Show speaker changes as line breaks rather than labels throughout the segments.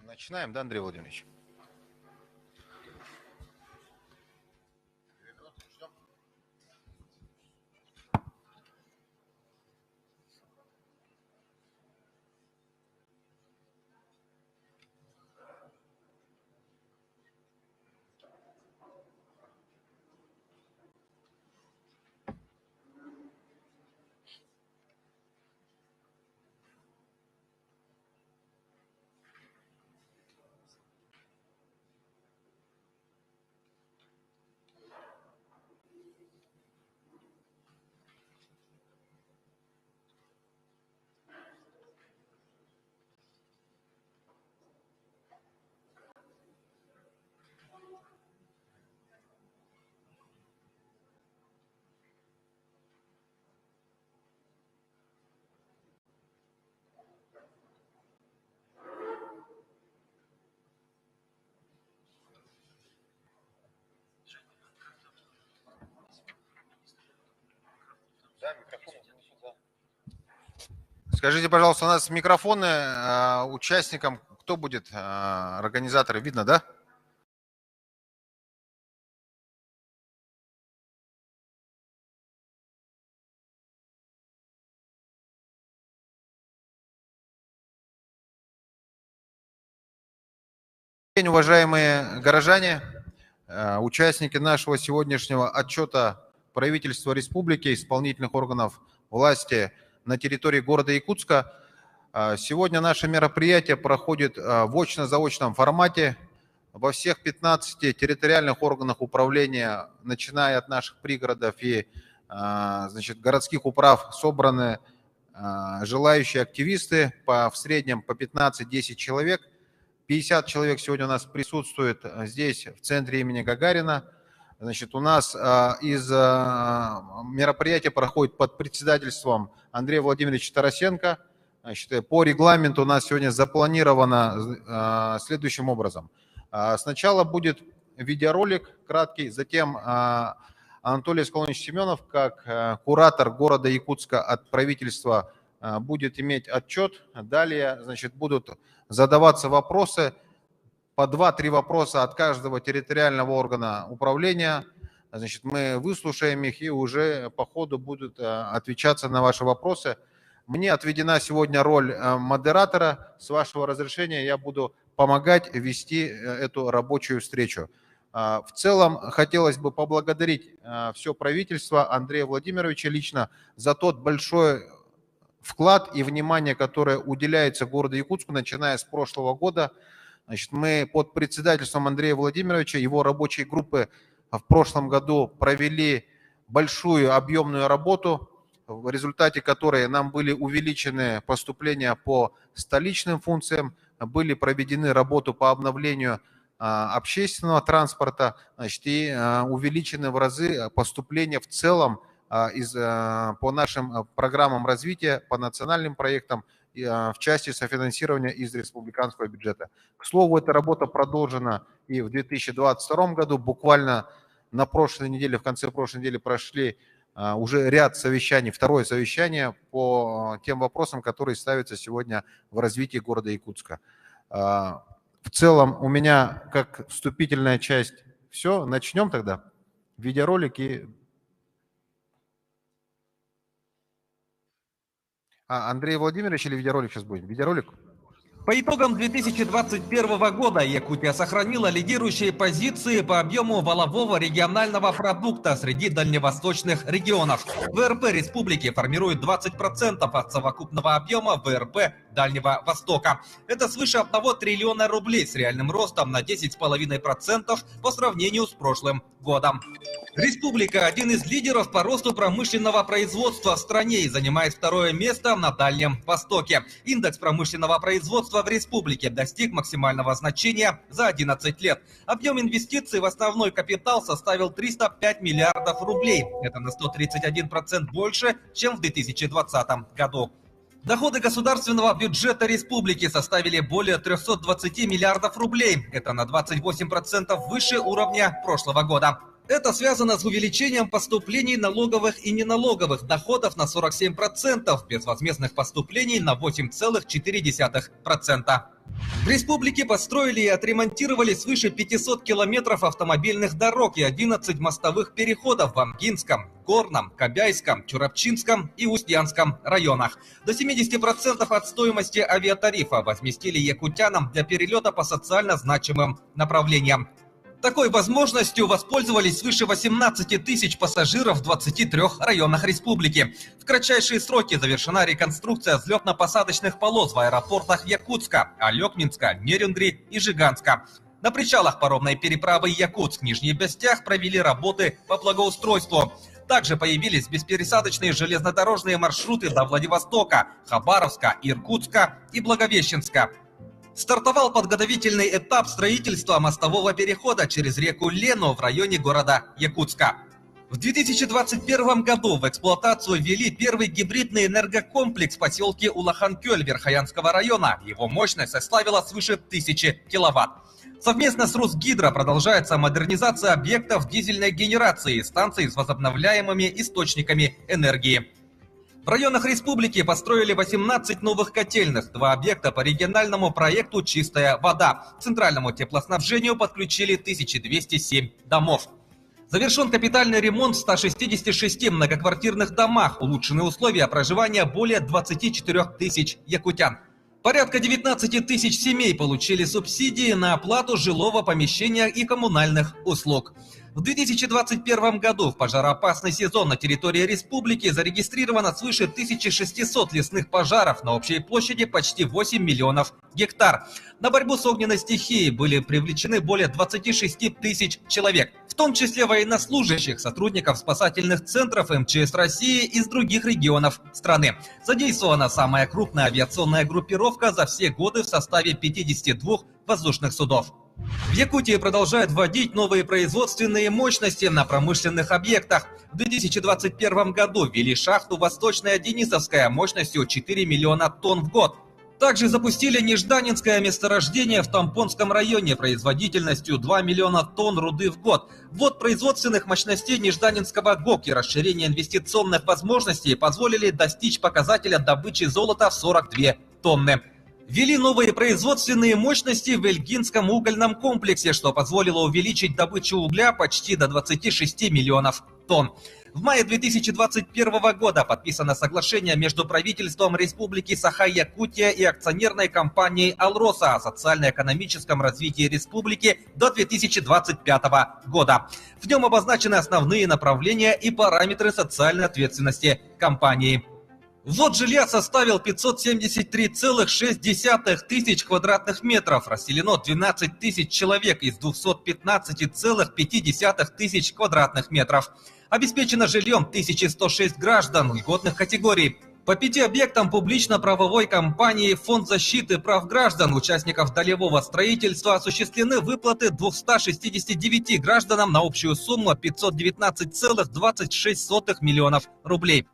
Начинаем, да, Андрей Владимирович? Скажите, пожалуйста, у нас микрофоны участникам, кто будет организаторы, видно, да? День, уважаемые горожане, участники нашего сегодняшнего отчета правительства республики, исполнительных органов власти на территории города Якутска. Сегодня наше мероприятие проходит в очно-заочном формате. Во всех 15 территориальных органах управления, начиная от наших пригородов и городских управ, собраны желающие активисты в среднем по 15-10 человек. 50 человек сегодня у нас присутствует здесь, в центре имени Гагарина. У нас мероприятие проходит под председательством Андрея Владимировича Тарасенко. По регламенту у нас сегодня запланировано следующим образом. Сначала будет видеоролик краткий, затем Анатолий Асколович Семенов, как куратор города Якутска от правительства, будет иметь отчет. Далее, будут задаваться вопросы, по 2-3 вопроса от каждого территориального органа управления. Мы выслушаем их и уже по ходу будут отвечаться на ваши вопросы. Мне отведена сегодня роль модератора. С вашего разрешения я буду помогать вести эту рабочую встречу. В целом хотелось бы поблагодарить все правительство, Андрея Владимировича лично, за тот большой вклад и внимание, которое уделяется городу Якутску, начиная с прошлого года. Мы под председательством Андрея Владимировича, его рабочей группы в прошлом году провели большую объемную работу, в результате которой нам были увеличены поступления по столичным функциям, были проведены работы по обновлению общественного транспорта, и увеличены в разы поступления в целом по нашим программам развития, по национальным проектам, в части софинансирования из республиканского бюджета. К слову, эта работа продолжена и в 2022 году. Буквально на прошлой неделе, в конце прошлой недели прошли уже ряд совещаний, второе совещание по тем вопросам, которые ставятся сегодня в развитии города Якутска. В целом у меня как вступительная часть все. Начнем тогда. Видеоролики. Андрей Владимирович или видеоролик сейчас будет? Видеоролик?
По итогам 2021 года Якутия сохранила лидирующие позиции по объему валового регионального продукта среди дальневосточных регионов. ВРП республики формирует 20% от совокупного объема ВРП Дальнего Востока. Это свыше 1 триллиона рублей с реальным ростом на 10,5% по сравнению с прошлым годом. Республика – один из лидеров по росту промышленного производства в стране и занимает 2-е место на Дальнем Востоке. Индекс промышленного производства в республике достиг максимального значения за 11 лет. Объем инвестиций в основной капитал составил 305 миллиардов рублей. Это на 131% больше, чем в 2020 году. Доходы государственного бюджета республики составили более 320 миллиардов рублей. Это на 28% выше уровня прошлого года. Это связано с увеличением поступлений налоговых и неналоговых доходов на 47%, безвозмездных поступлений на 8,4%. В республике построили и отремонтировали свыше 500 километров автомобильных дорог и 11 мостовых переходов в Ангинском, Горном, Кобяйском, Чурапчинском и Устьянском районах. До 70% от стоимости авиатарифа возместили якутянам для перелета по социально значимым направлениям. Такой возможностью воспользовались свыше 18 тысяч пассажиров в 23 районах республики. В кратчайшие сроки завершена реконструкция взлетно-посадочных полос в аэропортах Якутска, Алекминска, Нерюнгри и Жиганска. На причалах паромной переправы Якутск-Нижний Бестях провели работы по благоустройству. Также появились беспересадочные железнодорожные маршруты до Владивостока, Хабаровска, Иркутска и Благовещенска. Стартовал подготовительный этап строительства мостового перехода через реку Лену в районе города Якутска. В 2021 году в эксплуатацию ввели первый гибридный энергокомплекс в поселке Улахан-Кёль Верхоянского района. Его мощность составила свыше 1000 киловатт. Совместно с Русгидро продолжается модернизация объектов дизельной генерации и станций с возобновляемыми источниками энергии. В районах республики построили 18 новых котельных, 2 объекта по региональному проекту «Чистая вода». К центральному теплоснабжению подключили 1207 домов. Завершен капитальный ремонт в 166 многоквартирных домах, улучшены условия проживания более 24 тысяч якутян. Порядка 19 тысяч семей получили субсидии на оплату жилого помещения и коммунальных услуг. В 2021 году в пожароопасный сезон на территории республики зарегистрировано свыше 1600 лесных пожаров на общей площади почти 8 миллионов гектар. На борьбу с огненной стихией были привлечены более 26 тысяч человек, в том числе военнослужащих, сотрудников спасательных центров МЧС России из других регионов страны. Задействована самая крупная авиационная группировка за все годы в составе 52 воздушных судов. В Якутии продолжают вводить новые производственные мощности на промышленных объектах. В 2021 году ввели шахту «Восточная Денисовская» мощностью 4 миллиона тонн в год. Также запустили Нежданинское месторождение в Тампонском районе производительностью 2 миллиона тонн руды в год. Ввод производственных мощностей Нежданинского ГОК и расширение инвестиционных возможностей позволили достичь показателя добычи золота в 42 тонны. Ввели новые производственные мощности в Эльгинском угольном комплексе, что позволило увеличить добычу угля почти до 26 миллионов тонн. В мае 2021 года подписано соглашение между правительством Республики Саха-Якутия и акционерной компанией «Алроса» о социально-экономическом развитии республики до 2025 года. В нем обозначены основные направления и параметры социальной ответственности компании. Ввод жилья составил 573,6 тысяч квадратных метров. Расселено 12 тысяч человек из 215,5 тысяч квадратных метров. Обеспечено жильем 1106 граждан льготных категорий. По 5 объектам публично-правовой компании «Фонд защиты прав граждан» участников долевого строительства осуществлены выплаты 269 гражданам на общую сумму 519,26 миллионов рублей.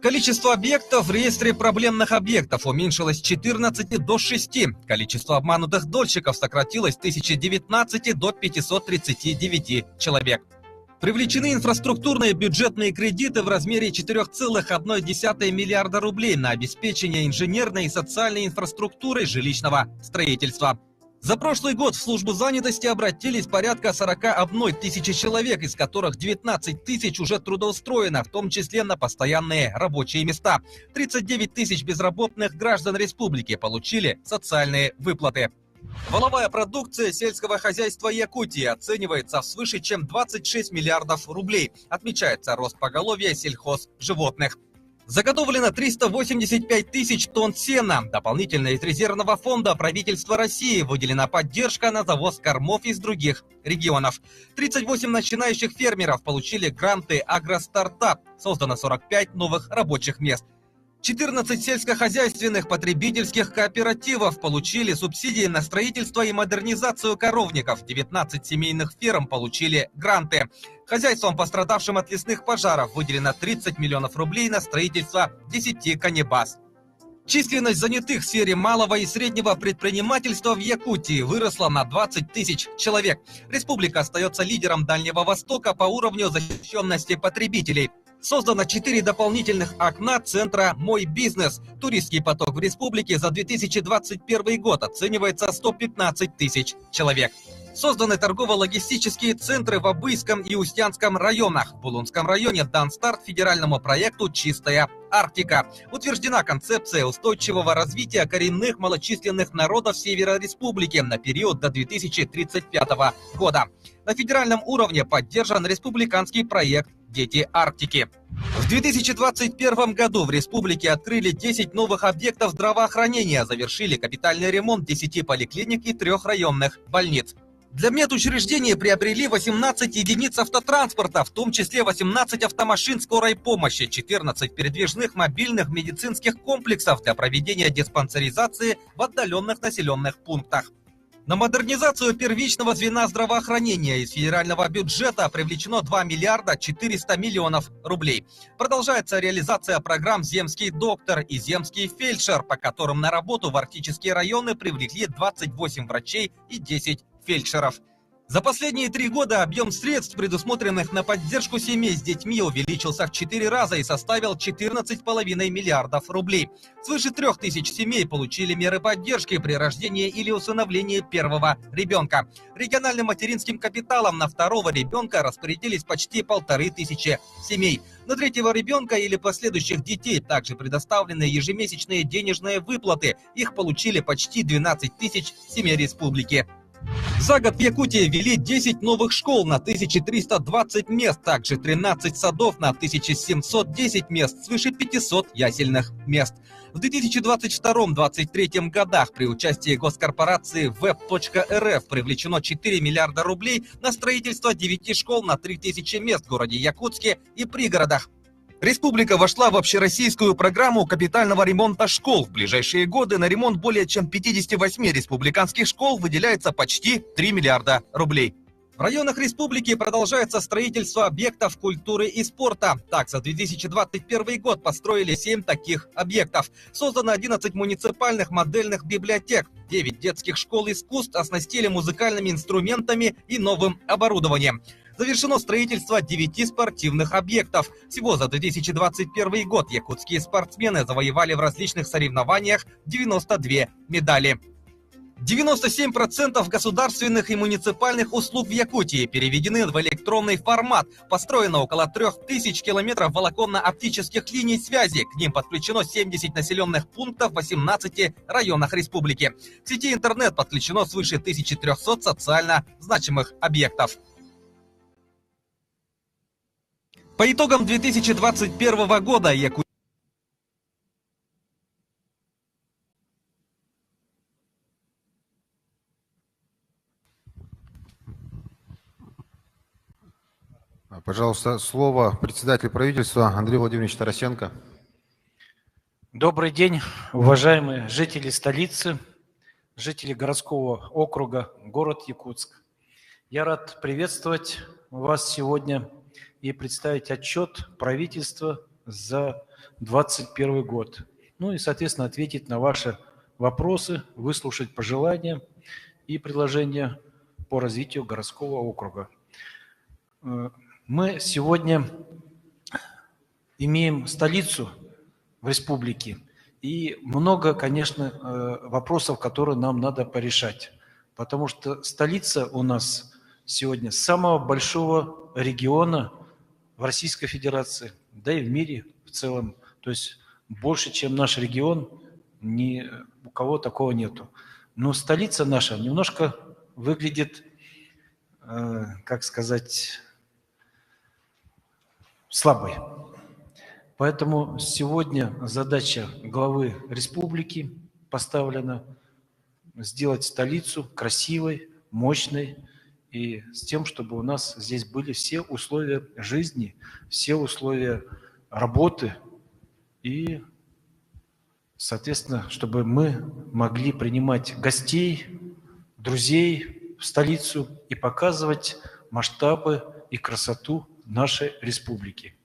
Количество объектов в реестре проблемных объектов уменьшилось с 14 до 6. Количество обманутых дольщиков сократилось с 1019 до 539 человек. Привлечены инфраструктурные бюджетные кредиты в размере 4,1 миллиарда рублей на обеспечение инженерной и социальной инфраструктуры жилищного строительства. За прошлый год в службу занятости обратились порядка 41 тысячи человек, из которых 19 тысяч уже трудоустроено, в том числе на постоянные рабочие места. 39 тысяч безработных граждан республики получили социальные выплаты. Валовая продукция сельского хозяйства Якутии оценивается в свыше чем 26 миллиардов рублей. Отмечается рост поголовья сельхозживотных. Заготовлено 385 тысяч тонн сена. Дополнительно из резервного фонда правительства России выделена поддержка на завоз кормов из других регионов. 38 начинающих фермеров получили гранты «Агростартап». Создано 45 новых рабочих мест. 14 сельскохозяйственных потребительских кооперативов получили субсидии на строительство и модернизацию коровников. 19 семейных ферм получили гранты. Хозяйствам, пострадавшим от лесных пожаров, выделено 30 миллионов рублей на строительство 10 конебаз. Численность занятых в сфере малого и среднего предпринимательства в Якутии выросла на 20 тысяч человек. Республика остается лидером Дальнего Востока по уровню защищенности потребителей. Создано 4 дополнительных окна центра «Мой бизнес». Туристский поток в республике за 2021 год оценивается 115 тысяч человек. Созданы торгово-логистические центры в Абыйском и Устьянском районах. В Булунском районе дан старт федеральному проекту «Чистая Арктика». Утверждена концепция устойчивого развития коренных малочисленных народов Севера Республики на период до 2035 года. На федеральном уровне поддержан республиканский проект «Дети Арктики». В 2021 году в республике открыли 10 новых объектов здравоохранения, завершили капитальный ремонт 10 поликлиник и 3 районных больниц. Для медучреждений приобрели 18 единиц автотранспорта, в том числе 18 автомашин скорой помощи, 14 передвижных мобильных медицинских комплексов для проведения диспансеризации в отдаленных населенных пунктах. На модернизацию первичного звена здравоохранения из федерального бюджета привлечено 2 миллиарда 400 миллионов рублей. Продолжается реализация программ «Земский доктор» и «Земский фельдшер», по которым на работу в арктические районы привлекли 28 врачей и 10 фельдшеров. За последние 3 года объем средств, предусмотренных на поддержку семей с детьми, увеличился в 4 раза и составил 14,5 миллиардов рублей. Свыше 3000 семей получили меры поддержки при рождении или усыновлении первого ребенка. Региональным материнским капиталом на второго ребенка распорядились почти 1500 семей. На третьего ребенка или последующих детей также предоставлены ежемесячные денежные выплаты. Их получили почти 12 тысяч семей республики. За год в Якутии ввели 10 новых школ на 1320 мест, также 13 садов на 1710 мест, свыше 500 ясельных мест. В 2022-2023 годах при участии госкорпорации web.rf привлечено 4 миллиарда рублей на строительство 9 школ на 3000 мест в городе Якутске и пригородах. Республика вошла в общероссийскую программу капитального ремонта школ. В ближайшие годы на ремонт более чем 58 республиканских школ выделяется почти 3 миллиарда рублей. В районах республики продолжается строительство объектов культуры и спорта. Так, за 2021 год построили 7 таких объектов. Создано 11 муниципальных модельных библиотек. 9 детских школ искусств оснастили музыкальными инструментами и новым оборудованием. Завершено строительство 9 спортивных объектов. Всего за 2021 год якутские спортсмены завоевали в различных соревнованиях 92 медали. 97% государственных и муниципальных услуг в Якутии переведены в электронный формат. Построено около 3000 километров волоконно-оптических линий связи. К ним подключено 70 населенных пунктов в 18 районах республики. К сети интернет подключено свыше 1300 социально значимых объектов. По итогам 2021 года Якутия...
Пожалуйста, слово председателю правительства Андрей Владимирович Тарасенко.
Добрый день, уважаемые жители столицы, жители городского округа, город Якутск. Я рад приветствовать вас сегодня и представить отчет правительства за 2021 год. Ну и, соответственно, ответить на ваши вопросы, выслушать пожелания и предложения по развитию городского округа. Мы сегодня имеем столицу в республике и много, конечно, вопросов, которые нам надо порешать. Потому что столица у нас сегодня самого большого региона в Российской Федерации, да и в мире в целом. То есть больше, чем наш регион, ни у кого такого нету. Но столица наша немножко выглядит, как сказать, слабой. Поэтому сегодня задача главы республики поставлена сделать столицу красивой, мощной, и с тем, чтобы у нас здесь были все условия жизни, все условия работы, и, соответственно, чтобы мы могли принимать гостей, друзей в столицу и показывать масштабы и красоту нашей республики.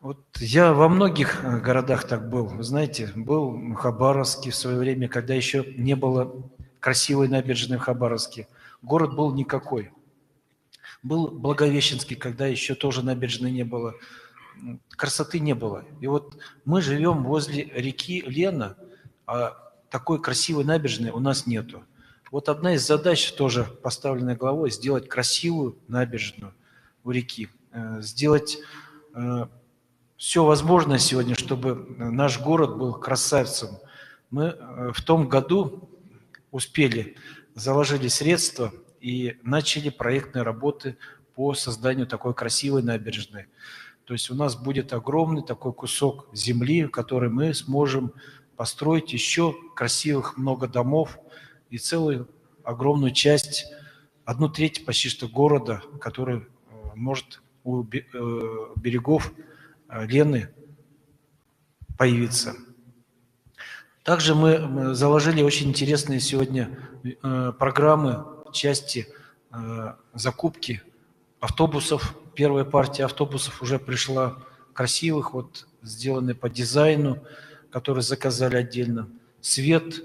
Вот я во многих городах так был. Вы знаете, был в Хабаровске в свое время, когда еще не было красивой набережной в Хабаровске. Город был никакой. Был Благовещенский, когда еще тоже набережной не было. Красоты не было. И вот мы живем возле реки Лена, а такой красивой набережной у нас нету. Вот одна из задач, тоже поставленная главой, сделать красивую набережную у реки, сделать все возможное сегодня, чтобы наш город был красавцем. Мы в том году успели, заложили средства и начали проектные работы по созданию такой красивой набережной. То есть у нас будет огромный такой кусок земли, в который мы сможем построить еще красивых много домов и целую огромную часть, 1/3 почти что города, который может у берегов Лены появиться. Также мы заложили очень интересные сегодня программы в части закупки автобусов. Первая партия автобусов уже пришла, красивых, вот сделаны по дизайну, которые заказали отдельно. Свет,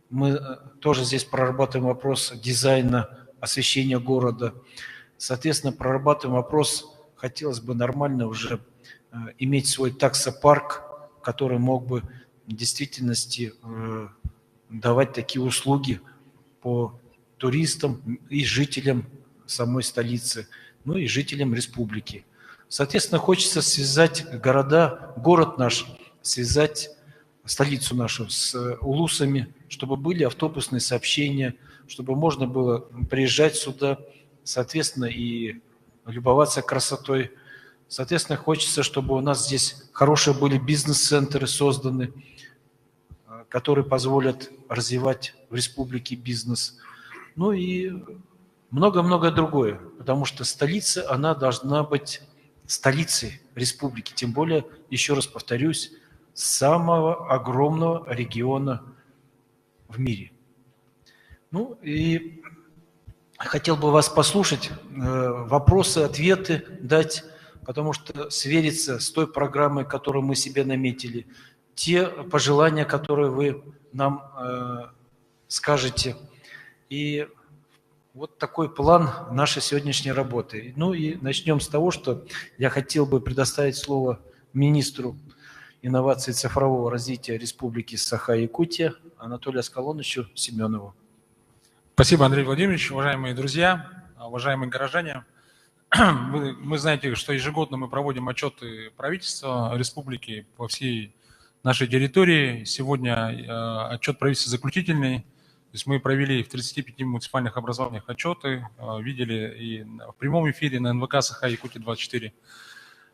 мы тоже здесь прорабатываем вопрос дизайна, освещения города. Соответственно, прорабатываем вопрос, хотелось бы нормально уже иметь свой таксопарк, который мог бы в действительности давать такие услуги по туристам и жителям самой столицы, ну и жителям республики. Соответственно, хочется связать город наш, связать столицу нашу с улусами, чтобы были автобусные сообщения, чтобы можно было приезжать сюда, соответственно, и любоваться красотой. Соответственно, хочется, чтобы у нас здесь хорошие были бизнес-центры созданы, которые позволят развивать в республике бизнес. Ну и много-много другое, потому что столица, она должна быть столицей республики, тем более, еще раз повторюсь, самого огромного региона в мире. Ну и хотел бы вас послушать, вопросы, ответы дать, потому что свериться с той программой, которую мы себе наметили, те пожелания, которые вы нам скажете. И вот такой план нашей сегодняшней работы. Ну и начнем с того, что я хотел бы предоставить слово министру инноваций и цифрового развития Республики Саха-Якутия Анатолию Аскалоновичу Семенову.
Спасибо, Андрей Владимирович. Уважаемые друзья, уважаемые горожане, вы знаете, что ежегодно мы проводим отчеты правительства республики по всей нашей территории. Сегодня отчет правительства заключительный. То есть мы провели в 35 муниципальных образованиях отчеты, видели и в прямом эфире на НВК Саха-Якутия-24.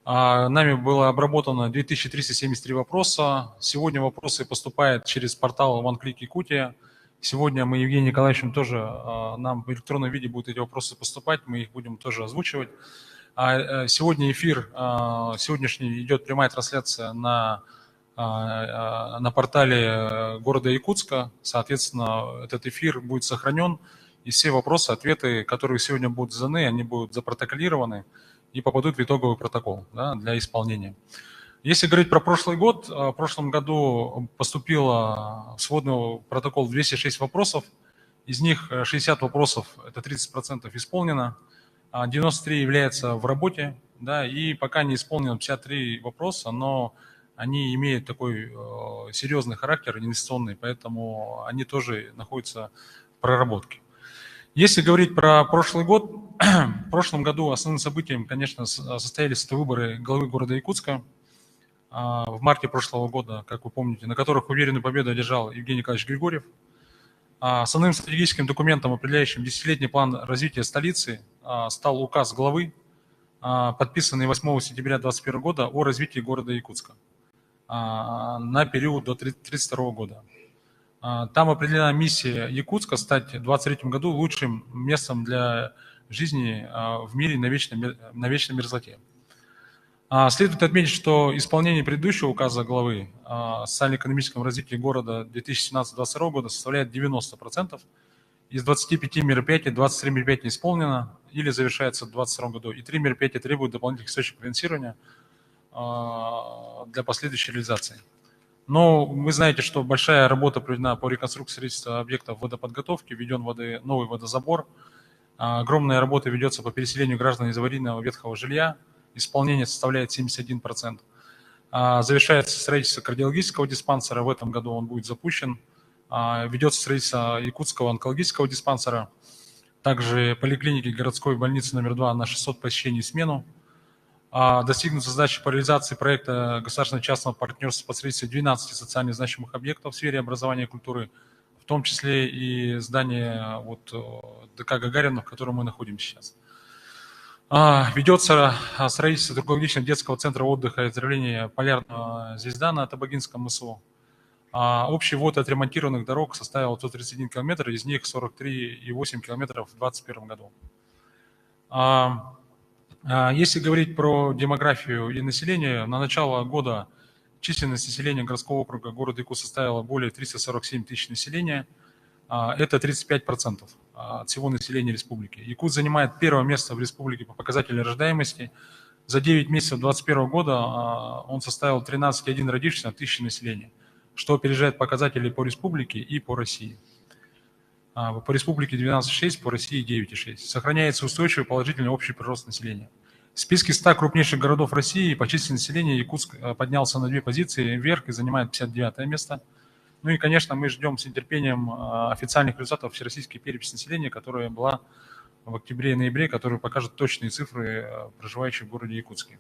Нами было обработано 2373 вопроса. Сегодня вопросы поступают через портал OneClick Якутия. Сегодня мы Евгением Николаевичем тоже, нам в электронном виде будут эти вопросы поступать, мы их будем тоже озвучивать. Сегодня эфир, сегодняшний идет прямая трансляция на портале города Якутска. Соответственно, этот эфир будет сохранен, и все вопросы, ответы, которые сегодня будут заданы, они будут запротоколированы и попадут в итоговый протокол, да, для исполнения. Если говорить про прошлый год, в прошлом году поступило в сводный протокол 206 вопросов, из них 60 вопросов, это 30% исполнено, 93 являются в работе, да, и пока не исполнено 53 вопроса, но они имеют такой серьезный характер инвестиционный, поэтому они тоже находятся в проработке. Если говорить про прошлый год, в прошлом году основным событием, конечно, состоялись выборы главы города Якутска в марте прошлого года, как вы помните, на которых уверенную победу одержал Евгений Николаевич Григорьев. Основным стратегическим документом, определяющим десятилетний план развития столицы, стал указ главы, подписанный 8 сентября 2021 года о развитии города Якутска на период до 1932 года. Там определена миссия Якутска стать в 2023 году лучшим местом для жизни в мире на вечной мерзлоте. Следует отметить, что исполнение предыдущего указа главы о социально-экономическом развитии города 2017-2022 года составляет 90%. Из 25 мероприятий 23 мероприятия исполнено или завершается в 2022 году, и 3 мероприятия требуют дополнительных источников финансирования. для последующей реализации. Но вы знаете, что большая работа проведена по реконструкции строительства объектов водоподготовки, введен новый водозабор. Огромная работа ведется по переселению граждан из аварийного ветхого жилья. Исполнение составляет 71%. Завершается строительство кардиологического диспансера. В этом году он будет запущен. Ведется строительство якутского онкологического диспансера. Также поликлиники городской больницы номер 2 на 600 посещений в смену. Достигнута задача по реализации проекта государственно-частного партнерства по строительству 12 социально значимых объектов в сфере образования и культуры, в том числе и здание ДК Гагарина, в котором мы находимся сейчас. Ведется строительство круглогодичного детского центра отдыха и оздоровления «Полярная звезда» на Табагинском мысу. Общий ввод отремонтированных дорог составил 131 километр, из них 43,8 километров в 2021 году. Если говорить про демографию и население, на начало года численность населения городского округа города Якут составила более 347 тысяч населения. Это 35% от всего населения республики. Якут занимает первое место в республике по показателю рождаемости. За 9 месяцев 2021 года он составил 13,1 родившихся на 1000 населения, что опережает показатели по республике и по России. По республике 12,6, по России 9,6. Сохраняется устойчивый положительный общий прирост населения. В списке 100 крупнейших городов России по численности населения Якутск поднялся на 2 позиции вверх и занимает 59 место. Ну и, конечно, мы ждем с нетерпением официальных результатов всероссийской переписи населения, которая была в октябре и ноябре, которая покажет точные цифры проживающих в городе Якутске.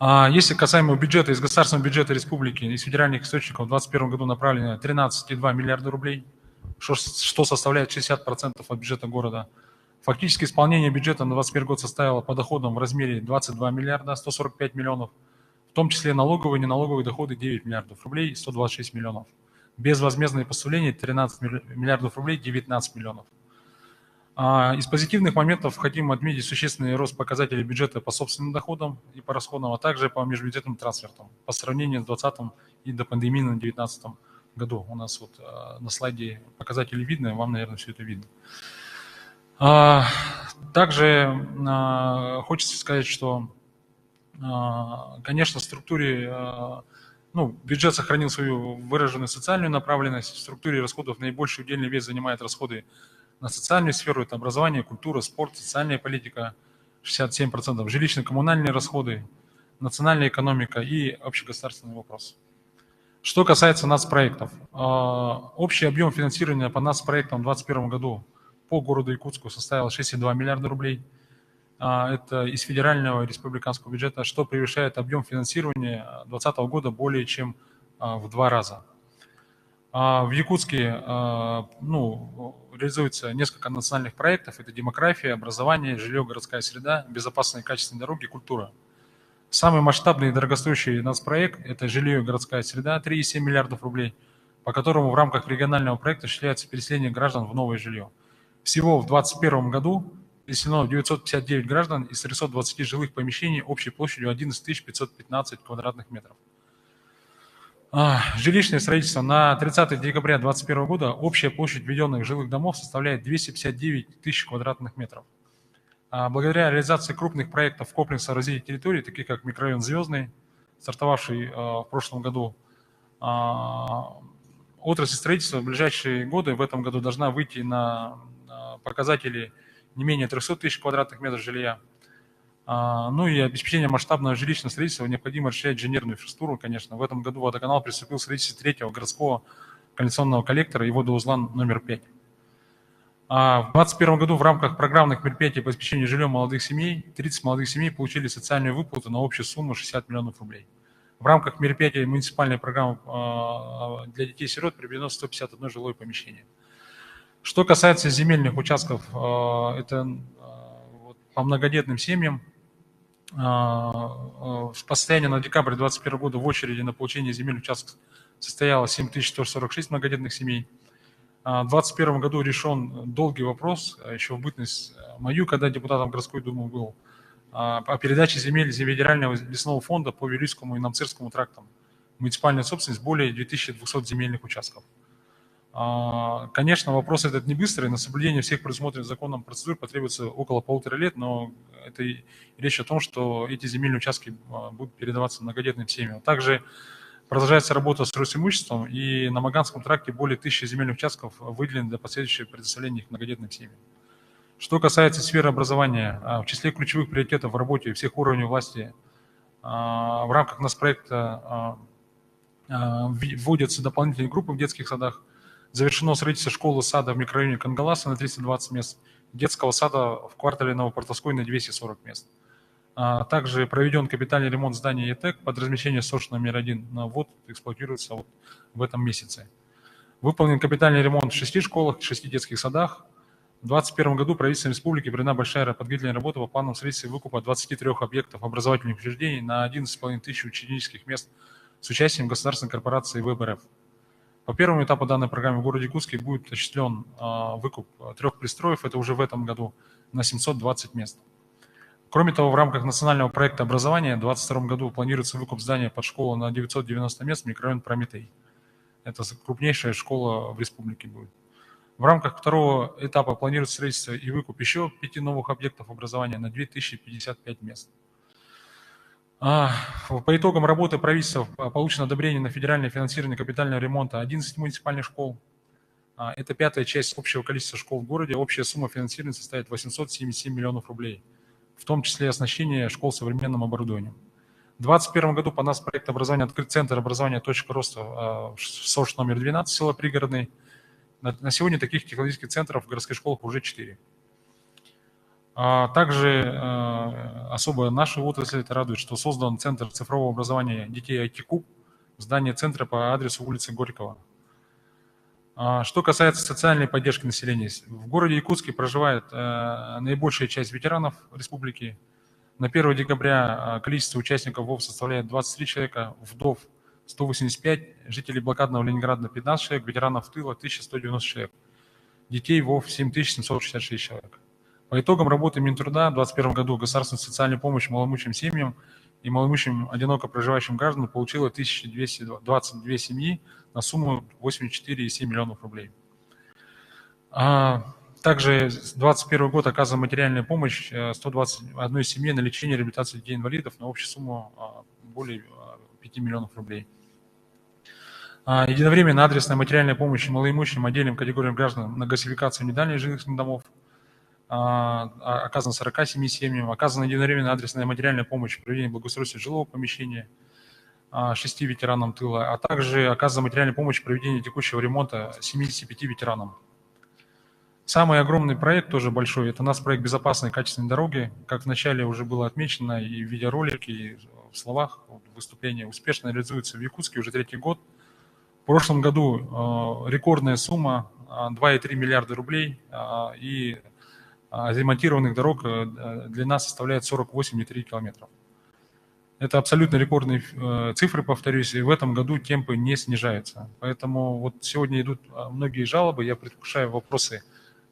Если касаемо бюджета, из государственного бюджета республики, из федеральных источников в 2021 году направлено 13,2 миллиарда рублей, что составляет 60% от бюджета города. Фактически исполнение бюджета на 2021 год составило по доходам в размере 22 миллиарда 145 миллионов, в том числе налоговые и неналоговые доходы 9 миллиардов рублей 126 миллионов. Безвозмездные поступления 13 миллиардов рублей 19 миллионов. Из позитивных моментов хотим отметить существенный рост показателей бюджета по собственным доходам и по расходам, а также по межбюджетным трансфертам по сравнению с 2020 и до пандемии на 2019 году. У нас на слайде показатели видны, вам, наверное, все это видно. Также хочется сказать, что, конечно, в структуре, бюджет сохранил свою выраженную социальную направленность. В структуре расходов наибольший удельный вес занимает расходы на социальную сферу, это образование, культура, спорт, социальная политика, 67%, жилищно-коммунальные расходы, национальная экономика и общегосударственный вопрос. Что касается нацпроектов. Общий объем финансирования по нацпроектам в 2021 году по городу Якутску составил 6,2 миллиарда рублей. Это из федерального и республиканского бюджета, что превышает объем финансирования 2020 года более чем в 2 раза. В Якутске реализуется несколько национальных проектов. Это демография, образование, жилье, городская среда, безопасные и качественные дороги, культура. Самый масштабный и дорогостоящий нацпроект – это жилье и городская среда, 3,7 миллиардов рублей, по которому в рамках регионального проекта осуществляется переселение граждан в новое жилье. Всего в 2021 году переселено 959 граждан из 320 жилых помещений общей площадью 11 515 квадратных метров. Жилищное строительство на 30 декабря 2021 года общая площадь введенных жилых домов составляет 259 тысяч квадратных метров. Благодаря реализации крупных проектов комплексного развития территории, таких как микрорайон Звездный, стартовавший в прошлом году, отрасль строительства в ближайшие годы в этом году должна выйти на показатели не менее 300 тысяч квадратных метров жилья. Ну и обеспечение масштабного жилищного строительства необходимо расширять инженерную инфраструктуру, конечно. В этом году водоканал приступил к строительству 3-го городского канализационного коллектора и водоузла номер 5. В 2021 году в рамках программных мероприятий по обеспечению жильем молодых семей 30 молодых семей получили социальную выплату на общую сумму 60 миллионов рублей. В рамках мероприятий муниципальной программы для детей-сирот приобретено 151 жилое помещение. Что касается земельных участков, это по многодетным семьям. В состоянии на декабрь 2021 года в очереди на получение земельных участков состояло 7146 многодетных семей. В 2021 году решен долгий вопрос, еще в бытность мою, когда депутатом городской думы был, о передаче земель федерального лесного фонда по Вилюйскому и Намцирскому трактам. Муниципальная собственность более 2200 земельных участков. Конечно, вопрос этот не быстрый, на соблюдение всех предусмотренных законом процедур потребуется около 1,5 лет, но это речь о том, что эти земельные участки будут передаваться многодетным семьям. Также продолжается работа с Росимуществом, и на Маганском тракте более 1000 земельных участков выделены для последующего предоставления их многодетным семьям. Что касается сферы образования, в числе ключевых приоритетов в работе всех уровней власти в рамках нацпроекта вводятся дополнительные группы в детских садах. Завершено строительство школы-сада в микрорайоне Кангаласа на 320 мест, детского сада в квартале Новопортовской на 240 мест. Также проведен капитальный ремонт здания ЕТЭК под размещение СОШ номер 1. Вот эксплуатируется вот в этом месяце. Выполнен капитальный ремонт в 6 школах, 6 детских садах. В 2021 году правительством республики проведена большая подготовительная работа по планам строительства и выкупа 23 объектов образовательных учреждений на 11 500 ученических мест с участием государственной корпорации ВЭБ РФ. По первому этапу данной программы в городе Якутске будет осуществлен выкуп 3 пристроев, это уже в этом году, на 720 мест. Кроме того, в рамках национального проекта образования в 2022 году планируется выкуп здания под школу на 990 мест в микрорайон Прометей. Это крупнейшая школа в республике будет. В рамках второго этапа планируется строительство и выкуп еще 5 новых объектов образования на 2055 мест. По итогам работы правительства получено одобрение на федеральное финансирование капитального ремонта 11 муниципальных школ. Это 5-я часть общего количества школ в городе. Общая сумма финансирования составит 877 миллионов рублей, в том числе оснащение школ современным оборудованием. В 2021 году по нацпроекту образования открыт центр образования «Точка роста» в СОШ номер 12, село Пригородный. На сегодня таких технологических центров в городских школах уже 4. Также особо наши отрасли это радует, что создан Центр цифрового образования детей IT-Куб в здании центра по адресу улицы Горького. Что касается социальной поддержки населения, в городе Якутске проживает наибольшая часть ветеранов республики. На 1 декабря количество участников ВОВ составляет 23 человека, вдов 185, жителей блокадного Ленинграда 15 человек, ветеранов тыла 1190 человек, детей ВОВ 7766 человек. По итогам работы Минтруда в 2021 году государственная социальная помощь малоимущим семьям и малоимущим одиноко проживающим гражданам получила 1222 семьи на сумму 84,7 миллионов рублей. Также с 2021 года оказана материальная помощь 121 семье на лечение и реабилитацию детей-инвалидов на общую сумму более 5 миллионов рублей. Единовременно адресная материальная помощь малоимущим отдельным категориям граждан на газификацию недальних жилищных домов оказана 47 семьям, оказана единовременная адресная материальная помощь в проведении благоустройства жилого помещения 6 ветеранам тыла, а также оказана материальная помощь в проведении текущего ремонта 75 ветеранам. Самый огромный проект, тоже большой, это нацпроект «Безопасные и качественные дороги». Как вначале уже было отмечено и в видеоролике, и в словах выступления, успешно реализуется в Якутске уже 3-й год. В прошлом году рекордная сумма 2,3 миллиарда рублей, и ремонтированных дорог длина составляет 48,3 километров. Это абсолютно рекордные цифры, повторюсь, и в этом году темпы не снижаются. Поэтому вот сегодня идут многие жалобы, я предвкушаю вопросы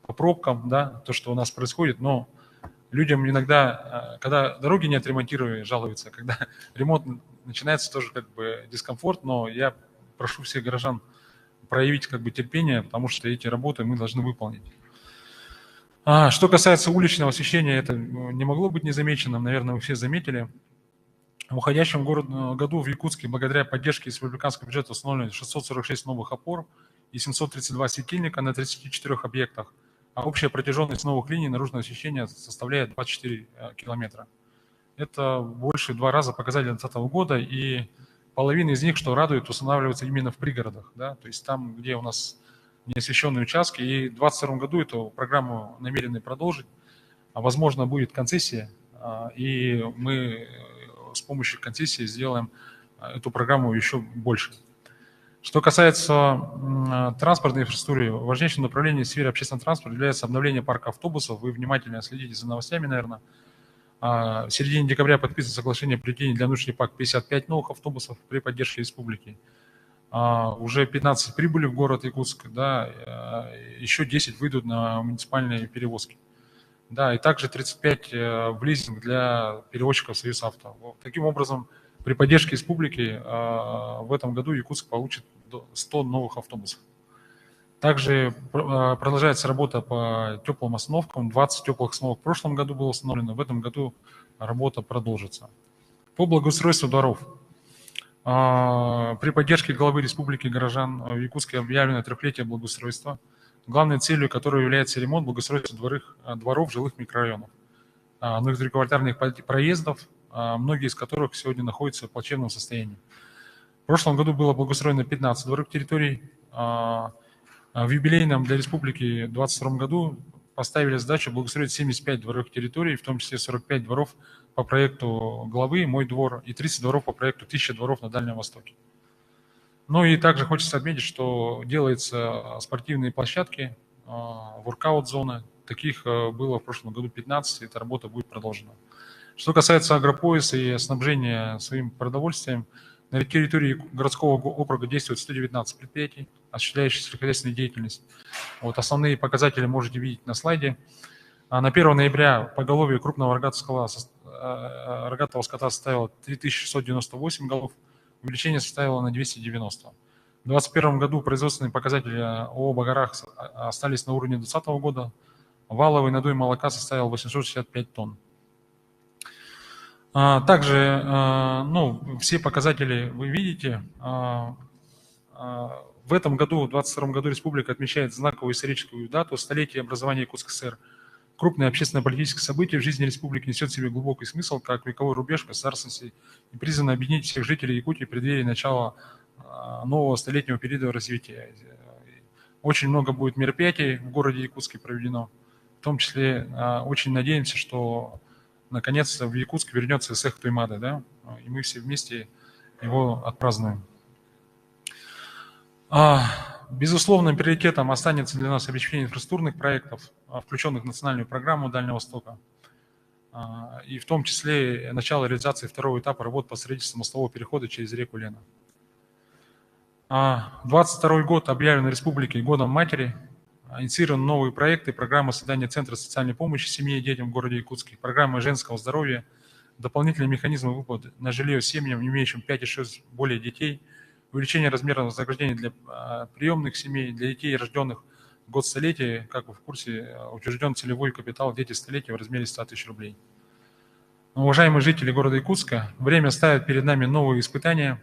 по пробкам, да, то, что у нас происходит, но людям иногда, когда дороги не отремонтированы, жалуются, когда ремонт начинается, тоже как бы дискомфорт, но я прошу всех горожан проявить как бы терпение, потому что эти работы мы должны выполнить. Что касается уличного освещения, это не могло быть незамеченным, наверное, вы все заметили. В уходящем году в Якутске благодаря поддержке из республиканского бюджета установлено 646 новых опор и 732 светильника на 34 объектах, а общая протяженность новых линий наружного освещения составляет 24 километра. Это больше в 2 раза показатель 2020 года, и половина из них, что радует, устанавливается именно в пригородах, да, то есть там, где у нас неосвещенные участки, и в 2022 году эту программу намерены продолжить, возможно, будет концессия, и мы с помощью концессии сделаем эту программу еще больше. Что касается транспортной инфраструктуры, важнейшим направлением в сфере общественного транспорта является обновление парка автобусов. Вы внимательно следите за новостями, наверное. В середине декабря подписано соглашение о приведении для внутреннего парка 55 новых автобусов при поддержке республики. Уже 15 прибыли в город Якутск, да, еще 10 выйдут на муниципальные перевозки. Да, и также 35 в лизинг для перевозчиков Союз Авто. Таким образом, при поддержке республики в этом году Якутск получит 100 новых автобусов. Также продолжается работа по теплым остановкам. 20 теплых остановок в прошлом году было установлено, в этом году работа продолжится. По благоустройству дворов. При поддержке главы Республики горожан в Якутске объявлено 3-летие благоустройства, главной целью которого является ремонт благоустройства дворов жилых микрорайонов, многоквартирных проездов, многие из которых сегодня находятся в плачевном состоянии. В прошлом году было благоустроено 15 дворовых территорий. В юбилейном для республики в 2022 году поставили задачу благоустроить 75 дворовых территорий, в том числе 45 дворов по проекту главы «Мой двор» и 30 дворов по проекту «1000 дворов на Дальнем Востоке». Ну и также хочется отметить, что делаются спортивные площадки, воркаут-зоны. Таких было в прошлом году 15, и эта работа будет продолжена. Что касается агропояса и снабжения своим продовольствием, на территории городского округа действует 119 предприятий, осуществляющих сельскохозяйственную деятельность. Вот основные показатели можете видеть на слайде. На 1 ноября поголовье крупного рогатого скота составило 3698 голов, увеличение составило на 290. В 2021 году производственные показатели ООО «Багарах» остались на уровне 2020 года. Валовый надой молока составил 865 тонн. Также, все показатели вы видите. В этом году, в 2022 году, республика отмечает знаковую историческую дату – столетие образования Якутской ССР. Крупное общественно-политическое событие в жизни республики несет в себе глубокий смысл, как вековой рубеж государственности, и призвано объединить всех жителей Якутии в преддверии начала нового столетнего периода развития. Очень много будет мероприятий в городе Якутске проведено. В том числе очень надеемся, что наконец-то в Якутск вернется Сех Туймады, да, и мы все вместе его отпразднуем. Безусловным приоритетом останется для нас обеспечение инфраструктурных проектов, включенных в национальную программу Дальнего Востока, и в том числе начало реализации второго этапа работ по строительству мостового перехода через реку Лена. 2022 год объявлен Республикой Годом Матери. Инициированы новые проекты, программа создания Центра социальной помощи семье и детям в городе Якутске, программа женского здоровья, дополнительные механизмы выплат на жилье семьям, имеющим 5 и 6 более детей, увеличение размера вознаграждения для приемных семей, для детей, рожденных в год столетия, как вы в курсе, учрежден целевой капитал «Дети столетия» в размере 100 тысяч рублей. Уважаемые жители города Якутска, время ставит перед нами новые испытания.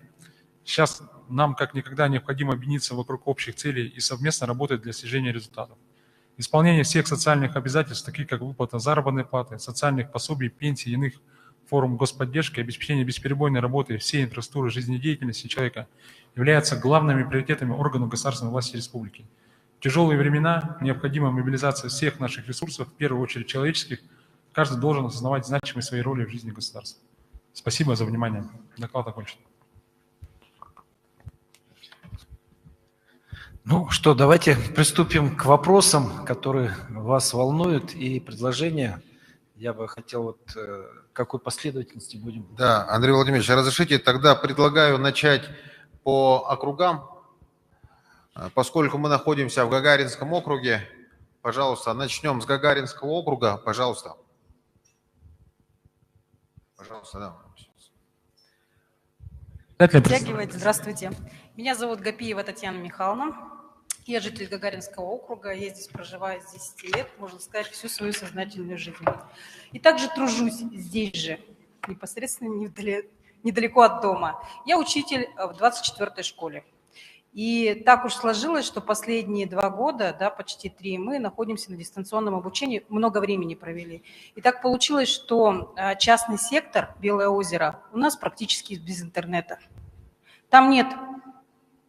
Сейчас нам как никогда необходимо объединиться вокруг общих целей и совместно работать для достижения результатов. Исполнение всех социальных обязательств, таких как выплата заработной платы, социальных пособий, пенсий и иных форм господдержки, обеспечение бесперебойной работы всей инфраструктуры жизнедеятельности человека являются главными приоритетами органов государственной власти республики. В тяжелые времена необходима мобилизация всех наших ресурсов, в первую очередь человеческих. Каждый должен осознавать значимость своей роли в жизни государства. Спасибо за внимание. Доклад окончен.
Ну что, давайте приступим к вопросам, которые вас волнуют, и предложения. Я бы хотел, какой последовательности будем.
Да, Андрей Владимирович, разрешите, тогда предлагаю начать по округам. Поскольку мы находимся в Гагаринском округе, пожалуйста, начнем с Гагаринского округа, пожалуйста. Пожалуйста, да.
Здравствуйте. Меня зовут Гапиева Татьяна Михайловна. Я житель Гагаринского округа. Я здесь проживаю с 10 лет, можно сказать, всю свою сознательную жизнь. И также тружусь здесь же, непосредственно недалеко от дома. Я учитель в 24-й школе. И так уж сложилось, что последние 2 года, да, почти 3, мы находимся на дистанционном обучении, много времени провели. И так получилось, что частный сектор Белое озеро у нас практически без интернета. Там нет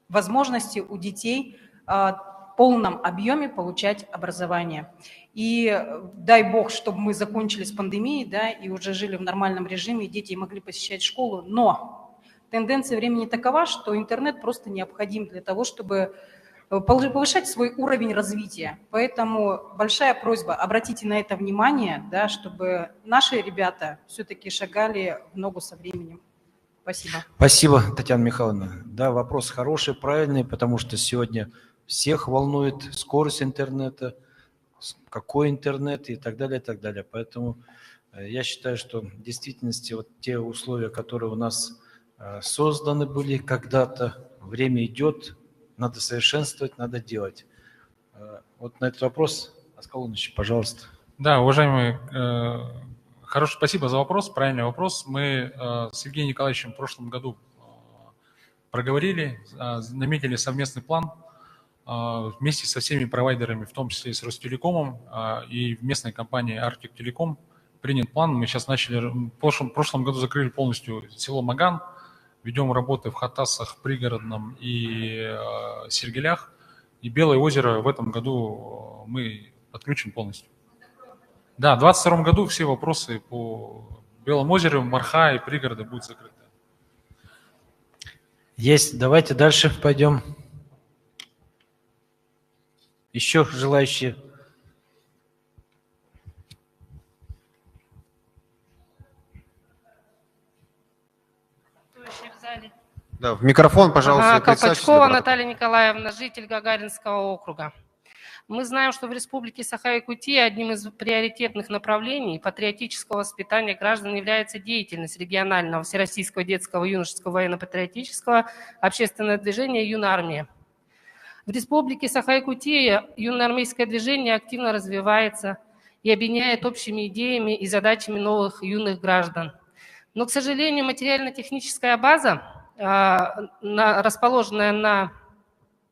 возможности у детей в полном объеме получать образование. И дай бог, чтобы мы закончили с пандемией, да, и уже жили в нормальном режиме, и дети могли посещать школу, но тенденция времени такова, что интернет просто необходим для того, чтобы повышать свой уровень развития. Поэтому большая просьба, обратите на это внимание, да, чтобы наши ребята все-таки шагали в ногу со временем. Спасибо.
Спасибо, Татьяна Михайловна. Да, вопрос хороший, правильный, потому что сегодня всех волнует скорость интернета, какой интернет и так далее, и так далее. Поэтому я считаю, что в действительности вот те условия, которые у нас созданы были когда-то, время идет, надо совершенствовать, надо делать. Вот на этот вопрос, Аскалунович, пожалуйста.
Да, уважаемый, хорошо, спасибо за вопрос, правильный вопрос. Мы с Евгением Николаевичем в прошлом году проговорили, наметили совместный план вместе со всеми провайдерами, в том числе и с Ростелекомом и в местной компании Arctic Telecom. Принят план. Мы сейчас начали, в прошлом году закрыли полностью село Маган, ведем работы в Хатасах, Пригородном и Сергелях. И Белое озеро в этом году мы подключим полностью. Да, в 2022 году все вопросы по Белому озеру, Марха и Пригороды будут закрыты.
Есть. Давайте дальше пойдем. Еще желающие?
В зале.
Да, в микрофон, пожалуйста, и представьте себя,
Колпачкова
протокол.
Наталья Николаевна, житель Гагаринского округа. Мы знаем, что в Республике Саха-Якутия одним из приоритетных направлений патриотического воспитания граждан является деятельность регионального всероссийского детского юношеского военно-патриотического общественного движения «Юнармия». В Республике Саха-Якутия юноармейское движение активно развивается и объединяет общими идеями и задачами новых юных граждан. Но, к сожалению, материально-техническая база, расположенная на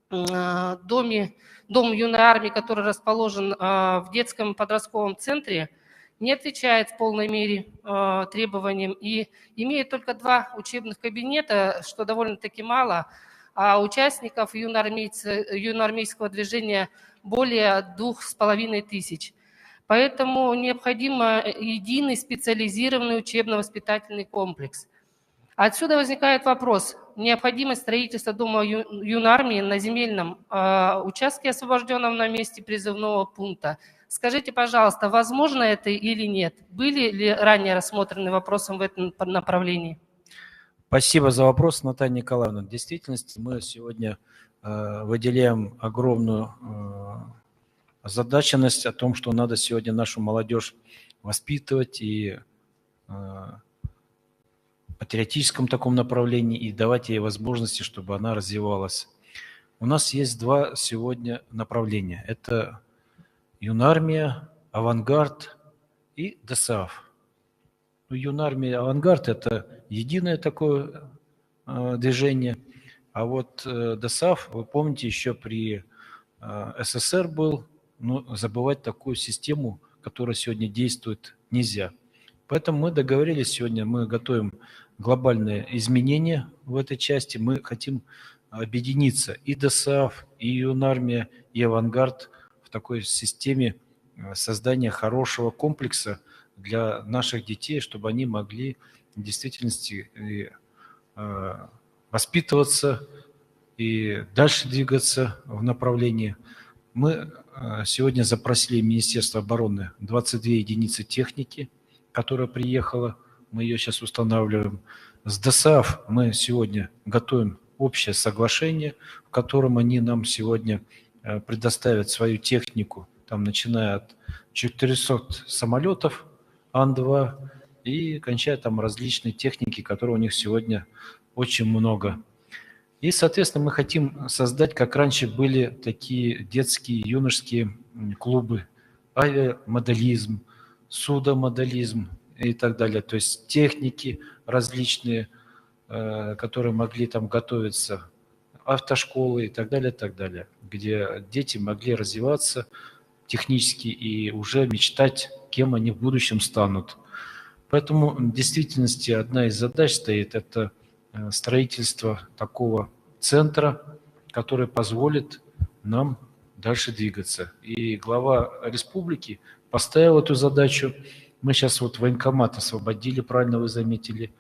Дом юной армии, который расположен в детском подростковом центре, не отвечает в полной мере требованиям и имеет только 2 учебных кабинета, что довольно-таки мало, а участников юноармейского движения более 2500. Поэтому необходим единый специализированный учебно-воспитательный комплекс. Отсюда возникает вопрос: необходимость строительства Дома юной армии на земельном участке, освобожденном на месте призывного пункта. Скажите, пожалуйста, возможно это или нет? Были ли ранее рассмотрены вопросы в этом направлении?
Спасибо за вопрос, Наталья Николаевна. В действительности мы сегодня выделяем огромную озадаченность о том, что надо сегодня нашу молодежь воспитывать и патриотическом таком направлении и давать ей возможности, чтобы она развивалась. У нас есть 2 сегодня направления. Это Юнармия, Авангард и ДОСААФ. Юнармия, Авангард – это единое такое движение. А вот ДОСААФ, вы помните, еще при СССР был, но забывать такую систему, которая сегодня действует, нельзя. Поэтому мы договорились сегодня, мы готовим глобальные изменения в этой части. Мы хотим объединиться и ДОСААФ, и Юнармия, и Авангард в такой системе создания хорошего комплекса для наших детей, чтобы они могли в действительности воспитываться и дальше двигаться в направлении. Мы сегодня запросили Министерство обороны 22 единицы техники, которая приехала, мы ее сейчас устанавливаем. С ДОСААФ мы сегодня готовим общее соглашение, в котором они нам сегодня предоставят свою технику, там, начиная от 400 самолетов Ан-2 и кончая там различные техники, которые у них сегодня очень много. И, соответственно, мы хотим создать, как раньше были такие детские, юношеские клубы, авиамоделизм, судомоделизм и так далее. То есть техники различные, которые могли там готовиться, автошколы и так далее, где дети могли развиваться технически и уже мечтать, кем они в будущем станут. Поэтому в действительности одна из задач стоит – это строительство такого центра, который позволит нам дальше двигаться. И глава республики поставил эту задачу. Мы сейчас вот военкомат освободили, правильно вы заметили,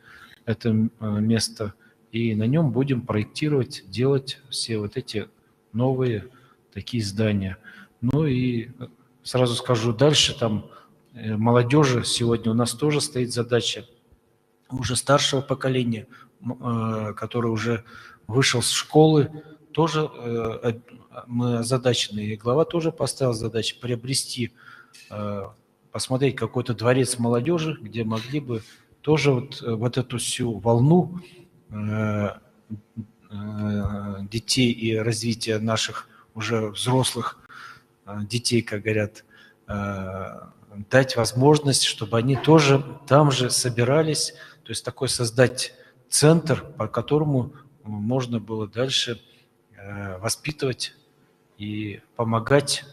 это место, и на нем будем проектировать, делать все вот эти новые такие здания. Ну и сразу скажу дальше, там молодежи сегодня у нас тоже стоит задача уже старшего поколения, который уже вышел с школы, тоже мы озадачены, и глава тоже поставил задачу приобрести, посмотреть какой-то дворец молодежи, где могли бы тоже вот эту всю волну детей и развития наших уже взрослых детей, как говорят, дать возможность, чтобы они тоже там же собирались, то есть такой создать центр, по которому можно было дальше воспитывать и помогать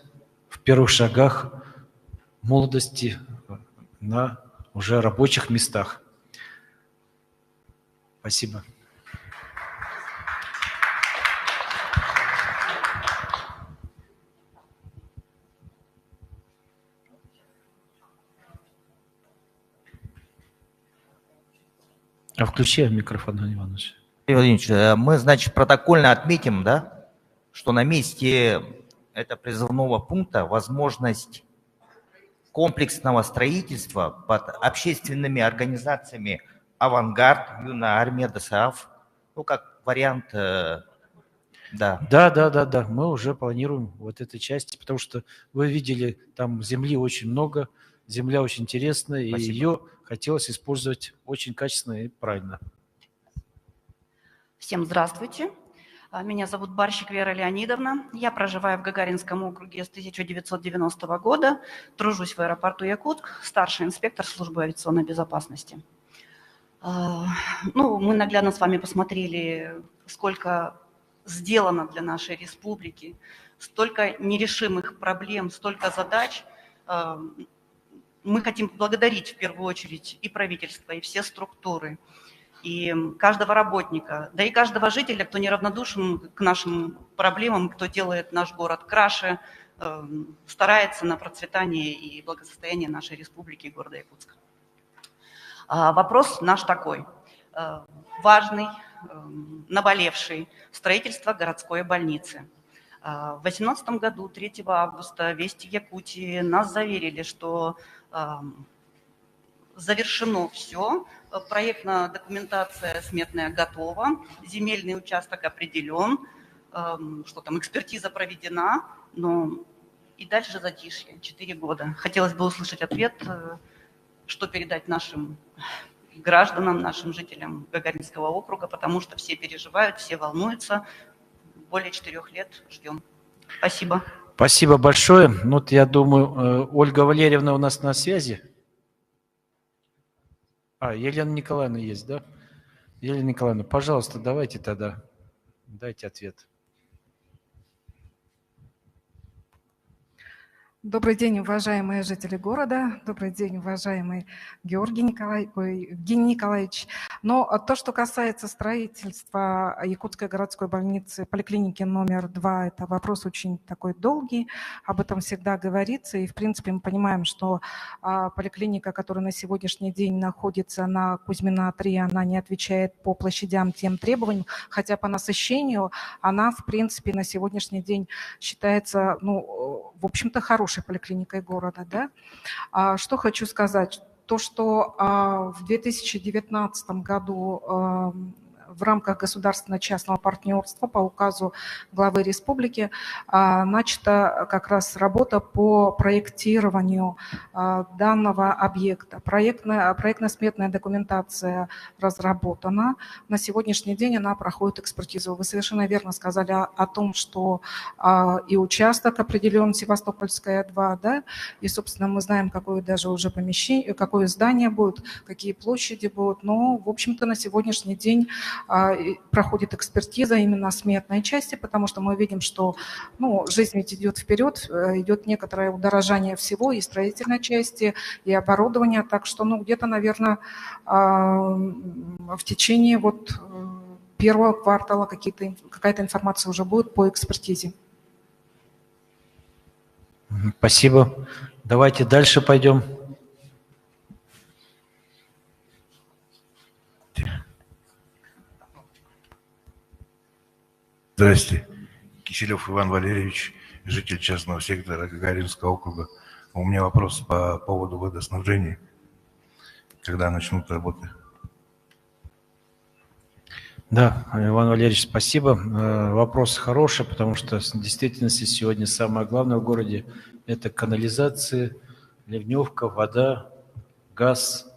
в первых шагах молодости на уже рабочих местах. Спасибо. А включи микрофон, Иван Иванович.
Игорь Владимирович, мы, значит, протокольно отметим, да, что на месте этого призывного пункта возможность комплексного строительства под общественными организациями «Авангард», «Юная армия», ДОСААФ, ну, как вариант, да.
Да. Мы уже планируем вот этой части, потому что вы видели, там земли очень много, земля очень интересная, и
Спасибо.
ее хотелось использовать очень качественно и правильно.
Всем здравствуйте. Меня зовут Барщик Вера Леонидовна. Я проживаю в Гагаринском округе с 1990 года. Тружусь в аэропорту Якутск, старший инспектор службы авиационной безопасности. Мы наглядно с вами посмотрели, сколько сделано для нашей республики, столько нерешимых проблем, столько задач. Мы хотим поблагодарить в первую очередь и правительство, и все структуры, и каждого работника, да и каждого жителя, кто неравнодушен к нашим проблемам, кто делает наш город краше, старается на процветание и благосостояние нашей республики и города Якутска. Вопрос наш такой, важный, наболевший: строительство городской больницы. В 2018 году, 3 августа, Вести Якутии нас заверили, что завершено все, проектная документация сметная готова, земельный участок определен, что там, экспертиза проведена, но и дальше затишье, 4 года. Хотелось бы услышать ответ, что передать нашим гражданам, нашим жителям Гагаринского округа, потому что все переживают, все волнуются. Более 4 лет ждем. Спасибо.
Спасибо большое. Вот я думаю, Ольга Валерьевна у нас на связи. Елена Николаевна есть, да? Елена Николаевна, пожалуйста, давайте тогда, дайте ответ.
Добрый день, уважаемые жители города. Добрый день, уважаемый Евгений Николаевич. Но то, что касается строительства Якутской городской больницы, поликлиники номер 2, это вопрос очень такой долгий. Об этом всегда говорится. И, в принципе, мы понимаем, что поликлиника, которая на сегодняшний день находится на Кузьмина 3, она не отвечает по площадям тем требованиям, хотя по насыщению она, в принципе, на сегодняшний день считается, в общем-то, хорошей поликлиникой города. Да? Что хочу сказать. То, что в 2019 году в рамках государственно-частного партнерства по указу главы республики начата как раз работа по проектированию данного объекта. Проектно-сметная документация разработана. На сегодняшний день она проходит экспертизу. Вы совершенно верно сказали о том, что и участок определен, Севастопольская 2, да, и, собственно, мы знаем, какое даже уже помещение, какое здание будет, какие площади будут, но, в общем-то, на сегодняшний день проходит экспертиза именно сметной части, потому что мы видим, что жизнь ведь идет вперед, идет некоторое удорожание всего, и строительной части, и оборудования, так что где-то, наверное, в течение первого квартала какая-то информация уже будет по экспертизе.
Спасибо. Давайте дальше пойдем.
Здрасте. Киселев Иван Валерьевич, житель частного сектора Гагаринского округа. У меня вопрос по поводу водоснабжения. Когда начнут работы?
Да, Иван Валерьевич, спасибо. Вопрос хороший, потому что в действительности сегодня самое главное в городе – это канализация, ливневка, вода, газ,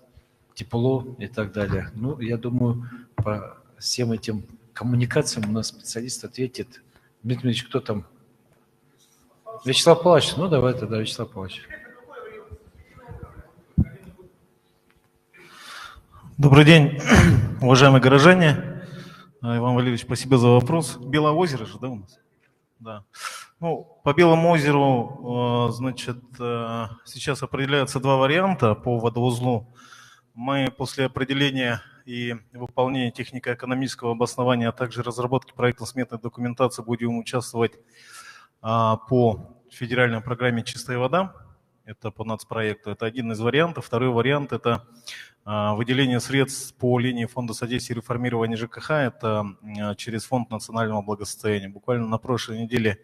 тепло и так далее. Я думаю, по всем этим коммуникациям у нас специалист ответит. Дмитрий Дмитриевич, кто там? Вячеслав Павлович, ну давай тогда, Вячеслав Павлович.
Добрый день, уважаемые горожане. Иван Валерьевич, спасибо за вопрос. Белое озеро же, да, у нас? Да. Ну, по Белому озеру, значит, сейчас определяются два варианта по водоузлу. Мы после определения и выполнения технико-экономического обоснования, а также разработки проектно-сметной документации будем участвовать по федеральной программе «Чистая вода». Это по нацпроекту. Это один из вариантов. Второй вариант – это выделение средств по линии Фонда содействия и реформирования ЖКХ. Это через Фонд национального благосостояния. Буквально на прошлой неделе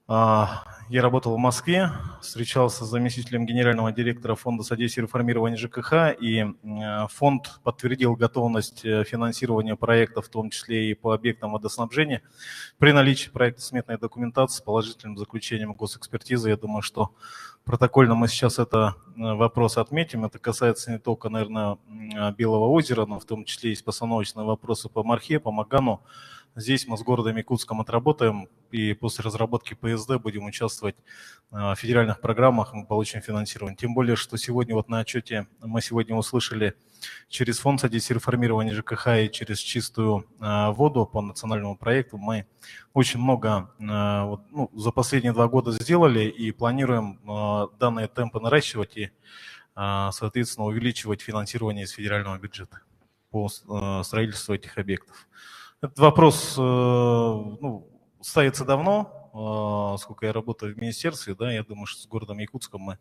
я работал в Москве, встречался с заместителем генерального директора Фонда содействия и реформирования ЖКХ, и фонд подтвердил готовность финансирования проектов, в том числе и по объектам водоснабжения. При наличии проектно-сметной документации с положительным заключением госэкспертизы, я думаю, что протокольно мы сейчас это вопрос отметим. Это касается не только, наверное, Белого озера, но в том числе есть постановочные вопросы по Мархе, по Магану. Здесь мы с городом Якутском отработаем, и после разработки ПСД будем участвовать в федеральных программах, мы получим финансирование. Тем более, что сегодня вот на отчете мы сегодня услышали через Фонд содействия реформирования ЖКХ и через чистую воду по национальному проекту мы очень много за последние 2 года сделали и планируем данные темпы наращивать и, соответственно, увеличивать финансирование из федерального бюджета по строительству этих объектов. Этот вопрос ставится давно, сколько я работаю в министерстве, да, я думаю, что с городом Якутском мы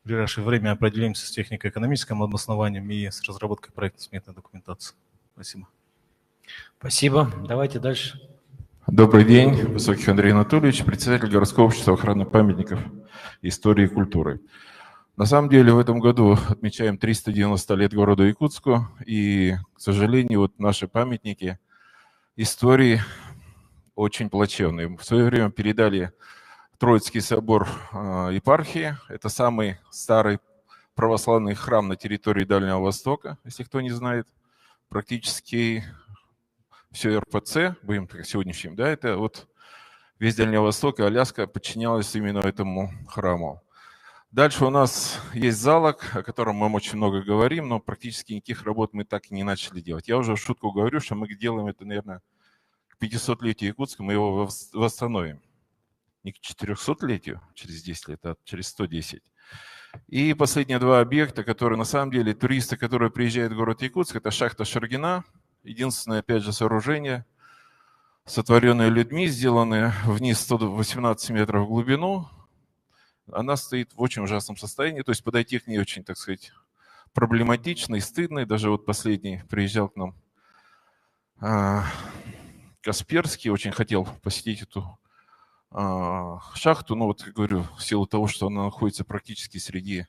в ближайшее время определимся с технико-экономическим обоснованием и с разработкой проектно-сметной документации. Спасибо.
Спасибо. Давайте дальше.
Добрый день, Высоких Андрей Анатольевич, председатель городского общества охраны памятников истории и культуры. На самом деле в этом году отмечаем 390 лет городу Якутску, и, к сожалению, вот наши памятники истории очень плачевные. В свое время передали Троицкий собор епархии. Это самый старый православный храм на территории Дальнего Востока, если кто не знает. Практически все РПЦ, будем так сегодняшним, да, это вот весь Дальний Восток и Аляска подчинялась именно этому храму. Дальше у нас есть залог, о котором мы очень много говорим, но практически никаких работ мы так и не начали делать. Я уже в шутку говорю, что мы делаем это, наверное, к 500-летию Якутска, мы его восстановим. Не к 400-летию через 10 лет, а через 110. И последние 2 объекта, которые на самом деле туристы, которые приезжают в город Якутск, это шахта Шаргина, единственное, опять же, сооружение, сотворенное людьми, сделанное вниз 118 метров в глубину. Она стоит в очень ужасном состоянии, то есть подойти к ней очень, так сказать, проблематично и стыдно. И даже вот последний приезжал к нам Касперский, очень хотел посетить эту шахту, но вот, я говорю, в силу того, что она находится практически среди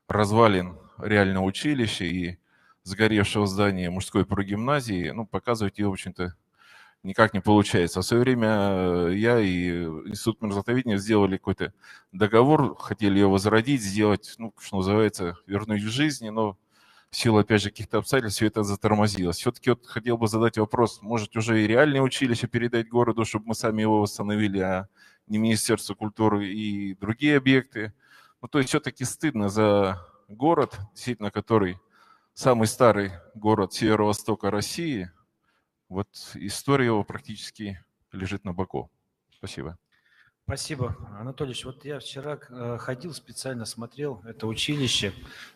развалин реального училища и сгоревшего здания мужской прогимназии, показывать ее, в общем-то, никак не получается. А в свое время я и Институт мирозавидения сделали какой-то договор, хотели ее возродить, сделать, что называется, вернуть в жизнь, но в силу, опять же, каких-то обстоятельств все это затормозилось. Все-таки вот хотел бы задать вопрос, может, уже и реальное училище передать городу, чтобы мы сами его восстановили, а не Министерство культуры и другие объекты. То есть все-таки стыдно за город, действительно, который самый старый город северо-востока России. Вот история его практически лежит на боку. Спасибо.
Спасибо, Анатольевич. Вот я вчера ходил, специально смотрел это училище.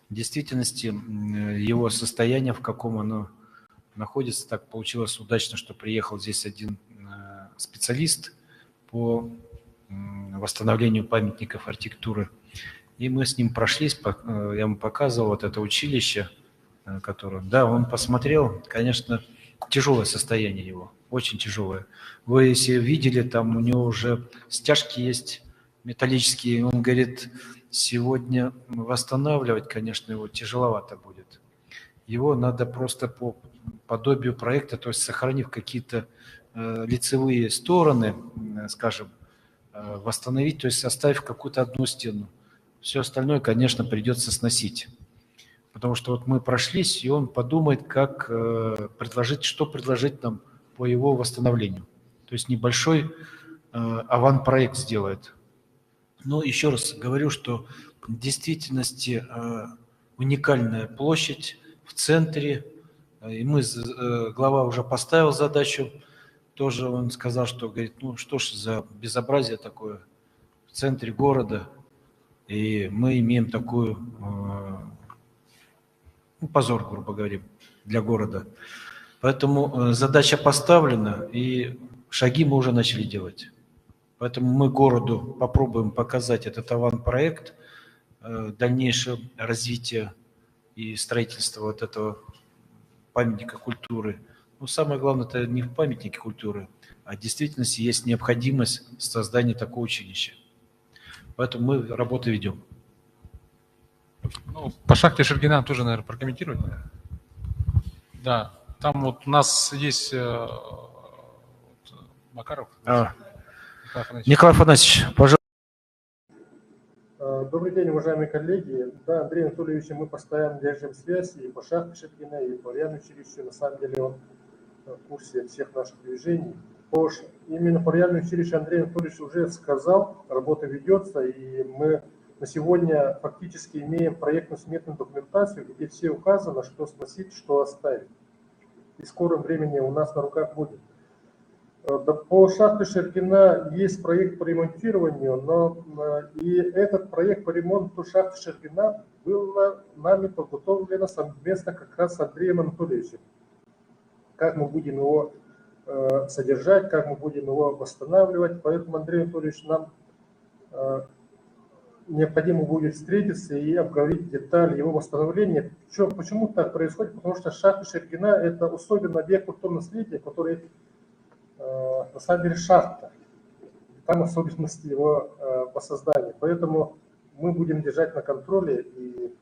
В действительности его состояние, в каком оно находится, так получилось удачно, что приехал здесь один специалист по восстановлению памятников архитектуры. И мы с ним прошлись, я ему показывал вот это училище, которое, да, он посмотрел, конечно, тяжелое состояние его, очень тяжелое. Вы, если видели, там у него уже стяжки есть металлические. Он говорит, сегодня восстанавливать, конечно, его тяжеловато будет. Его надо просто по подобию проекта, то есть сохранив какие-то лицевые стороны, скажем, восстановить, то есть оставив какую-то одну стену. Все остальное, конечно, придется сносить. Потому что вот мы прошлись, и он подумает, как предложить, что предложить нам по его восстановлению. То есть небольшой аванпроект сделает. Но еще раз говорю, что в действительности уникальная площадь в центре. И глава уже поставил задачу, тоже он сказал, что, говорит, ну что ж за безобразие такое в центре города. И мы имеем такую, позор, грубо говоря, для города. Поэтому задача поставлена, и шаги мы уже начали делать. Поэтому мы городу попробуем показать этот аванпроект дальнейшего развития и строительства вот этого памятника культуры. Но самое главное, это не в памятнике культуры, а в действительности есть необходимость создания такого училища. Поэтому мы работу ведем.
Ну, по шахте Шергина тоже, наверное, прокомментировать. Да, там вот у нас есть Макаров.
Николай Афанасьевич, пожалуйста.
Добрый день, уважаемые коллеги. Да, Андрей Анатольевич, мы постоянно держим связь и по шахте Шергина, и по военному училищу. На самом деле он в курсе всех наших движений. Именно по военному училищу Андрей Анатольевич уже сказал, работа ведется, и мы на сегодня фактически имеем проектно-сметную документацию, где все указано, что сносить, что оставить. И в скором времени у нас на руках будет. По шахте Шергина есть проект по ремонтированию, но и этот проект по ремонту шахты Шергина был нами подготовлен совместно как раз с Андреем Анатольевичем. Как мы будем его содержать, как мы будем его восстанавливать. Поэтому, Андрей Анатольевич, нам необходимо будет встретиться и обговорить детали его восстановления. Почему так происходит? Потому что шахта Шергина – это особенный объект культурного наследия, который на самом деле шахта. Там особенности его воссоздания. Поэтому мы будем держать на контроле и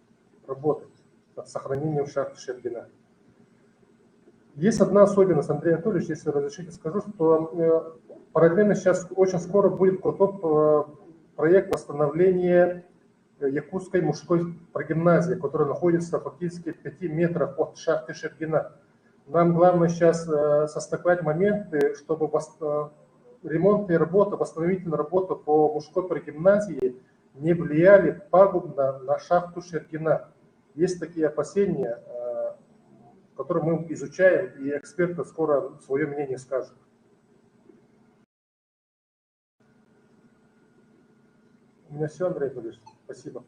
работать над сохранением шахты Шергина. Есть одна особенность, Андрей Анатольевич, если разрешите, скажу, что параллельно сейчас очень скоро будет готов проект восстановления Якутской мужской прогимназии, которая находится фактически в 5 метрах от шахты Шергина. Нам главное сейчас состыковать моменты, чтобы ремонтные работы, восстановительная работа по мужской прогимназии не влияли пагубно на шахту Шергина. Есть такие опасения, которые мы изучаем, и эксперты скоро свое мнение скажут. У меня все, Андрей Анатольевич. Спасибо.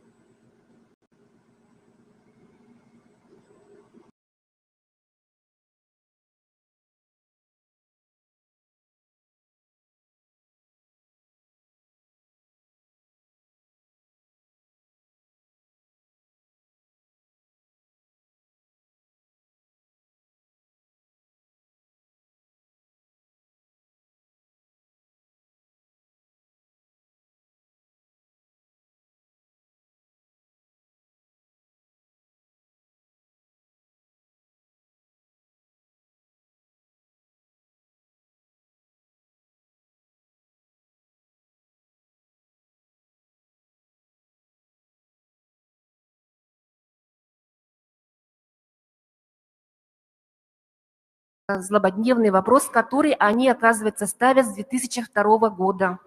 Злободневный вопрос, который они, оказывается, ставят с 2002 года.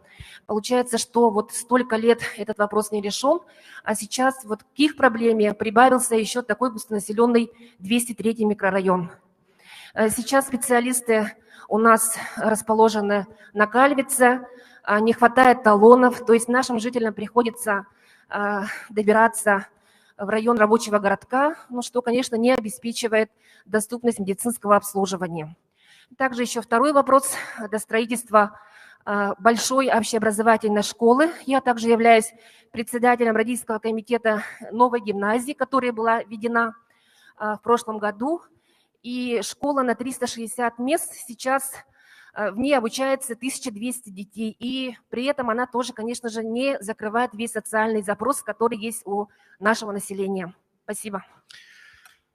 Получается, что вот столько лет этот вопрос не решен, а сейчас вот к их проблеме прибавился еще такой густонаселенный 203 микрорайон. Сейчас специалисты у нас расположены на Кальвице, не хватает талонов, то есть нашим жителям приходится добираться в район рабочего городка, но что, конечно, не обеспечивает доступность медицинского обслуживания. Также еще второй вопрос – до строительства большой общеобразовательной школы. Я также являюсь председателем родительского комитета новой гимназии, которая была введена в прошлом году. И школа на 360 мест, сейчас в ней обучается 1200 детей. И при этом она тоже, конечно же, не закрывает весь социальный запрос, который есть у нашего населения. Спасибо.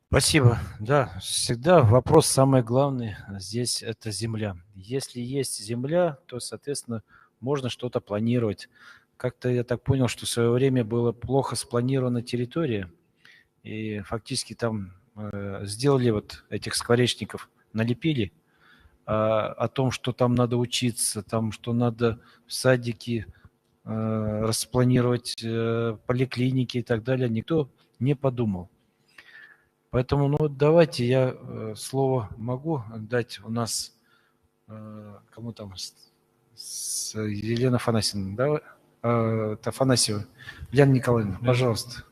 Спасибо. Да, всегда вопрос самый главный здесь – это земля. Если есть земля, то, соответственно, можно что-то планировать. Как-то я так понял, что в свое время была плохо спланирована территория, и фактически там сделали вот этих скворечников, налепили о том, что там надо учиться, там, что надо в садике распланировать поликлиники и так далее, никто не подумал. Поэтому, ну, давайте я слово могу дать у нас, кому там, Елена Афанасьевна, да? Афанасьева. Елена Николаевна, пожалуйста.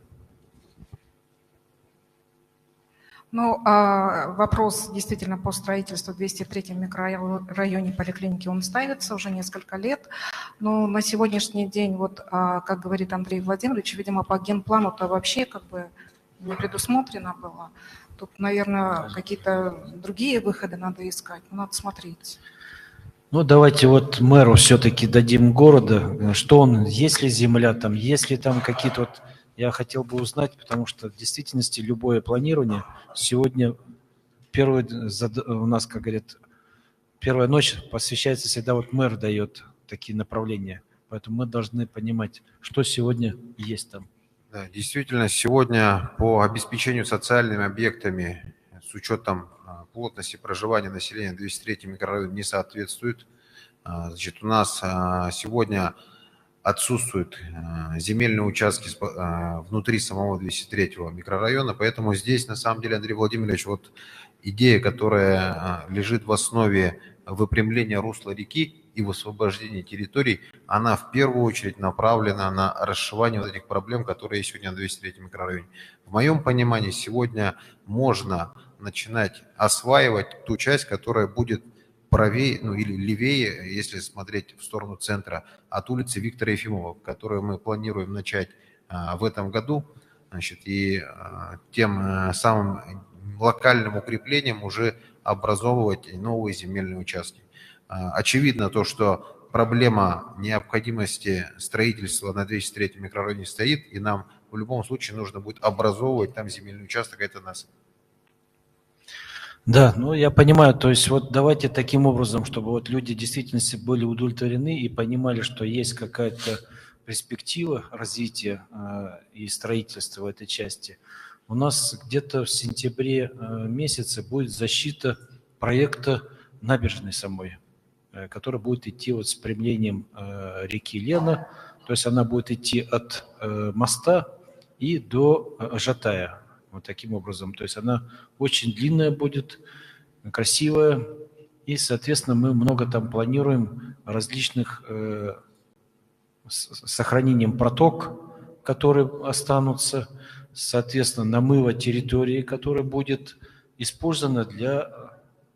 Ну, вопрос действительно по строительству 203-м микрорайоне поликлиники, он ставится уже несколько лет. Но на сегодняшний день, вот, как говорит Андрей Владимирович, видимо, по генплану-то вообще как бы не предусмотрено было. Тут, наверное, какие-то другие выходы надо искать, но надо смотреть.
Ну, давайте вот мэру все-таки дадим города, что он, есть ли земля там, есть ли там какие-то вот... Я хотел бы узнать, потому что в действительности любое планирование сегодня у нас, как говорят, первая ночь посвящается всегда, вот мэр дает такие направления. Поэтому мы должны понимать, что сегодня есть там.
Да, действительно, сегодня по обеспечению социальными объектами с учетом плотности проживания населения 203 микрорайон не соответствует. Значит, у нас сегодня отсутствуют земельные участки внутри самого 203-го микрорайона, поэтому здесь, на самом деле, Андрей Владимирович, вот идея, которая лежит в основе выпрямления русла реки и высвобождения территорий, она в первую очередь направлена на расшивание вот этих проблем, которые есть сегодня на 203-м микрорайоне. В моем понимании сегодня можно начинать осваивать ту часть, которая будет правее, ну или левее, если смотреть в сторону центра, от улицы Виктора Ефимова, которую мы планируем начать в этом году, значит, и тем самым локальным укреплением уже образовывать новые земельные участки. Очевидно то, что проблема необходимости строительства на 203-м микрорайоне стоит, и нам в любом случае нужно будет образовывать там земельный участок, это нас.
Да, ну я понимаю, то есть вот давайте таким образом, чтобы вот люди в действительности были удовлетворены и понимали, что есть какая-то перспектива развития и строительства в этой части. У нас где-то в сентябре месяце будет защита проекта набережной самой, которая будет идти вот с применением реки Лена, то есть она будет идти от моста и до Жатая. Вот таким образом. То есть она очень длинная будет, красивая. И, соответственно, мы много там планируем различных с сохранением проток, которые останутся, соответственно, намыва территории, которая будет использована для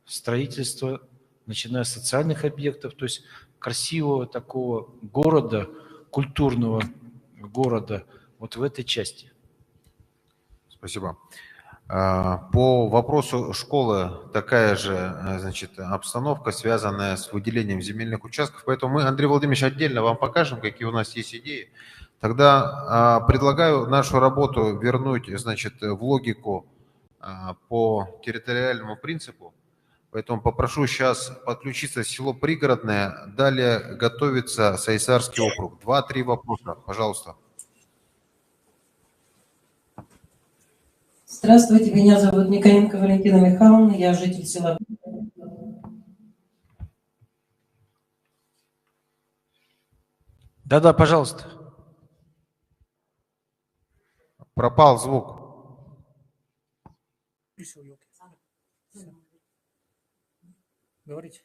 строительства, начиная с социальных объектов, то есть красивого такого города, культурного города вот в этой части.
Спасибо. По вопросу школы такая же, значит, обстановка, связанная с выделением земельных участков. Поэтому мы, Андрей Владимирович, отдельно вам покажем, какие у нас есть идеи. Тогда предлагаю нашу работу вернуть, значит, в логику по территориальному принципу. Поэтому попрошу сейчас подключиться село Пригородное. Далее готовится Сайсарский округ. 2-3 вопроса, пожалуйста.
Здравствуйте, меня зовут Никоненко Валентина Михайловна, я житель села.
Да-да, пожалуйста.
Пропал звук.
Говорите.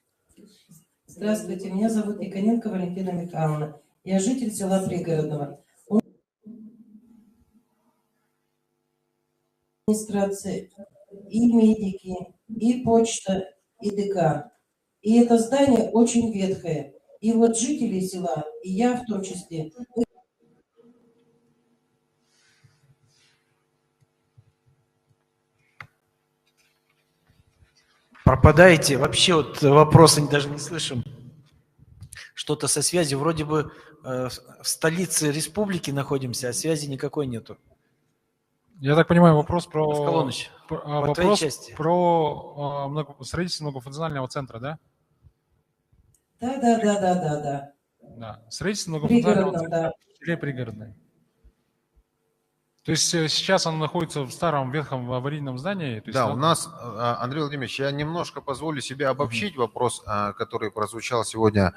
Здравствуйте, меня зовут Никоненко Валентина Михайловна, я житель села Пригородного. Администрации, и медики, и почта, и ДК. И это здание очень ветхое. И вот жители села, и я в том числе.
Пропадаете? Вообще вот вопросы даже не слышим. Что-то со связью. Вроде бы в столице республики находимся, а связи никакой нету.
Я так понимаю, вопрос про,
Расколоныч,
вопрос про строительство многофункционального центра, да?
Да.
Да, строительство многофункционального центра
да.
или пригородной. То есть сейчас оно находится в старом ветхом аварийном здании? То есть,
да, у нас, Андрей Владимирович, я немножко позволю себе обобщить вопрос, который прозвучал сегодня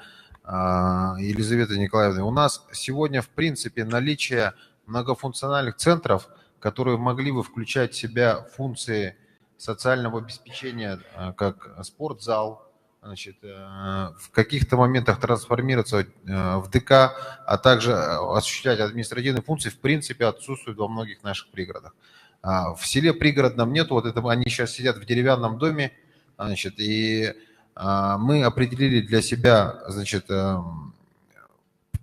Елизаветой Николаевной. У нас сегодня, в принципе, наличие многофункциональных центров, которые могли бы включать в себя функции социального обеспечения, как спортзал, значит, в каких-то моментах трансформироваться в ДК, а также осуществлять административные функции, в принципе, отсутствуют во многих наших пригородах. В селе пригородном нету, вот это они сейчас сидят в деревянном доме, значит, и мы определили для себя, значит,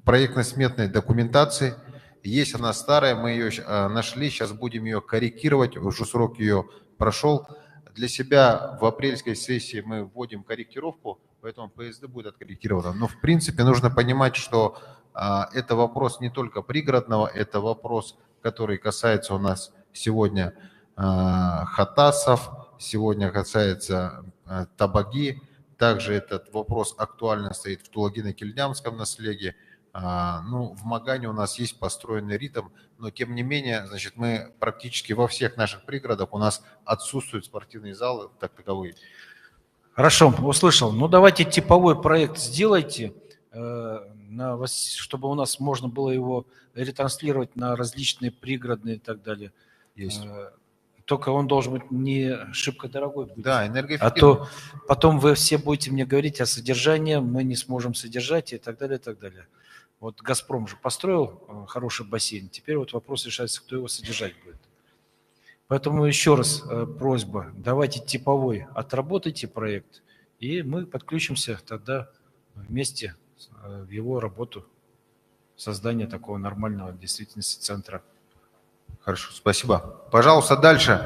проектно-сметной документации. Есть она старая, мы ее нашли, сейчас будем ее корректировать, уже срок ее прошел. Для себя в апрельской сессии мы вводим корректировку, поэтому ПСД будет откорректировано. Но в принципе нужно понимать, что это вопрос не только пригородного, это вопрос, который касается у нас сегодня хатасов, сегодня касается табаги. Также этот вопрос актуально стоит в Тулагино-Кильдямском наследии. Ну, в Магане у нас есть построенный ритм, но тем не менее, значит, мы практически во всех наших пригородах у нас отсутствуют спортивные залы так таковые.
Хорошо, услышал. Ну, давайте типовой проект сделайте, чтобы у нас можно было его ретранслировать на различные пригородные и так далее.
Есть.
Только он должен быть не шибко дорогой быть.
Да, энергоэффективный.
А то потом вы все будете мне говорить о содержании, мы не сможем содержать и так далее, и так далее. Вот «Газпром» же построил хороший бассейн, теперь вот вопрос решается, кто его содержать будет. Поэтому еще раз просьба, давайте типовой, отработайте проект, и мы подключимся тогда вместе в его работу, создание такого нормального в действительности центра.
Хорошо, спасибо. Пожалуйста, дальше.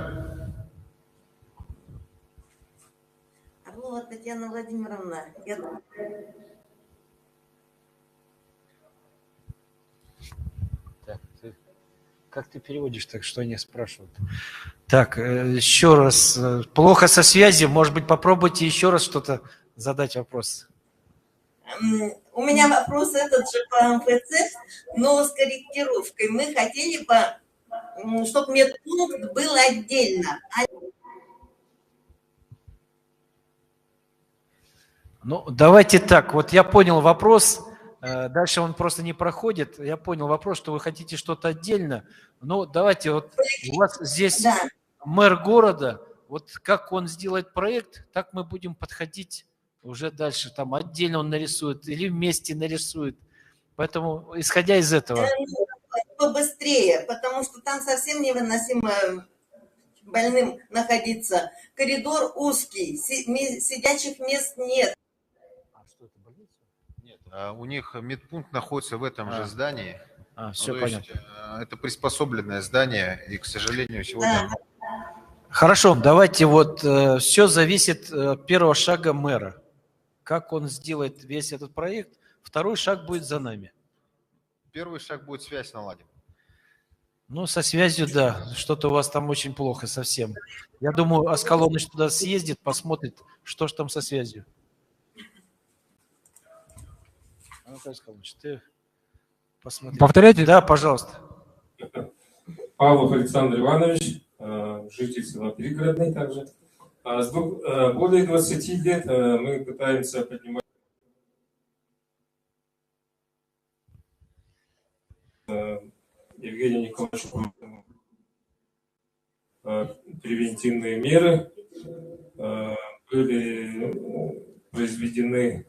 Орлова Татьяна Владимировна.
Как ты переводишь, так что они спрашивают? Так, еще раз. Плохо со связью. Может быть, попробуйте еще раз что-то задать вопрос.
У меня вопрос этот же по МФЦ, но с корректировкой. Мы хотели бы, чтобы медпункт был отдельно.
Ну, давайте так. Вот я понял вопрос. Дальше он просто не проходит. Я понял вопрос, что вы хотите что-то отдельно. Ну, давайте, вот у вас здесь мэр города, вот как он сделает проект, так мы будем подходить уже дальше. Там отдельно он нарисует или вместе нарисует. Поэтому, исходя из этого...
Побыстрее, потому что там совсем невыносимо больным находиться. Коридор узкий, сидячих мест нет.
У них медпункт находится в этом же здании.
Все
то
понятно.
есть, это приспособленное здание, и, к сожалению, сегодня...
Хорошо, давайте вот все зависит от первого шага мэра. Как он сделает весь этот проект, второй шаг будет за нами.
Первый шаг будет связь наладим.
Ну, со связью, да, что-то у вас там очень плохо совсем. Я думаю, Аскалоныч туда съездит, посмотрит, что ж там со связью. Аскалоныч, ты посмотри.
Повторяйте?
Да, пожалуйста.
Павлов Александр Иванович, житель села Пригородный также. Более 20 лет мы пытаемся поднимать Евгению Николаевичу превентивные меры. Были произведены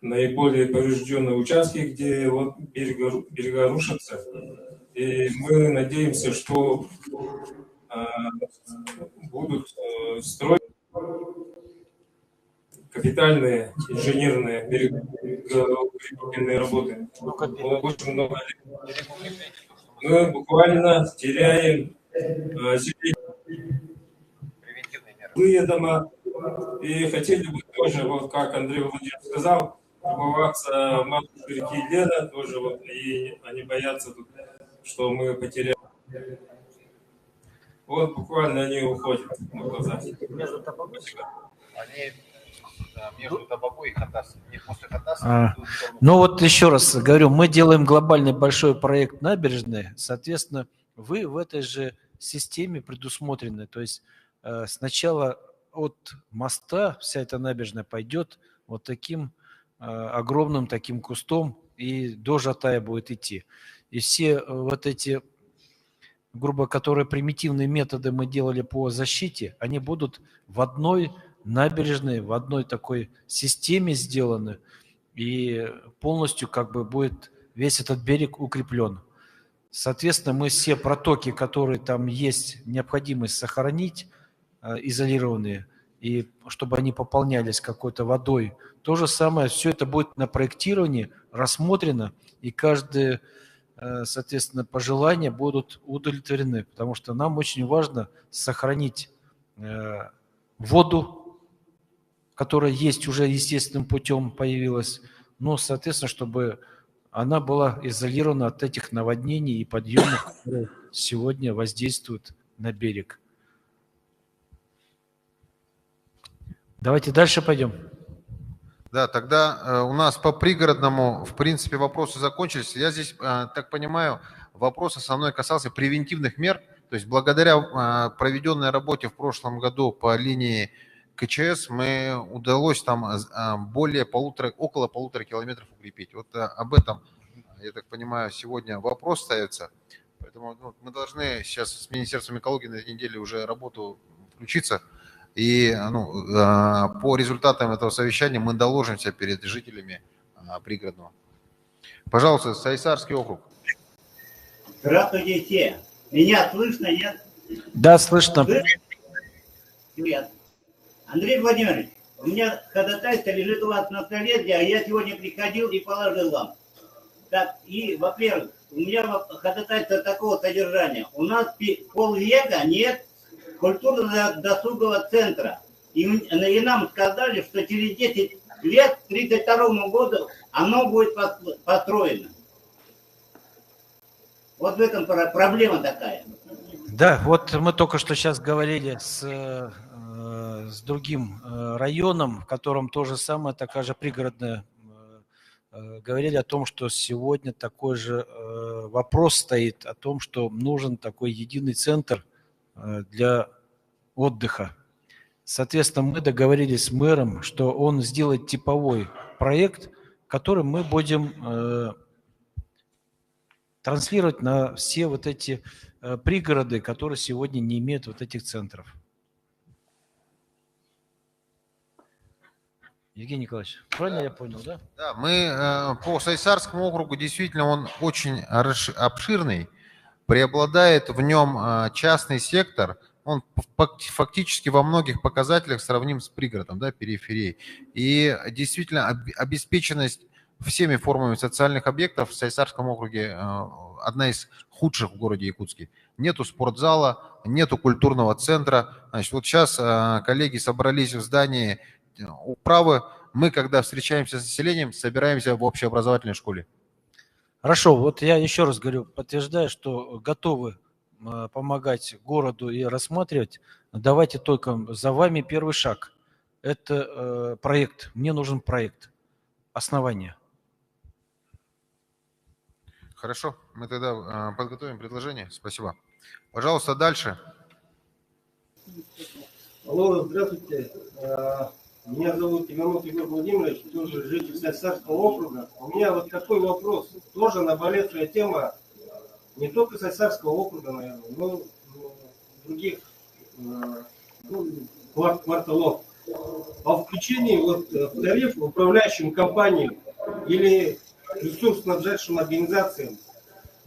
наиболее поврежденные участки, где вот берега рушатся. И мы надеемся, что будут строить капитальные инженерные берегоукрепительные работы. Очень много лет. Мы буквально теряем жилые дома. И хотели бы тоже, вот как Андрей Владимирович сказал, побываться в матушке реки Лена, тоже вот, и они боятся, что мы потеряем. Вот буквально они уходят на глазах.
Между Табагой и Хатасом. Не после Хатаса.
Ну вот еще раз говорю, мы делаем глобальный большой проект набережной, соответственно, вы в этой же системе предусмотрены. То есть сначала от моста вся эта набережная пойдет вот таким огромным таким кустом и до Жатая будет идти. И все вот эти, грубо говоря, примитивные методы мы делали по защите, они будут в одной набережной, в одной такой системе сделаны, и полностью как бы будет весь этот берег укреплен. Соответственно, мы все протоки, которые там есть, необходимость сохранить, изолированные, и чтобы они пополнялись какой-то водой. То же самое, все это будет на проектировании рассмотрено, и каждое, соответственно, пожелания будут удовлетворены, потому что нам очень важно сохранить воду, которая есть уже естественным путем появилась, но, соответственно, чтобы она была изолирована от этих наводнений и подъемов, которые сегодня воздействуют на берег. Давайте дальше пойдем.
Да, тогда у нас по пригородному, в принципе, вопросы закончились. Я здесь, так понимаю, вопрос основной касался превентивных мер. То есть благодаря проведенной работе в прошлом году по линии КЧС мы удалось там около 1,5 километров укрепить. Вот об этом, я так понимаю, сегодня вопрос ставится. Поэтому мы должны сейчас с Министерством экологии на этой неделе уже работу включиться. И по результатам этого совещания мы доложимся перед жителями пригородного. Пожалуйста, Сайсарский округ.
Здравствуйте все. Меня слышно, нет?
Да, слышно.
Привет. Андрей Владимирович, у меня ходатайство лежит у вас на столе, а я сегодня приходил и положил вам. Так, и, во-первых, у меня ходатайство такого содержания. У нас полвека нет культурно-досугового центра. И нам сказали, что через 10 лет, к 1932 году, оно будет построено. Вот в этом проблема такая.
Да, вот мы только что сейчас говорили с другим районом, в котором то же самое, такая же пригородная, говорили о том, что сегодня такой же вопрос стоит о том, что нужен такой единый центр для отдыха. Соответственно, мы договорились с мэром, что он сделает типовой проект, который мы будем транслировать на все вот эти пригороды, которые сегодня не имеют вот этих центров. Евгений Николаевич, правильно я понял, да?
Да, мы по Сайсарскому округу действительно он очень обширный, преобладает в нем частный сектор, он фактически во многих показателях сравним с пригородом, да, периферией. И действительно обеспеченность всеми формами социальных объектов в Сайсарском округе одна из худших в городе Якутске. Нету спортзала, нету культурного центра. Значит, вот сейчас коллеги собрались в здании управы. Мы, когда встречаемся с населением, собираемся в общеобразовательной школе.
Хорошо, вот я еще раз говорю, подтверждаю, что готовы помогать городу и рассматривать. Давайте только за вами первый шаг. Это проект. Мне нужен проект. Основание.
Хорошо, мы тогда подготовим предложение. Спасибо. Пожалуйста, дальше.
Алло, здравствуйте. Меня зовут Иванов Егор Владимирович, тоже житель Сайсарского округа. У меня вот такой вопрос. Тоже наболевшая тема не только Сайсарского округа, наверное, но других кварталов. О включении в тариф управляющим компаниям или ресурсоснабжающим организациям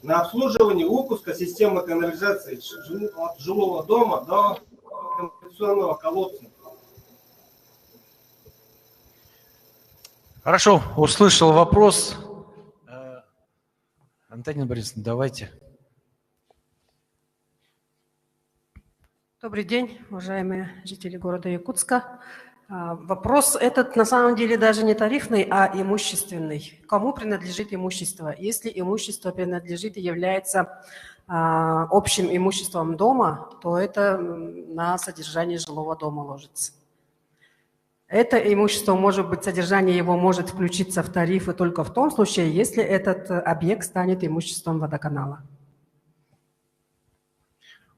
на обслуживание выпуска системы канализации от жилого дома до канализационного колодца.
Хорошо, услышал вопрос. Антонина Борисовна, давайте.
Добрый день, уважаемые жители города Якутска. Вопрос этот на самом деле даже не тарифный, а имущественный. Кому принадлежит имущество? Если имущество принадлежит и является общим имуществом дома, то это на содержание жилого дома ложится. Это имущество, может быть, содержание его может включиться в тарифы только в том случае, если этот объект станет имуществом водоканала.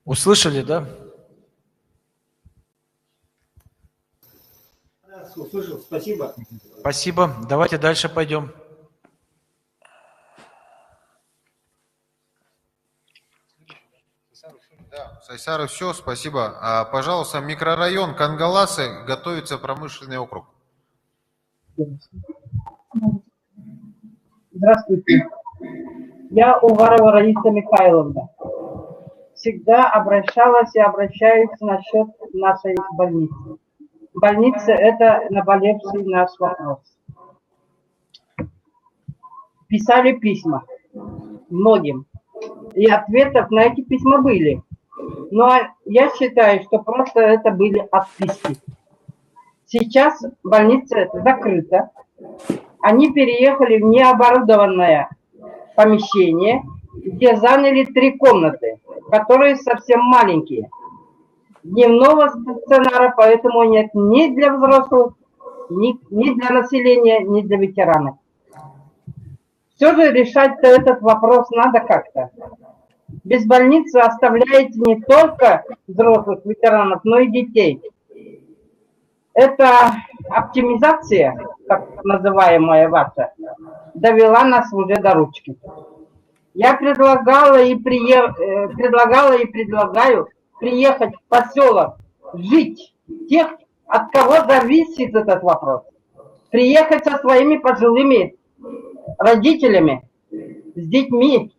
Услышали, да?
услышал. Спасибо.
Спасибо. Давайте дальше пойдем.
Сайсаров, все, спасибо. Пожалуйста, микрорайон Кангаласы, готовится промышленный округ.
Здравствуйте. Я Уварова Раиса Михайловна. Всегда обращалась и обращаюсь насчет нашей больницы. Больница – это наболевший наш вопрос. Писали письма многим, и ответов на эти письма были. Но я считаю, что просто это были отписки. Сейчас больница закрыта. Они переехали в необорудованное помещение, где заняли 3 комнаты, которые совсем маленькие. Дневного стационара поэтому нет ни для взрослых, ни для населения, ни для ветеранов. Все же решать-то этот вопрос надо как-то. Без больницы оставляете не только взрослых ветеранов, но и детей. Эта оптимизация, так называемая ваша, довела нас уже до ручки. Я предлагала и предлагаю приехать в поселок, жить тех, от кого зависит этот вопрос. Приехать со своими пожилыми родителями, с детьми,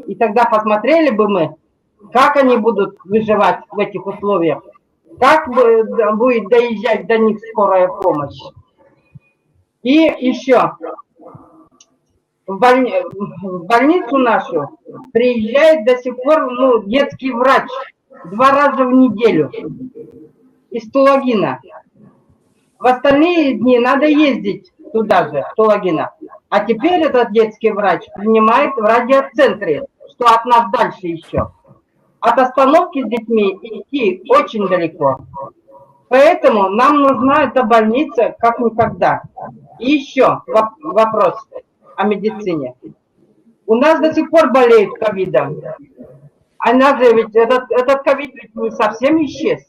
и тогда посмотрели бы мы, как они будут выживать в этих условиях, как будет доезжать до них скорая помощь. И еще, в больницу нашу приезжает до сих пор детский врач 2 раза в неделю из Тулагина. В остальные дни надо ездить туда же, в Тулагина. А теперь этот детский врач принимает в радиоцентре, что от нас дальше еще. От остановки с детьми идти очень далеко. Поэтому нам нужна эта больница как никогда. И еще вопрос о медицине. У нас до сих пор болеют ковидом. Она же ведь, этот ковид ведь не совсем исчез.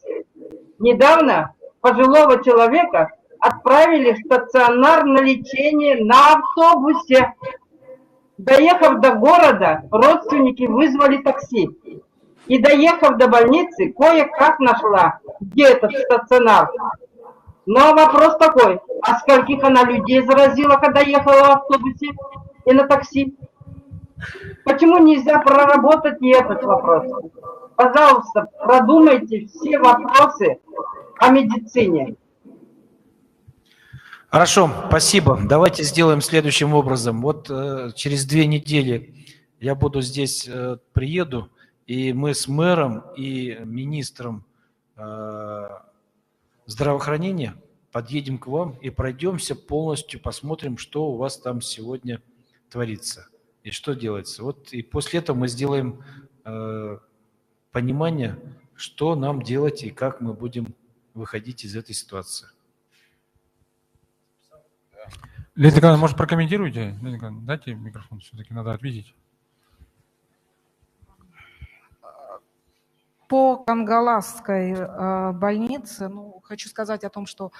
Недавно пожилого человека отправили в стационар на лечение на автобусе. Доехав до города, родственники вызвали такси. И доехав до больницы, кое-как нашла, где этот стационар. Но вопрос такой, а скольких она людей заразила, когда ехала в автобусе и на такси? Почему нельзя проработать и этот вопрос? Пожалуйста, продумайте все вопросы о медицине.
Хорошо, спасибо. Давайте сделаем следующим образом. Вот через 2 недели я буду здесь, приеду, и мы с мэром и министром здравоохранения подъедем к вам и пройдемся полностью, посмотрим, что у вас там сегодня творится и что делается. Вот и после этого мы сделаем понимание, что нам делать и как мы будем выходить из этой ситуации.
Леонид Николаевич, может, прокомментируйте? Леонид Николаевич, дайте микрофон, все-таки надо ответить.
По Кангаласской больнице, хочу сказать о том, что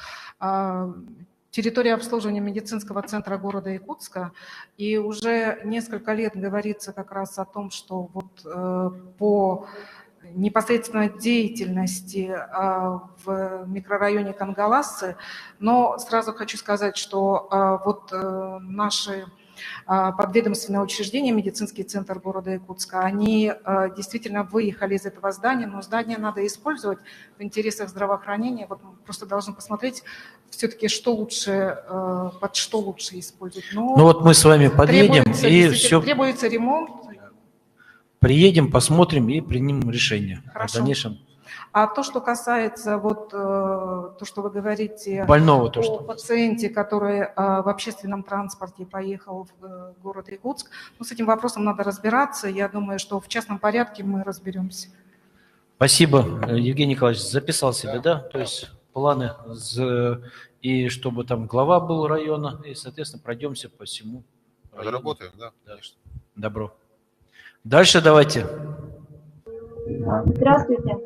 территория обслуживания медицинского центра города Якутска, и уже несколько лет говорится как раз о том, что вот по непосредственно деятельности в микрорайоне Кангаласы, но сразу хочу сказать, что вот наши подведомственное учреждение, медицинский центр города Якутска, они действительно выехали из этого здания, но здание надо использовать в интересах здравоохранения. Вот мы просто должны посмотреть все-таки, что лучше, под что лучше использовать. Но
вот мы с вами подъедем и все.
Требуется ремонт.
Приедем, посмотрим и примем решение.
Хорошо.
О дальнейшем.
А то, что касается вот то, что вы говорите
больного,
о пациенте, который в общественном транспорте поехал в город Якутск, с этим вопросом надо разбираться. Я думаю, что в частном порядке мы разберемся.
Спасибо, Евгений Николаевич, записал себе, да? То есть планы, и чтобы там глава был района, и, соответственно, пройдемся по всему району.
Работаем, да, конечно.
Добро. Дальше давайте.
Здравствуйте.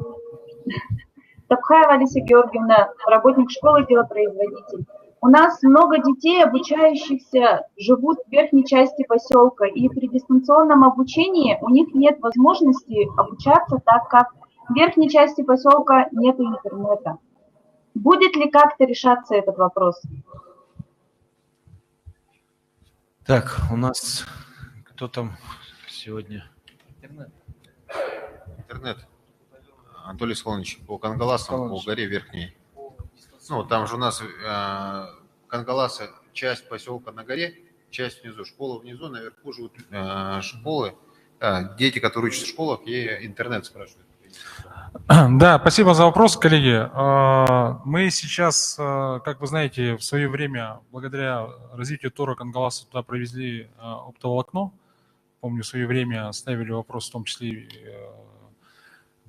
Топхаева Алиса Георгиевна, работник школы, делопроизводитель. У нас много детей, обучающихся, живут в верхней части поселка, и при дистанционном обучении у них нет возможности обучаться, так как в верхней части поселка нет интернета. Будет ли как-то решаться этот вопрос?
Так, у нас кто там сегодня?
Интернет. Анатолий Солонович, по Кангаласам, по горе Верхней. Ну, там же у нас Кангаласы, часть поселка на горе, часть внизу. Школа внизу, наверху живут школы. Дети, которые учатся в школах, и интернет спрашивают.
Да, спасибо за вопрос, коллеги. Мы сейчас, как вы знаете, в свое время, благодаря развитию Тора Кангаласа, туда провезли оптоволокно. Помню, в свое время ставили вопрос, в том числе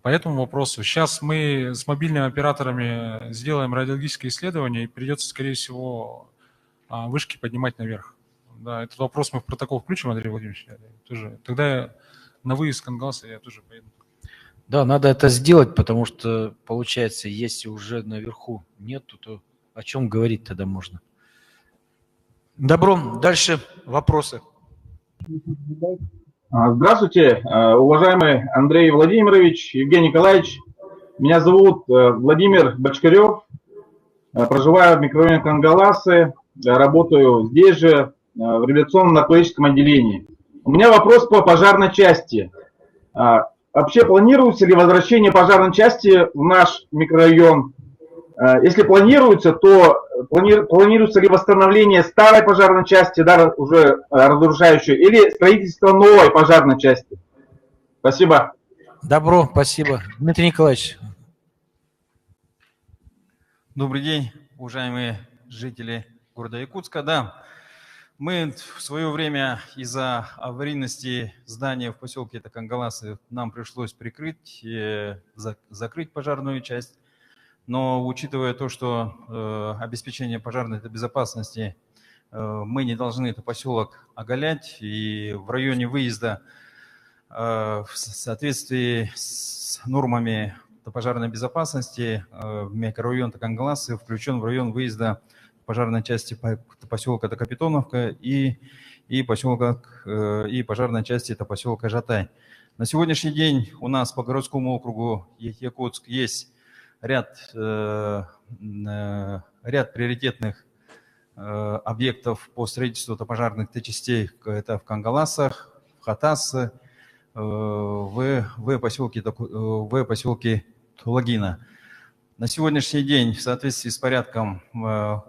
по этому вопросу. Сейчас мы с мобильными операторами сделаем радиологическое исследование, и придется, скорее всего, вышки поднимать наверх. Да, этот вопрос мы в протокол включим, Андрей Владимирович. Тоже. Тогда на выезд Кангаласа я тоже поеду.
Да, надо это сделать, потому что, получается, если уже наверху нету, то о чем говорить тогда можно? Добро, дальше вопросы.
Здравствуйте, уважаемый Андрей Владимирович, Евгений Николаевич. Меня зовут Владимир Бочкарев, проживаю в микрорайоне Кангаласы, работаю здесь же, в реабилитационно-наркологическом отделении. У меня вопрос по пожарной части. Вообще планируется ли возвращение пожарной части в наш микрорайон? Если планируется, то планируется ли восстановление старой пожарной части, да, уже разрушающей, или строительство новой пожарной части? Спасибо.
Добро, спасибо. Дмитрий Николаевич.
Добрый день, уважаемые жители города Якутска. Да, мы в свое время из-за аварийности здания в поселке Кангаласы нам пришлось прикрыть, закрыть пожарную часть. Но учитывая то, что обеспечение пожарной безопасности, мы не должны этот поселок оголять. И в районе выезда в соответствии с нормами пожарной безопасности микрорайон Кангаласы включен в район выезда пожарной части поселка Капитоновка и пожарной части поселка Жатай. На сегодняшний день у нас по городскому округу Якутск есть ряд приоритетных объектов по строительству пожарных частей. Это в Кангаласах, в Хатасе, в поселке Тулагина. На сегодняшний день в соответствии с порядком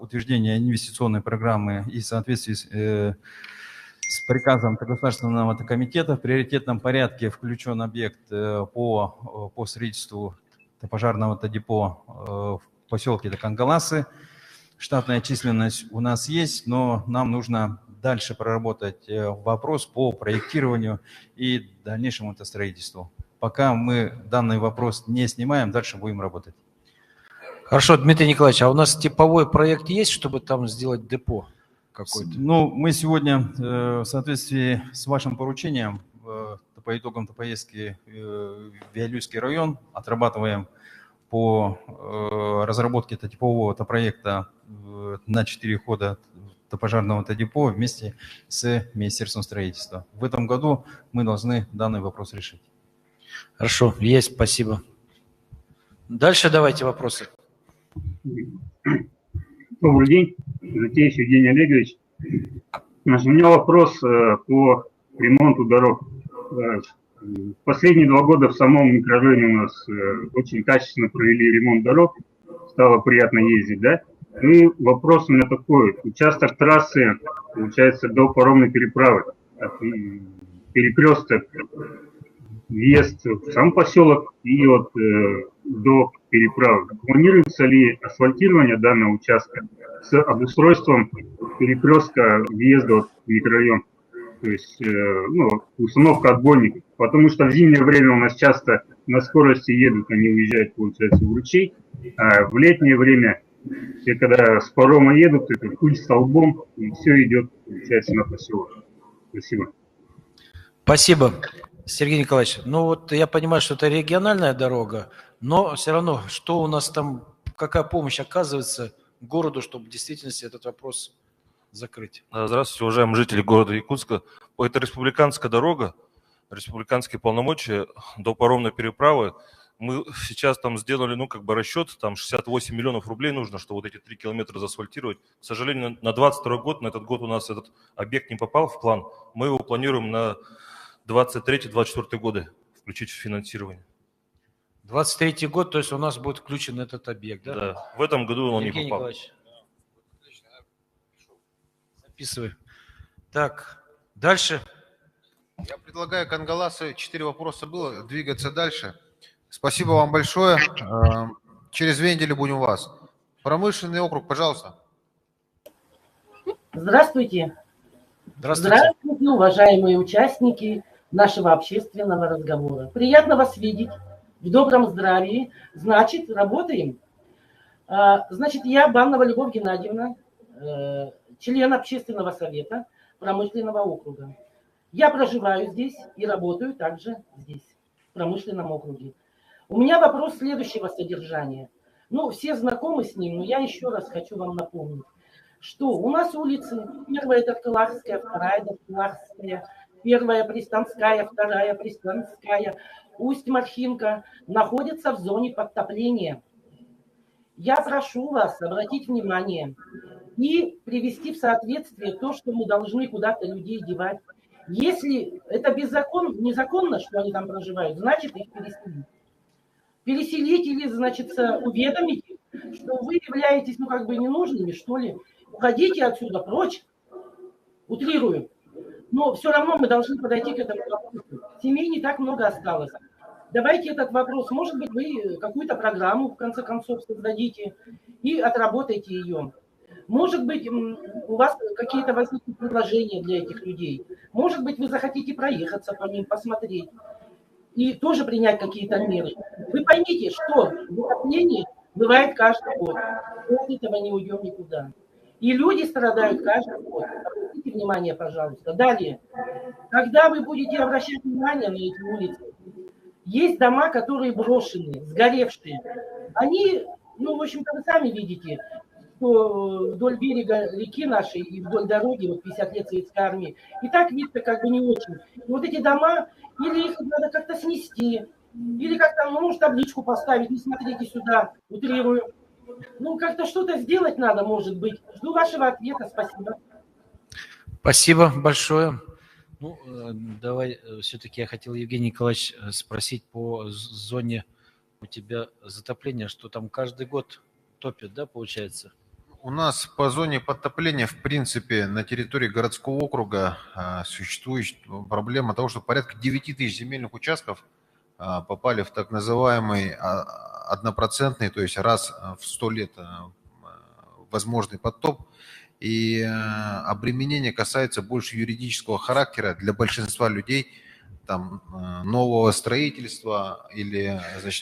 утверждения инвестиционной программы и в соответствии с приказом Государственного комитета в приоритетном порядке включен объект по строительству пожарного депо в поселке Кангаласы. Штатная численность у нас есть, но нам нужно дальше проработать вопрос по проектированию и дальнейшему строительству. Пока мы данный вопрос не снимаем, дальше будем работать.
Хорошо, Дмитрий Николаевич, а у нас типовой проект есть, чтобы там сделать депо какой-то?
Ну, мы сегодня в соответствии с вашим поручением по итогам поездки в Виолюйский район отрабатываем по разработке типового проекта на 4 хода пожарного депо вместе с Министерством строительства. В этом году мы должны данный вопрос решить.
Хорошо, есть, спасибо. Дальше давайте вопросы.
Добрый день, Затеев Евгений Олегович. У меня вопрос по ремонту дорог. Последние 2 года в самом микрорайоне у нас очень качественно провели ремонт дорог, стало приятно ездить, да? И вопрос у меня такой: участок трассы, получается, до паромной переправы, перекресток, въезд в сам поселок и вот до переправы. Планируется ли асфальтирование данного участка с обустройством перекрестка въезда в микрорайон? То есть установка отбойников. Потому что в зимнее время у нас часто на скорости едут, они уезжают, получается, в ручей. А в летнее время, все когда с парома едут, это пыль столбом, и все идет, получается, на поселок. Спасибо.
Спасибо, Сергей Николаевич. Ну вот я понимаю, что это региональная дорога, но все равно, что у нас там, какая помощь оказывается городу, чтобы в действительности этот вопрос закрыть.
Здравствуйте, уважаемые жители города Якутска. Это республиканская дорога, республиканские полномочия до паромной переправы. Мы сейчас там сделали, расчет, там 68 миллионов рублей нужно, чтобы вот эти 3 километра заасфальтировать. К сожалению, на 22 год, на этот год у нас этот объект не попал в план. Мы его планируем на 23-24 годы включить в финансирование.
23-й год, то есть у нас будет включен этот объект, да?
Да, в этом году он
Евгений
не попал.
Николаевич, записывай. Так, дальше.
Я предлагаю Кангаласу, 4 вопроса было, двигаться дальше. Спасибо вам большое. Через 2 недели будем у вас. Промышленный округ, пожалуйста.
Здравствуйте.
Здравствуйте.
Здравствуйте, уважаемые участники нашего общественного разговора. Приятно вас видеть в добром здравии. Значит, работаем. Значит, я Баннова Любовь Геннадьевна, член общественного совета промышленного округа. Я проживаю здесь и работаю также здесь, в промышленном округе. У меня вопрос следующего содержания. Все знакомы с ним, но я еще раз хочу вам напомнить, что у нас улицы, первая это Кылахская, вторая это Кылахская, первая Пристанская, вторая Пристанская, Усть-Мархинка находятся в зоне подтопления. Я прошу вас обратить внимание и привести в соответствие то, что мы должны куда-то людей девать. Если это незаконно, что они там проживают, значит их переселить. Переселить или, значит, уведомить, что вы являетесь, ненужными, что ли. Уходите отсюда, прочь. Утрирую. Но все равно мы должны подойти к этому вопросу. Семей не так много осталось. Давайте этот вопрос, может быть, вы какую-то программу, в конце концов, создадите и отработайте ее. Может быть, у вас какие-то возникнут предложения для этих людей. Может быть, вы захотите проехаться по ним, посмотреть и тоже принять какие-то меры. Вы поймите, что затопление бывает каждый год. От этого не уйдем никуда. И люди страдают каждый год. Обратите внимание, пожалуйста. Далее, когда вы будете обращать внимание на эти улицы, есть дома, которые брошены, сгоревшие. Они, в общем-то, вы сами видите, что вдоль берега реки нашей и вдоль дороги, 50 лет советской армии, и так видно не очень. И вот эти дома, или их надо как-то снести, или как-то, может, табличку поставить, не смотрите сюда, утрирую. Как-то что-то сделать надо, может быть. Жду вашего ответа. Спасибо.
Спасибо большое. Давай, все-таки я хотел, Евгений Николаевич, спросить по зоне у тебя затопления, что там каждый год топит, да, получается?
У нас по зоне подтопления, в принципе, на территории городского округа существует проблема того, что порядка 9 тысяч земельных участков попали в так называемый однопроцентный, то есть раз в 100 лет возможный подтоп. И обременение касается больше юридического характера для большинства людей, там, нового строительства или,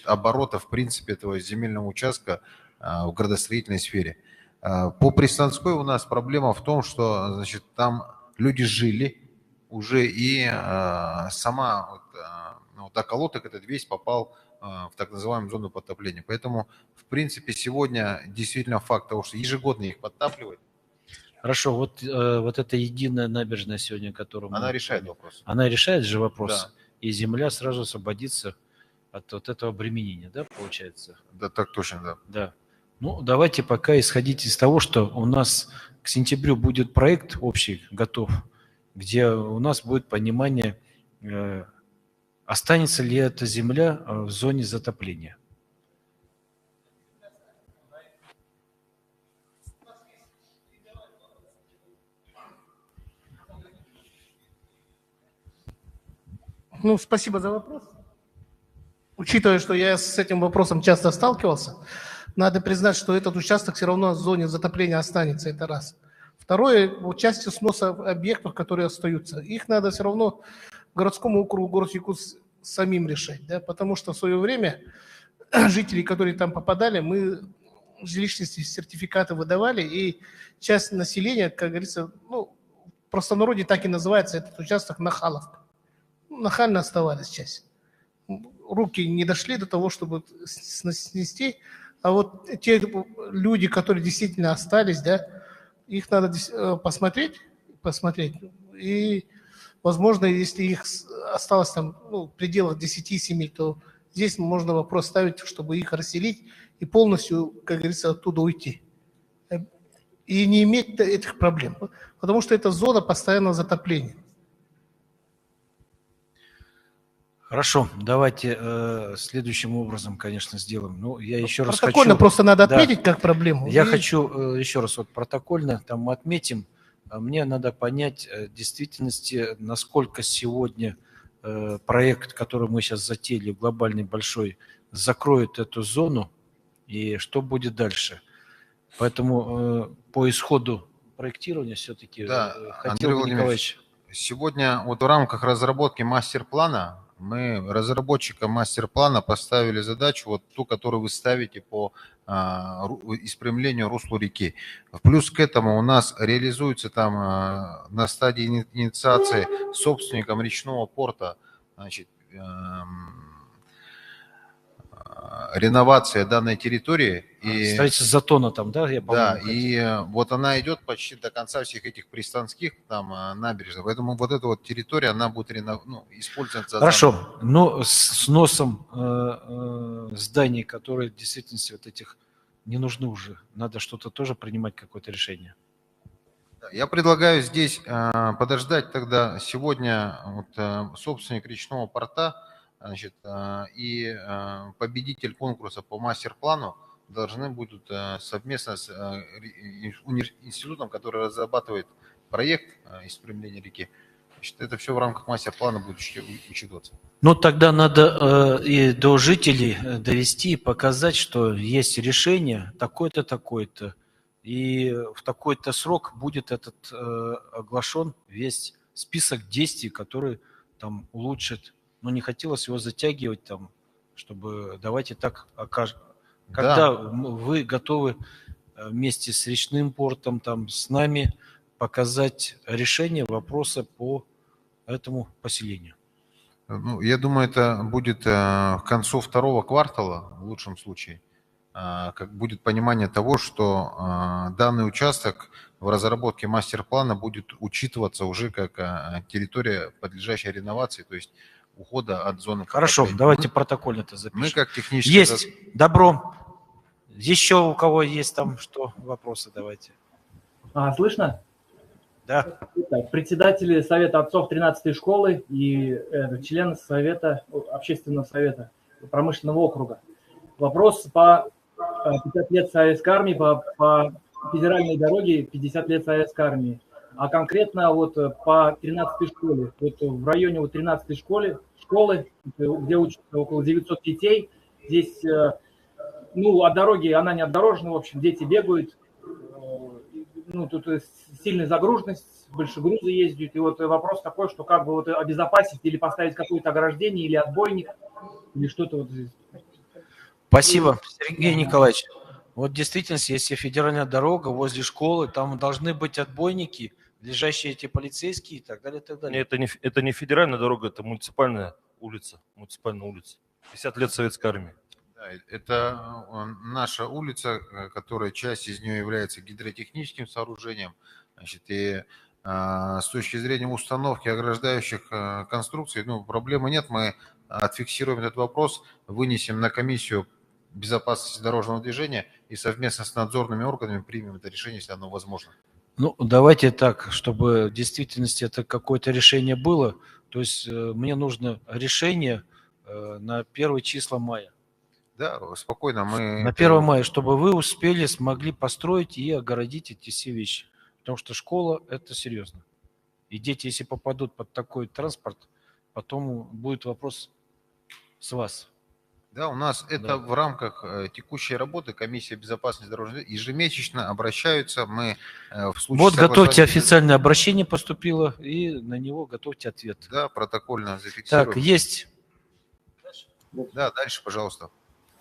оборота, в принципе, этого земельного участка в градостроительной сфере. По Пристанской у нас проблема в том, что, там люди жили уже, и сама околоток этот весь попал в так называемую зону подтопления. Поэтому, в принципе, сегодня действительно факт того, что ежегодно их подтапливают.
Хорошо, вот эта единая набережная сегодня, которую...
Она решает вопрос.
Она решает же вопрос.
Да.
И земля сразу освободится от вот этого обременения, да, получается?
Да, так точно, да.
Да. Давайте пока исходить из того, что у нас к сентябрю будет проект общий готов, где у нас будет понимание, останется ли эта земля в зоне затопления.
Спасибо за вопрос. Учитывая, что я с этим вопросом часто сталкивался, надо признать, что этот участок все равно в зоне затопления останется, это раз. Второе, части сноса объектов, которые остаются, их надо все равно городскому округу, город Якутск самим решать, да, потому что в свое время жители, которые там попадали, мы жилищные сертификаты выдавали, и часть населения, как говорится, в простонародье так и называется этот участок нахаловка. Нахально оставались часть. Руки не дошли до того, чтобы снести, А вот те люди, которые действительно остались, да, их надо посмотреть. И, возможно, если их осталось там в пределах 10 семей, то здесь можно вопрос ставить, чтобы их расселить и полностью, как говорится, оттуда уйти. И не иметь этих проблем. Потому что это зона постоянного затопления.
Хорошо, давайте следующим образом, конечно, сделаем. Ну, я еще раз хочу...
Протокольно просто надо отметить как проблему.
Я хочу еще раз протокольно, там мы отметим. Мне надо понять в действительности, насколько сегодня проект, который мы сейчас затеяли, глобальный, большой, закроет эту зону и что будет дальше. Поэтому по исходу проектирования все-таки
Андрей Владимирович, сегодня вот в рамках разработки мастер-плана мы разработчикам мастер-плана поставили задачу, вот ту, которую вы ставите по исправлению русла реки. Плюс к этому у нас реализуется там на стадии инициации собственником речного порта, значит, реновация данной территории.
Строительство затона там, да?
Да, и вот она идет почти до конца всех этих пристанских там набережных. Поэтому вот эта вот территория, она будет использоваться.
Хорошо, но с сносом зданий, которые в действительности вот этих не нужны уже, надо что-то тоже принимать, какое-то решение.
Я предлагаю здесь подождать тогда сегодня вот, собственник речного порта, значит, и победитель конкурса по мастер-плану должны будут совместно с институтом, который разрабатывает проект исправления реки, значит, это все в рамках мастер-плана будет учитываться.
Ну, тогда надо и до жителей довести и показать, что есть решение такое-то, такое-то, и в такой-то срок будет оглашен весь список действий, которые там улучшат. Но не хотелось его затягивать там, чтобы давайте так окажем. Когда вы готовы вместе с речным портом, там, с нами показать решение вопроса по этому поселению?
Ну, я думаю, это будет к концу второго квартала, в лучшем случае, как будет понимание того, что данный участок в разработке мастер-плана будет учитываться уже как территория, подлежащая реновации, то есть ухода от зоны.
Хорошо, давайте протокольно это запишем.
Мы как технически...
Есть, добро. Еще у кого есть там что, вопросы, давайте.
Слышно?
Да.
Итак, председатели Совета отцов 13-й школы и член Совета, Общественного совета промышленного округа. Вопрос по 50 лет Советской армии, по федеральной дороге 50 лет Советской армии. А конкретно вот по 13-й школе. Вот в районе вот 13-й школы, где учатся около 900 детей, здесь, ну, от дороги, она не отдорожена, в общем, дети бегают, ну, тут сильная загруженность, больше грузы ездят, и вот вопрос такой, что как бы вот обезопасить или поставить какое-то ограждение, или отбойник, или что-то вот здесь.
Спасибо, Сергей Николаевич. Вот в действительности, если федеральная дорога возле школы, там должны быть отбойники, лежащие эти полицейские и так далее, и так далее.
Это не федеральная дорога, это муниципальная улица. 50 лет Советской армии.
Да, это наша улица, которая часть из нее является гидротехническим сооружением. Значит, и с точки зрения установки ограждающих конструкций, ну, проблемы нет. Мы отфиксируем этот вопрос, вынесем на комиссию безопасности дорожного движения и совместно с надзорными органами примем это решение, если оно возможно.
Ну, давайте так, чтобы в действительности это какое-то решение было. То есть мне нужно решение на 1 числа мая.
Да, спокойно. Мы...
На 1 мая, чтобы вы успели, смогли построить и огородить эти все вещи. Потому что школа – это серьезно. И дети, если попадут под такой транспорт, потом будет вопрос с вас.
Да, у нас это в рамках текущей работы комиссия безопасности дорожного движения ежемесячно обращаются. Мы в случае...
Вот готовьте официальное обращение поступило, и на него готовьте ответ.
Да, протокольно зафиксируем.
Так, есть.
Да, дальше, пожалуйста.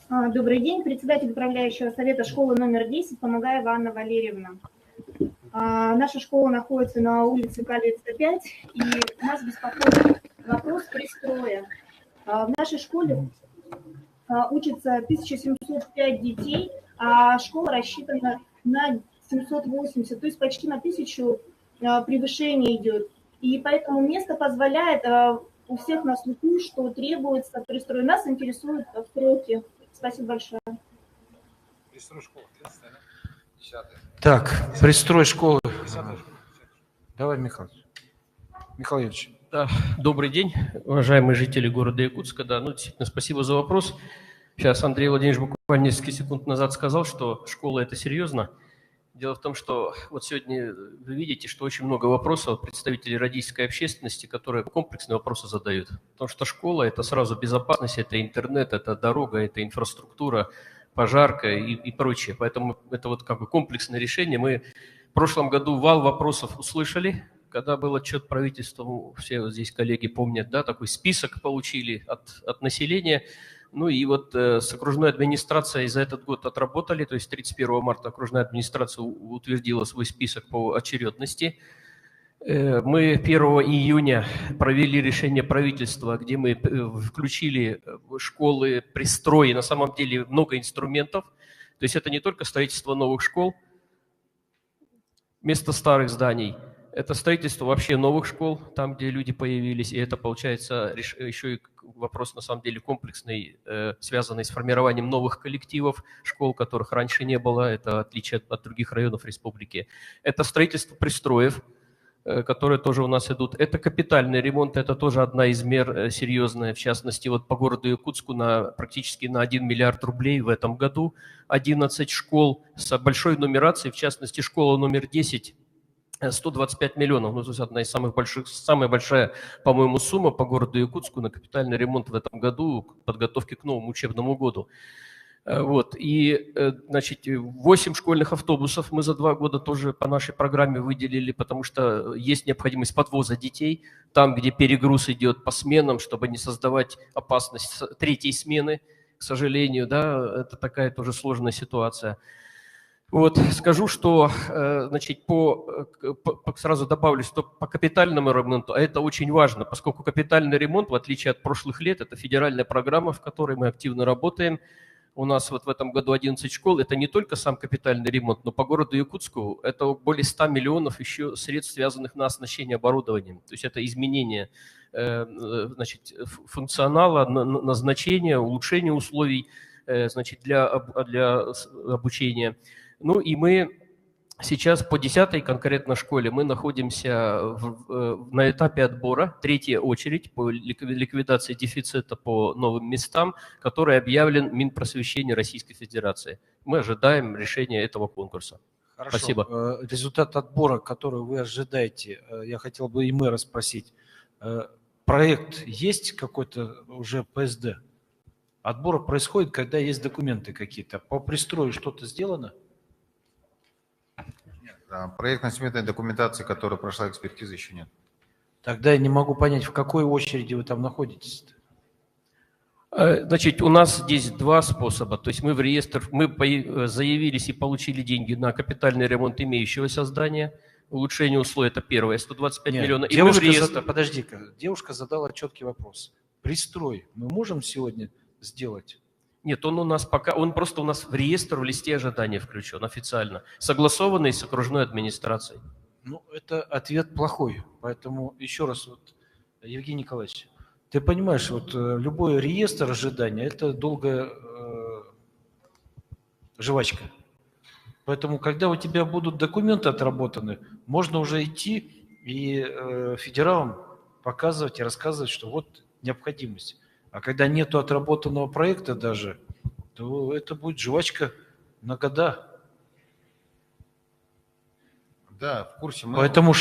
Добрый день, председатель управляющего совета школы номер 10, Помогаева Анна Валерьевна. Наша школа находится на улице Калит 105, и нас беспокоит вопрос пристроя. В нашей школе учится 1705 детей, а школа рассчитана на 780, то есть почти на 1000 превышение идет. И поэтому место позволяет у всех на слуху, что требуется пристрой. Нас интересуют сроки. Спасибо большое.
Так, пристрой школы. Давай, Михаил Юрьевич.
Да, добрый день, уважаемые жители города Якутска. Да, действительно, спасибо за вопрос. Сейчас Андрей Владимирович буквально несколько секунд назад сказал, что школа – это серьезно. Дело в том, что вот сегодня вы видите, что очень много вопросов от представителей родительской общественности, которые комплексные вопросы задают. Потому что школа – это сразу безопасность, это интернет, это дорога, это инфраструктура, пожарка и прочее. Поэтому это вот как бы комплексное решение. Мы в прошлом году вал вопросов услышали, когда был отчет правительства, все вот здесь коллеги помнят, да, такой список получили от населения. Ну и вот с окружной администрацией за этот год отработали, то есть 31 марта окружная администрация утвердила свой список по очередности. Мы 1 июня провели решение правительства, где мы включили школы, пристрои, на самом деле много инструментов. То есть это не только строительство новых школ вместо старых зданий, это строительство вообще новых школ, там, где люди появились, и это, получается, еще и вопрос, на самом деле, комплексный, связанный с формированием новых коллективов, школ, которых раньше не было, это отличие от других районов республики. Это строительство пристроев, которые тоже у нас идут. Это капитальный ремонт, это тоже одна из мер серьезная, в частности, вот по городу Якутску практически на 1 миллиард рублей в этом году, 11 школ с большой нумерацией, в частности, школа номер 10, 125 миллионов, то есть одна из самых больших, самая большая, по-моему, сумма по городу Якутску на капитальный ремонт в этом году, к подготовке к новому учебному году. Вот. И, значит, 8 школьных автобусов мы за 2 года тоже по нашей программе выделили, потому что есть необходимость подвоза детей там, где перегруз идет по сменам, чтобы не создавать опасность третьей смены, к сожалению, да, это такая тоже сложная ситуация. Вот, скажу, что, значит, сразу добавлю, что по капитальному ремонту, а это очень важно, поскольку капитальный ремонт, в отличие от прошлых лет, это федеральная программа, в которой мы активно работаем. У нас вот в этом году 11 школ, это не только сам капитальный ремонт, но по городу Якутску это более 100 миллионов еще средств, связанных на оснащение оборудованием. То есть это изменение, значит, функционала, назначения, улучшение условий, значит, для обучения. Ну и мы сейчас по 10-й конкретно школе мы находимся на этапе отбора, 3-я очередь по ликвидации дефицита по новым местам, который объявлен Минпросвещения Российской Федерации. Мы ожидаем решения этого конкурса.
Хорошо.
Спасибо.
Результат отбора, который вы ожидаете, я хотел бы и мэра спросить. Проект есть какой-то уже ПСД? Отбор происходит, когда есть документы какие-то. По пристрою что-то сделано?
Проектно-сметной документации, которая прошла экспертизу, еще нет.
Тогда я не могу понять, в какой очереди вы там находитесь-то?
Значит, у нас здесь 2 способа. То есть мы в реестр, мы заявились и получили деньги на капитальный ремонт имеющегося здания, улучшение условий, это первое, 125 миллионов. И
девушка
мы в реестр...
Подожди-ка, девушка задала четкий вопрос. Пристрой мы можем сегодня сделать?
Нет, он у нас пока, он просто у нас в реестр в листе ожидания включен официально, согласованный с окружной администрацией.
Ну, это ответ плохой. Поэтому еще раз, вот, Евгений Николаевич, ты понимаешь, вот любой реестр ожидания – это долгая жвачка. Поэтому, когда у тебя будут документы отработаны, можно уже идти и федералам показывать и рассказывать, что вот необходимость. А когда нету отработанного проекта даже, то это будет жвачка на года.
Да, в курсе.
Поэтому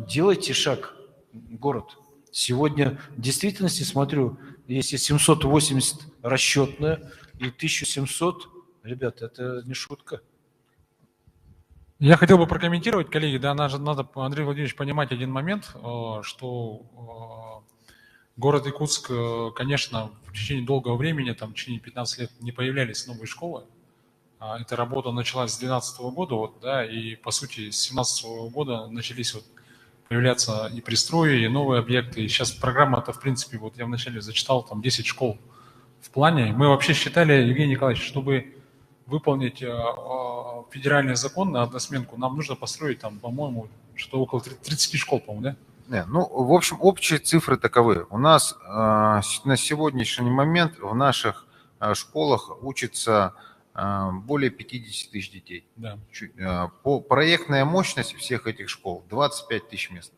делайте шаг, город. Сегодня в действительности, смотрю, если 780 расчетная и 1700, ребята, это не шутка.
Я хотел бы прокомментировать, коллеги, да, надо, Андрей Владимирович, понимать один момент, что город Якутск, конечно, в течение долгого времени, там, в течение 15 лет не появлялись новые школы. Эта работа началась с 2012 года, вот, да, и, по сути, с 2017 года начались вот появляться и пристрои, и новые объекты. И сейчас программа-то, в принципе, вот я вначале зачитал, там 10 школ в плане. Мы вообще считали, Евгений Николаевич, чтобы выполнить федеральный закон на односменку, нам нужно построить там, по-моему, что около 30 школ, по-моему, да?
Не, ну, в общем, общие цифры таковы. У нас на сегодняшний момент в наших школах учатся более 50 тысяч детей.
Да.
Проектная мощность всех этих школ 25 тысяч мест.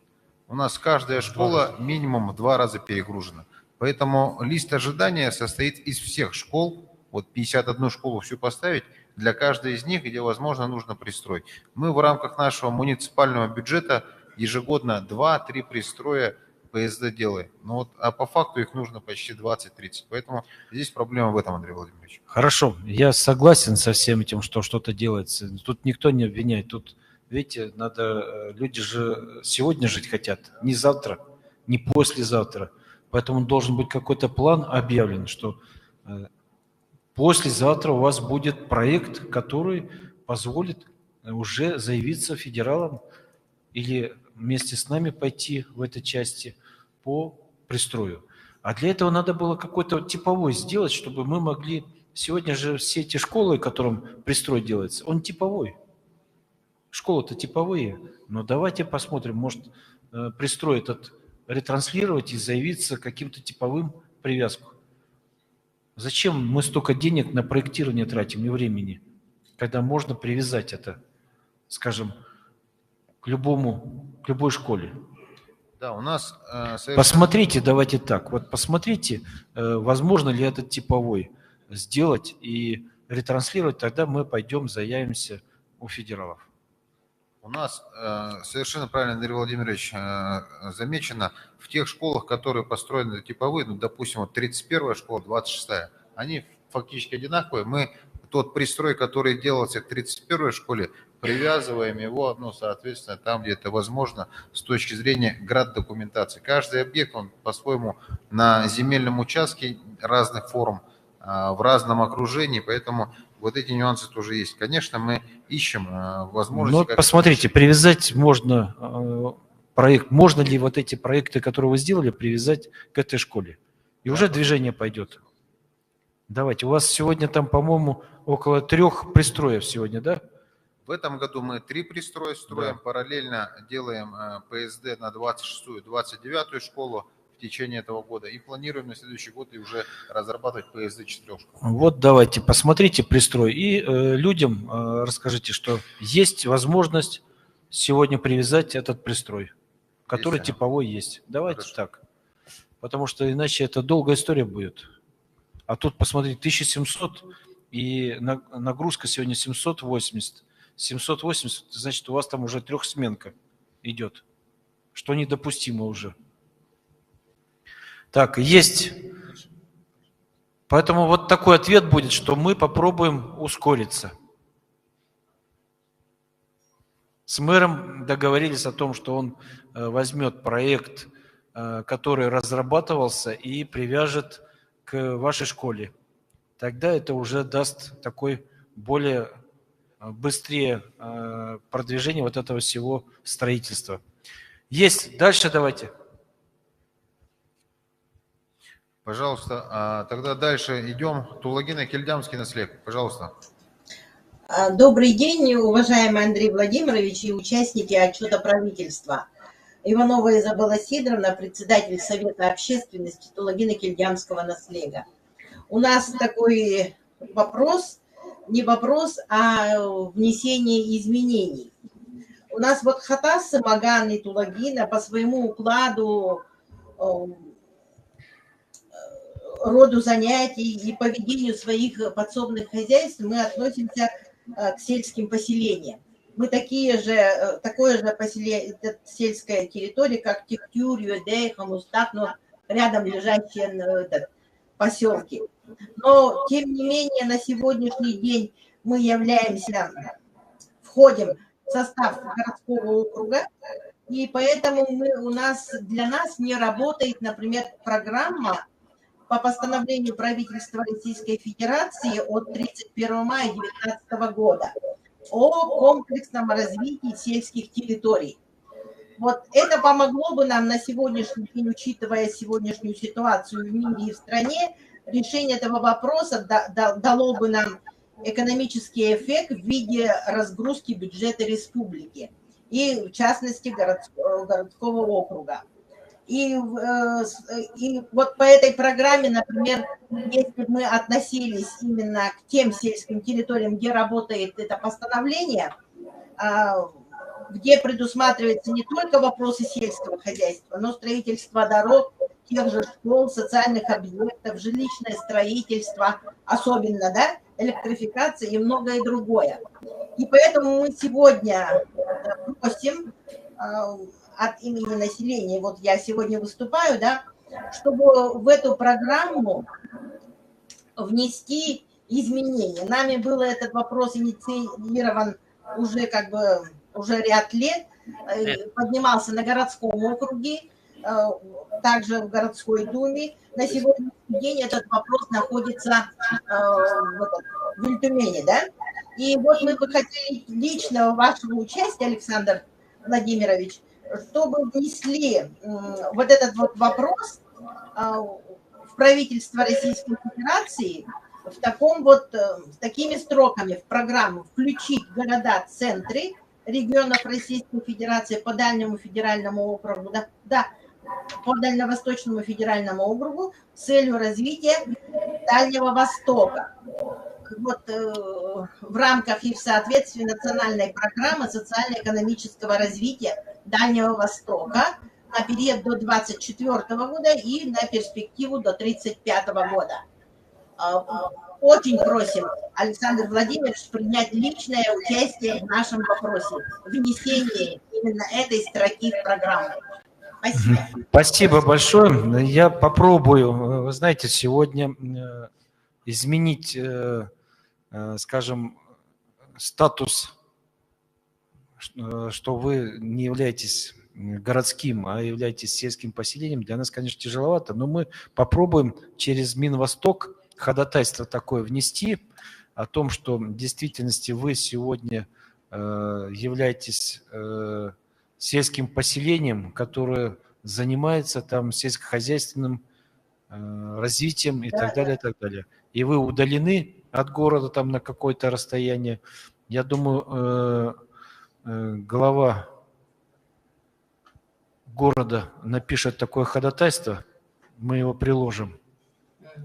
У нас каждая школа минимум в 2 раза перегружена. Поэтому лист ожидания состоит из всех школ. Вот 51 школу всю поставить, для каждой из них, где, возможно, нужно пристрой. Мы в рамках нашего муниципального бюджета ежегодно 2-3 пристроя ПСД делаем. Ну вот, а по факту их нужно почти 20-30. Поэтому здесь проблема в этом, Андрей Владимирович.
Хорошо, я согласен со всем этим, что что-то делается. Тут никто не обвиняет. Тут, видите, надо, люди же сегодня жить хотят, не завтра, не послезавтра. Поэтому должен быть какой-то план объявлен, что послезавтра у вас будет проект, который позволит уже заявиться федералам или вместе с нами пойти в этой части по пристрою. А для этого надо было какой-то типовой сделать, чтобы мы могли... Сегодня же все эти школы, которым пристрой делается, он типовой. Школы-то типовые. Но давайте посмотрим, может, пристрой этот ретранслировать и заявиться каким-то типовым привязку. Зачем мы столько денег на проектирование тратим и времени, когда можно привязать это, скажем, к любой школе?
Да, у нас...
Посмотрите, давайте так, вот посмотрите, возможно ли этот типовой сделать и ретранслировать, тогда мы пойдем заявимся у федералов.
У нас совершенно правильно, Андрей Владимирович, замечено, в тех школах, которые построены типовые, ну, допустим, вот 31-я школа, 26-я, они фактически одинаковые. Мы тот пристрой, который делался к 31-й школе, привязываем его, ну, соответственно, там, где это возможно, с точки зрения град-документации. Каждый объект, он по-своему на земельном участке разных форм, в разном окружении, поэтому вот эти нюансы тоже есть. Конечно, мы ищем возможности...
Ну, посмотрите, привязать можно проект, можно ли вот эти проекты, которые вы сделали, привязать к этой школе? И уже движение пойдет. Давайте, у вас сегодня там, по-моему, около 3 пристроев сегодня, да?
В этом году мы 3 пристроя строим, да. Параллельно делаем ПСД на 26-ю, 29-ю школу в течение этого года и планируем на следующий год и уже разрабатывать ПСД 4 школ.
Вот давайте, посмотрите пристрой и людям расскажите, что есть возможность сегодня привязать этот пристрой, который есть, типовой есть. Давайте хорошо. Так, потому что иначе это долгая история будет. А тут, посмотрите, 1700 и нагрузка сегодня 780. 780, значит, у вас там уже 3-сменка идет, что недопустимо уже. Так, есть. Поэтому вот такой ответ будет, что мы попробуем ускориться. С мэром договорились о том, что он возьмет проект, который разрабатывался, и привяжет к вашей школе. Тогда это уже даст такой более быстрее продвижение вот этого всего строительства. Есть. Дальше давайте.
Пожалуйста, тогда дальше идем. Тулагина, Кельдямский наследник. Пожалуйста.
Добрый день, уважаемый Андрей Владимирович и участники отчета правительства. Иванова Изабелла Сидоровна, председатель Совета общественности Тулагина-Кельдямского наследия. У нас такой вопрос, не вопрос, а внесение изменений. У нас вот Хатасы, Маган и Тулагина по своему укладу, роду занятий и поведению своих подсобных хозяйств мы относимся к сельским поселениям. Мы такое же сельская территория, как Тихтюр, Юдей, Хамустак, но рядом лежащие поселки. Но, тем не менее, на сегодняшний день мы входим в состав городского округа, и поэтому для нас не работает, например, программа по постановлению правительства Российской Федерации от 31 мая 2019 года о комплексном развитии сельских территорий. Вот это помогло бы нам на сегодняшний день, учитывая сегодняшнюю ситуацию в мире и в стране, решение этого вопроса дало бы нам экономический эффект в виде разгрузки бюджета республики и, в частности, городского округа. И вот по этой программе, например, если мы относились именно к тем сельским территориям, где работает это постановление, где предусматриваются не только вопросы сельского хозяйства, но строительство дорог, тех же школ, социальных объектов, жилищное строительство, особенно, да, электрификация и многое другое. И поэтому мы сегодня просим от имени населения, вот я сегодня выступаю, да, чтобы в эту программу внести изменения. Нами был этот вопрос инициирован уже ряд лет, поднимался на городском округе, также в городской думе. На сегодняшний день этот вопрос находится в Ильтюмени, да. И вот мы бы хотели личного вашего участия, Александр Владимирович, чтобы внесли вот этот вот вопрос в правительство Российской Федерации в таком вот, с такими строками в программу включить города-центры регионов Российской Федерации по Дальнему федеральному округу, по Дальневосточному федеральному округу с целью развития Дальнего Востока. Вот в рамках и в соответствии национальной программы социально-экономического развития Дальнего Востока на период до 2024 года и на перспективу до 1935 года. Очень просим, Александр Владимирович, принять личное участие в нашем вопросе, внесении именно этой строки в программу. Спасибо.
Спасибо большое. Я попробую, вы знаете, сегодня изменить, скажем, статус, что вы не являетесь городским, а являетесь сельским поселением, для нас, конечно, тяжеловато, но мы попробуем через Минвосток ходатайство такое внести о том, что в действительности вы сегодня являетесь сельским поселением, которое занимается там сельскохозяйственным развитием и так далее, и так далее. И вы удалены от города там на какое-то расстояние. Я думаю, глава города напишет такое ходатайство, мы его приложим,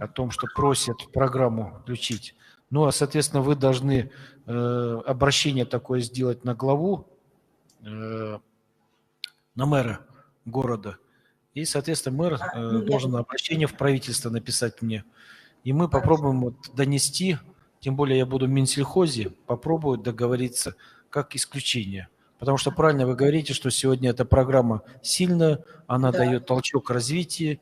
о том, что просят в программу включить. Ну, а, соответственно, вы должны обращение такое сделать на главу, на мэра города. И, соответственно, мэр должен обращение в правительство написать мне. И мы попробуем вот донести, тем более я буду в Минсельхозе, попробую договориться как исключение. Потому что правильно вы говорите, что сегодня эта программа сильная, она дает толчок развитию.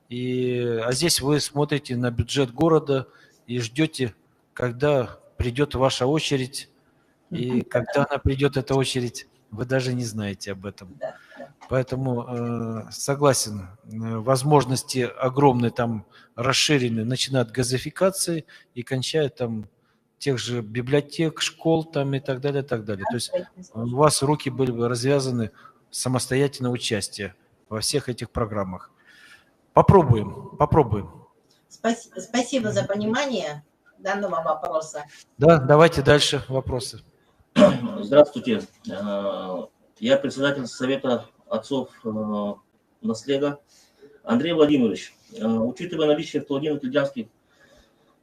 А здесь вы смотрите на бюджет города и ждете, когда придет ваша очередь. И когда она придет, эта очередь, вы даже не знаете об этом. Поэтому согласен, возможности огромные там расширены, начиная от газификации и кончая там тех же библиотек, школ там и так далее, и так далее. То есть у вас руки были бы развязаны самостоятельное участие во всех этих программах. Попробуем.
Спасибо за понимание данного вопроса.
Да, давайте дальше вопросы.
Здравствуйте. Я председатель Совета отцов наслега. Андрей Владимирович, учитывая наличие в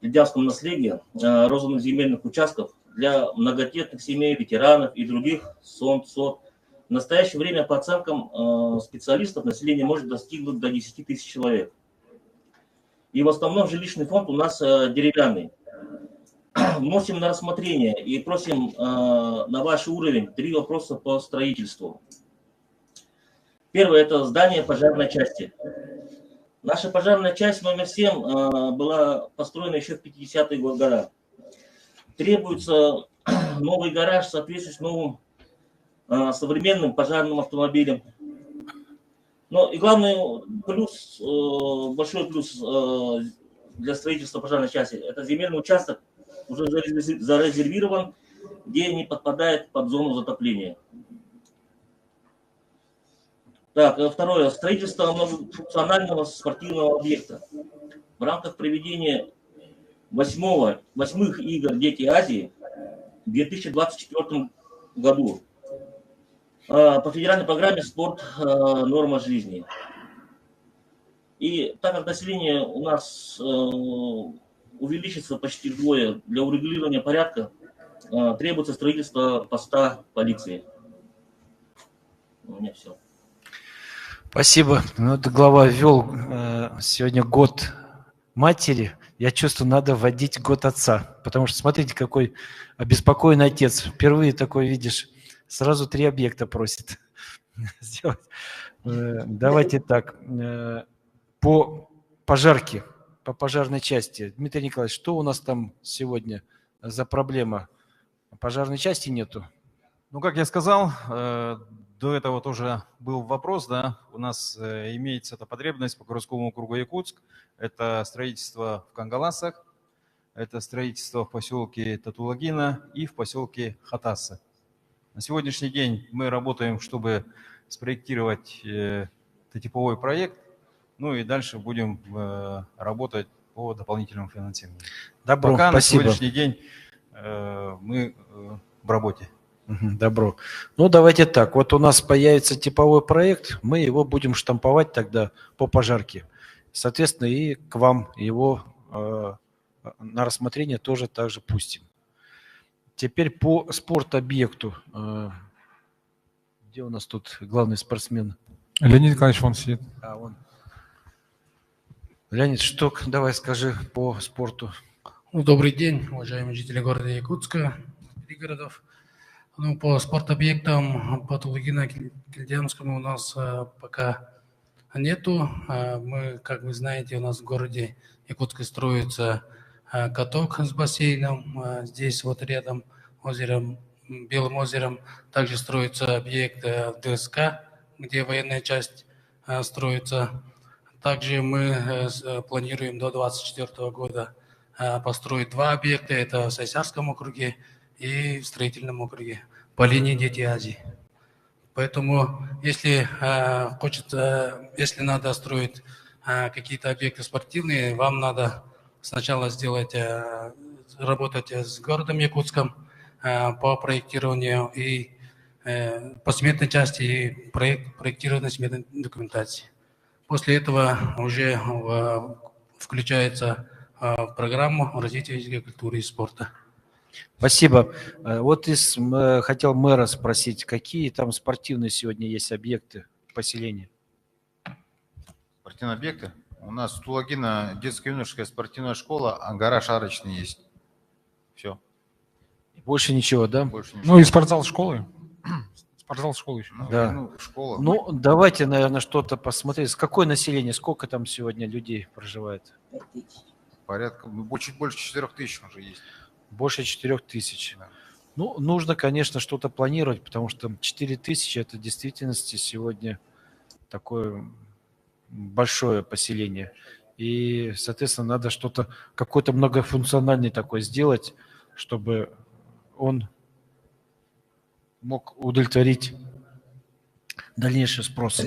Кильдянском наследии розданных земельных участков для многодетных семей, ветеранов и других СОН, СОТ, в настоящее время по оценкам специалистов население может достигнуть до 10 тысяч человек. И в основном жилищный фонд у нас деревянный. Вносим на рассмотрение и просим на ваш уровень 3 вопроса по строительству. Первое – это здание пожарной части. Наша пожарная часть номер 7 была построена еще в 50-е годы. Требуется новый гараж, соответствующий новым современным пожарным автомобилем. Но и главный плюс, большой плюс для строительства пожарной части – это земельный участок уже зарезервирован, где не подпадает под зону затопления. Так, второе. Строительство многофункционального спортивного объекта. в рамках проведения восьмых игр «Дети Азии» в 2024 году по федеральной программе «Спорт. Норма жизни». И так как население у нас увеличится почти вдвое, для урегулирования порядка требуется строительство поста полиции. У меня все.
Спасибо. Ну, это глава ввел сегодня год матери. Я чувствую, надо вводить год отца. Потому что смотрите, какой обеспокоенный отец. Впервые такой видишь. Сразу 3 объекта просит сделать. Давайте так. По пожарке, по пожарной части. Дмитрий Николаевич, что у нас там сегодня за проблема? Пожарной части нету?
Ну, как я сказал, до этого тоже был вопрос, да, у нас имеется эта потребность по городскому округу Якутск, это строительство в Кангаласах, это строительство в поселке Татулагина и в поселке Хатасы. На сегодняшний день мы работаем, чтобы спроектировать типовой проект, ну и дальше будем работать по дополнительному финансированию.
Добро,
пока
спасибо.
на сегодняшний день мы в работе.
Добро. Ну, давайте так. Вот у нас появится типовой проект, мы его будем штамповать тогда по пожарке. Соответственно, и к вам его на рассмотрение тоже также пустим. Теперь по спортобъекту. Где у нас тут главный спортсмен?
Леонид Николаевич, вон сидит.
Вон. Леонид, что, давай скажи по спорту.
Добрый день, уважаемые жители города Якутска, пригородов. Ну, по спортобъектам по Тулугина Кильдянскому у нас пока нету. Мы, как вы знаете, у нас в городе Якутске строится каток с бассейном. Здесь вот рядом озером, Белым озером, также строится объект ДСК, где военная часть строится. Также мы планируем до 2024 года построить 2 объекта. Это в Сайсарском округе и в строительном округе по линии «Дети Азии». Поэтому, если если надо строить какие-то объекты спортивные, вам надо сначала работать с городом Якутском по проектированию и по сметной части и проектированию сметной документации. После этого уже включается в программу развития физической культуры и спорта.
Спасибо. Вот хотел мэра спросить, какие там спортивные сегодня есть объекты поселения?
Спортивные объекты? У нас в Тулагина детско-юношеская спортивная школа, а гараж арочный есть. Все.
Больше ничего, да?
Больше ничего.
Ну и спортзал школы. Спортзал школы еще.
Да.
Ну, школа.
Ну, давайте, наверное, что-то посмотреть. С какое население, сколько там сегодня людей проживает?
Порядка, чуть больше 4000 уже есть.
Больше 4000.
Да.
Ну, нужно, конечно, что-то планировать, потому что 4000 – это в действительности сегодня такое большое поселение. И, соответственно, надо что-то, какой-то многофункциональный такой сделать, чтобы он мог удовлетворить дальнейший спрос.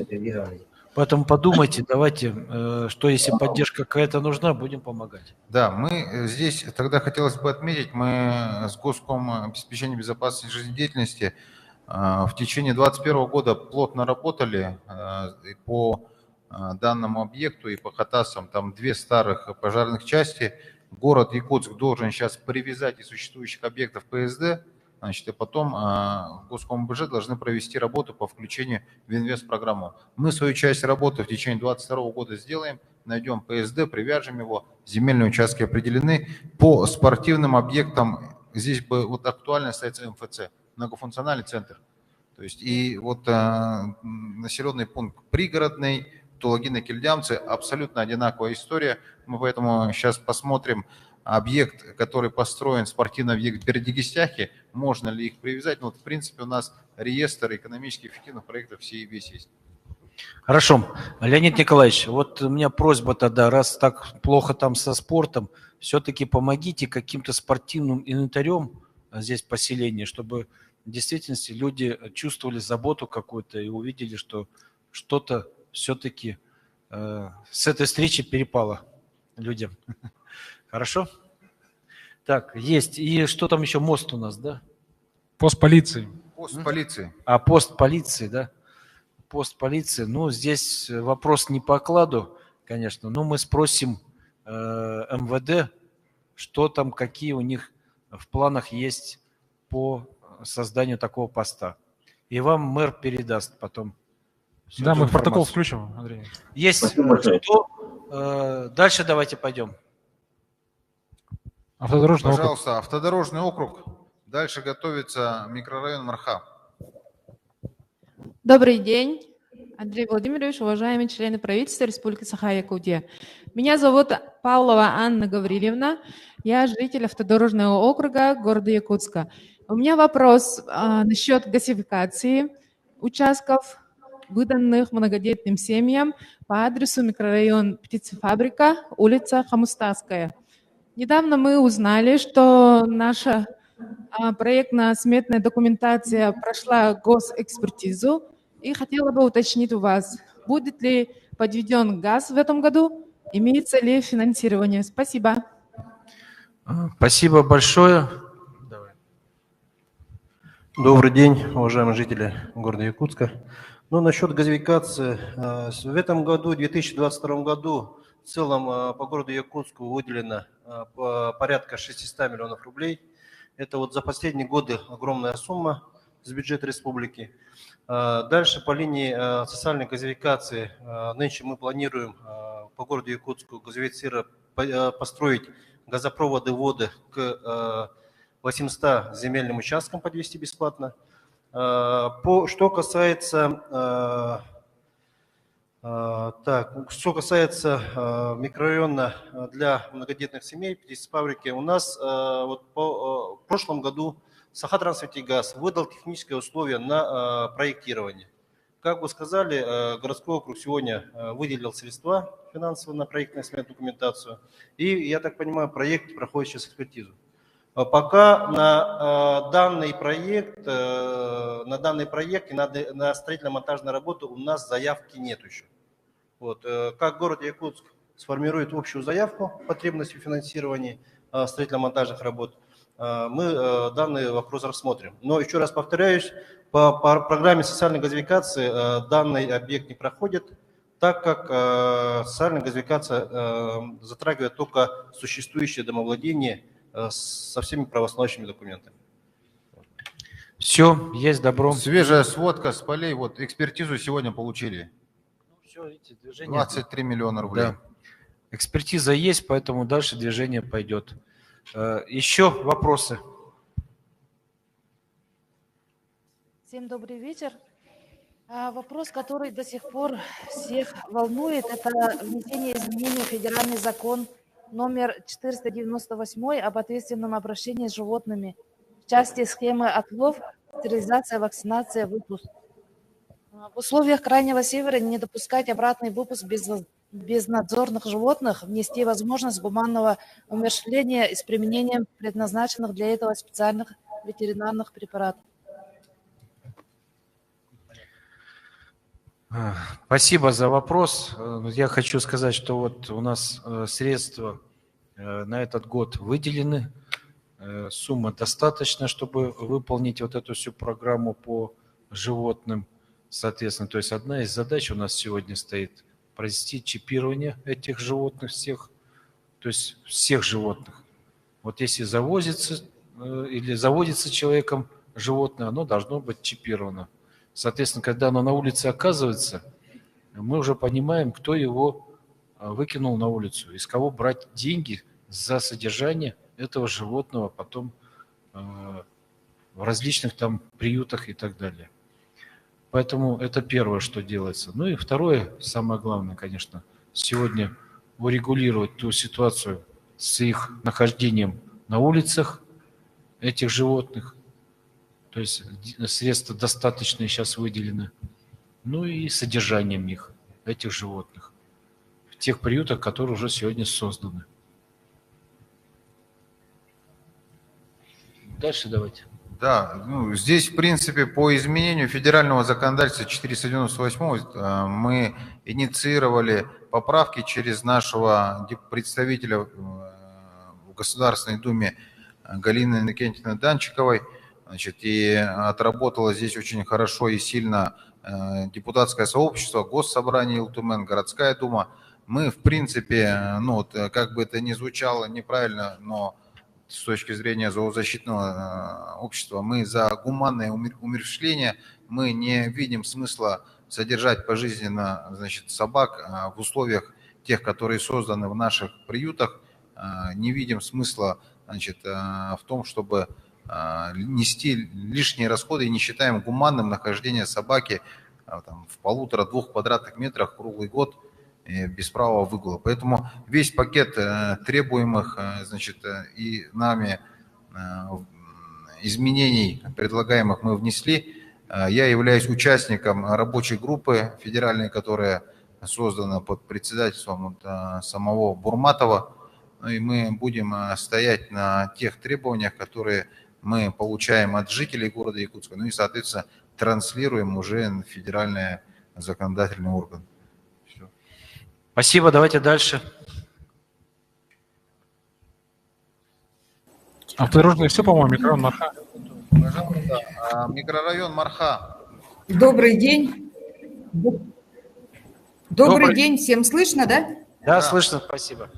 Поэтому подумайте, давайте, что если поддержка какая-то нужна, будем помогать.
Да, мы здесь тогда хотелось бы отметить, мы с Госком обеспечения безопасности жизнедеятельности в течение 2021 года плотно работали по данному объекту и по Хатасам. Там 2 старых пожарных части. Город Якутск должен сейчас привязать из существующих объектов ПСД, значит, и потом в Госкомбж должны провести работу по включению в инвестпрограмму. Мы свою часть работы в течение 2022 года сделаем, найдем ПСД, привяжем его, земельные участки определены. По спортивным объектам здесь бы вот актуально остается МФЦ, многофункциональный центр. То есть и вот населенный пункт пригородный, Тулагина, Кильдямцы, абсолютно одинаковая история. Мы поэтому сейчас посмотрим объект, который построен, спортивный объект в Бердигистяхе, можно ли их привязать. Ну, вот, в принципе, у нас реестр экономически эффективных проектов весь есть.
Хорошо. Леонид Николаевич, вот у меня просьба тогда, раз так плохо там со спортом, все-таки помогите каким-то спортивным инвентарем здесь в поселении, чтобы в действительности люди чувствовали заботу какую-то и увидели, что что-то все-таки с этой встречи перепало. людям. Хорошо? Так, есть. И что там еще? Мост у нас, да?
Пост полиции.
Пост полиции.
А, пост полиции, да? Пост полиции. Ну, здесь вопрос не по окладу, конечно, но мы спросим МВД, что там, какие у них в планах есть по созданию такого поста. И вам мэр передаст потом. всю
Да,
эту
мы в протокол
информацию.
включим, Андрей.
Есть.
Спасибо большое.
Дальше давайте пойдем.
Автодорожный округ.
Пожалуйста, автодорожный округ. Дальше готовится микрорайон Марха.
Добрый день, Андрей Владимирович, уважаемые члены правительства Республики Саха-Якутия. Меня зовут Павлова Анна Гаврилевна. Я житель автодорожного округа города Якутска. У меня вопрос насчет газификации участков, выданных многодетным семьям по адресу микрорайон Птицефабрика, улица Хамустасская. Недавно мы узнали, что наша проектно-сметная документация прошла госэкспертизу, и хотела бы уточнить у вас, будет ли подведен газ в этом году, имеется ли финансирование. Спасибо.
Спасибо большое.
Добрый день, уважаемые жители города Якутска. Ну, насчет газификации. В этом году, в 2022 году, в целом по городу Якутску выделено порядка 600 миллионов рублей. Это вот за последние годы огромная сумма с бюджета республики. Дальше по линии социальной газификации нынче мы планируем по городу Якутску газифицировать, построить газопроводы, воды к 800 земельным участкам подвести бесплатно. Что касается микрорайона для многодетных семей Птицефабрики, у нас вот в прошлом году Сахатранснефтегаз выдал технические условия на проектирование. Как вы сказали, городской округ сегодня выделил средства финансовые на проектно-сметную документацию. И, я так понимаю, проект проходит сейчас экспертизу. Пока на данный проект и на строительно-монтажную работу у нас заявки нет еще. Вот. Как город Якутск сформирует общую заявку потребности в финансировании строительно-монтажных работ, мы данный вопрос рассмотрим. Но еще раз повторяюсь, по программе социальной газификации данный объект не проходит, так как социальная газификация затрагивает только существующее домовладение со всеми православными документами.
Все, есть добро.
Свежая сводка с полей. Вот экспертизу сегодня получили.
Все, видите, движение.
23 миллиона рублей.
Да. Экспертиза есть, поэтому дальше движение пойдет. Еще вопросы?
Всем добрый вечер. Вопрос, который до сих пор всех волнует, это внесение изменений в федеральный закон номер 498 об ответственном обращении с животными в части схемы отлов, стерилизация, вакцинация, выпуск. В условиях Крайнего Севера не допускать обратный выпуск безнадзорных животных, внести возможность гуманного умерщвления с применением предназначенных для этого специальных ветеринарных препаратов.
Спасибо за вопрос. Я хочу сказать, что вот у нас средства на этот год выделены. Сумма достаточна, чтобы выполнить вот эту всю программу по животным. Соответственно, то есть одна из задач у нас сегодня стоит провести чипирование этих животных всех, то есть всех животных. Вот если завозится или заводится человеком животное, оно должно быть чипировано. Соответственно, когда оно на улице оказывается, мы уже понимаем, кто его выкинул на улицу, из кого брать деньги за содержание этого животного потом в различных там приютах и так далее. Поэтому это первое, что делается. Ну и второе, самое главное, конечно, сегодня урегулировать ту ситуацию с их нахождением на улицах этих животных. То есть средства достаточные сейчас выделены. Ну и содержанием их, этих животных, в тех приютах, которые уже сегодня созданы. Дальше давайте.
Да, ну, здесь, в принципе, по изменению федерального законодательства 498 мы инициировали поправки через нашего представителя в Государственной Думе Галины Иннокентьевны Данчиковой. Значит, и отработало здесь очень хорошо и сильно депутатское сообщество, Госсобрание Илтумен, Городская Дума. Мы, в принципе, ну, вот, как бы это ни звучало неправильно, но с точки зрения зоозащитного общества, мы за гуманное умерщвление, мы не видим смысла содержать пожизненно, значит, собак в условиях тех, которые созданы в наших приютах, не видим смысла, значит, в том, чтобы нести лишние расходы, и не считаем гуманным нахождение собаки там, в 1,5-2 квадратных метрах круглый год без права выгула. Поэтому весь пакет требуемых, значит, и нами изменений, предлагаемых, мы внесли. Я являюсь участником рабочей группы федеральной, которая создана под председательством самого Бурматова. Ну и мы будем стоять на тех требованиях, которые мы получаем от жителей города Якутска, ну и, соответственно, транслируем уже на федеральный законодательный орган. Все.
Спасибо, давайте дальше.
Автодорожные все, по-моему, микрорайон Марха.
Пожалуйста, микрорайон Марха.
Добрый день. Добрый день, всем слышно, да?
Да, слышно, спасибо.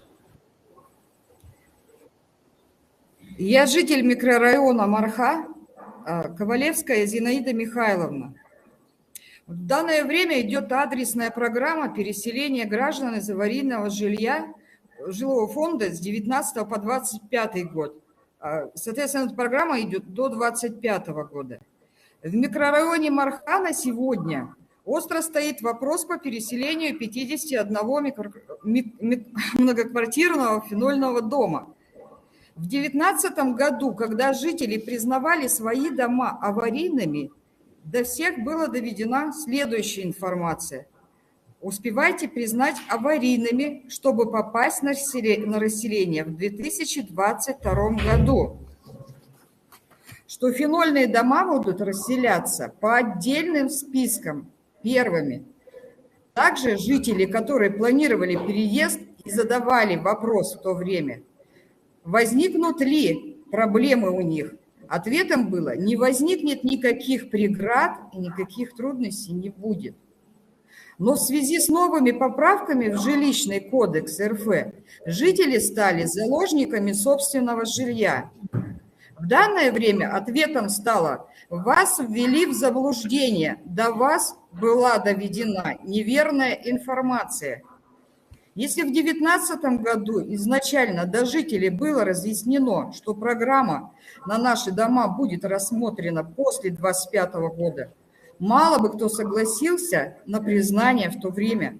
Я житель микрорайона Марха, Ковалевская Зинаида Михайловна. В данное время идет адресная программа переселения граждан из аварийного жилья, жилого фонда с 19 по 25 год. Соответственно, эта программа идет до 25 года. В микрорайоне Марха на сегодня остро стоит вопрос по переселению 51 многоквартирного фенольного дома. В 2019 году, когда жители признавали свои дома аварийными, до всех была доведена следующая информация. Успевайте признать аварийными, чтобы попасть на расселение в 2022 году. Что фенольные дома будут расселяться по отдельным спискам первыми. Также жители, которые планировали переезд и задавали вопрос в то время, возникнут ли проблемы у них? Ответом было, не возникнет никаких преград и никаких трудностей не будет. Но в связи с новыми поправками в жилищный кодекс РФ жители стали заложниками собственного жилья. В данное время ответом стало, вас ввели в заблуждение, до вас была доведена неверная информация. Если в 2019 году изначально до жителей было разъяснено, что программа на наши дома будет рассмотрена после 2025 года, мало бы кто согласился на признание в то время.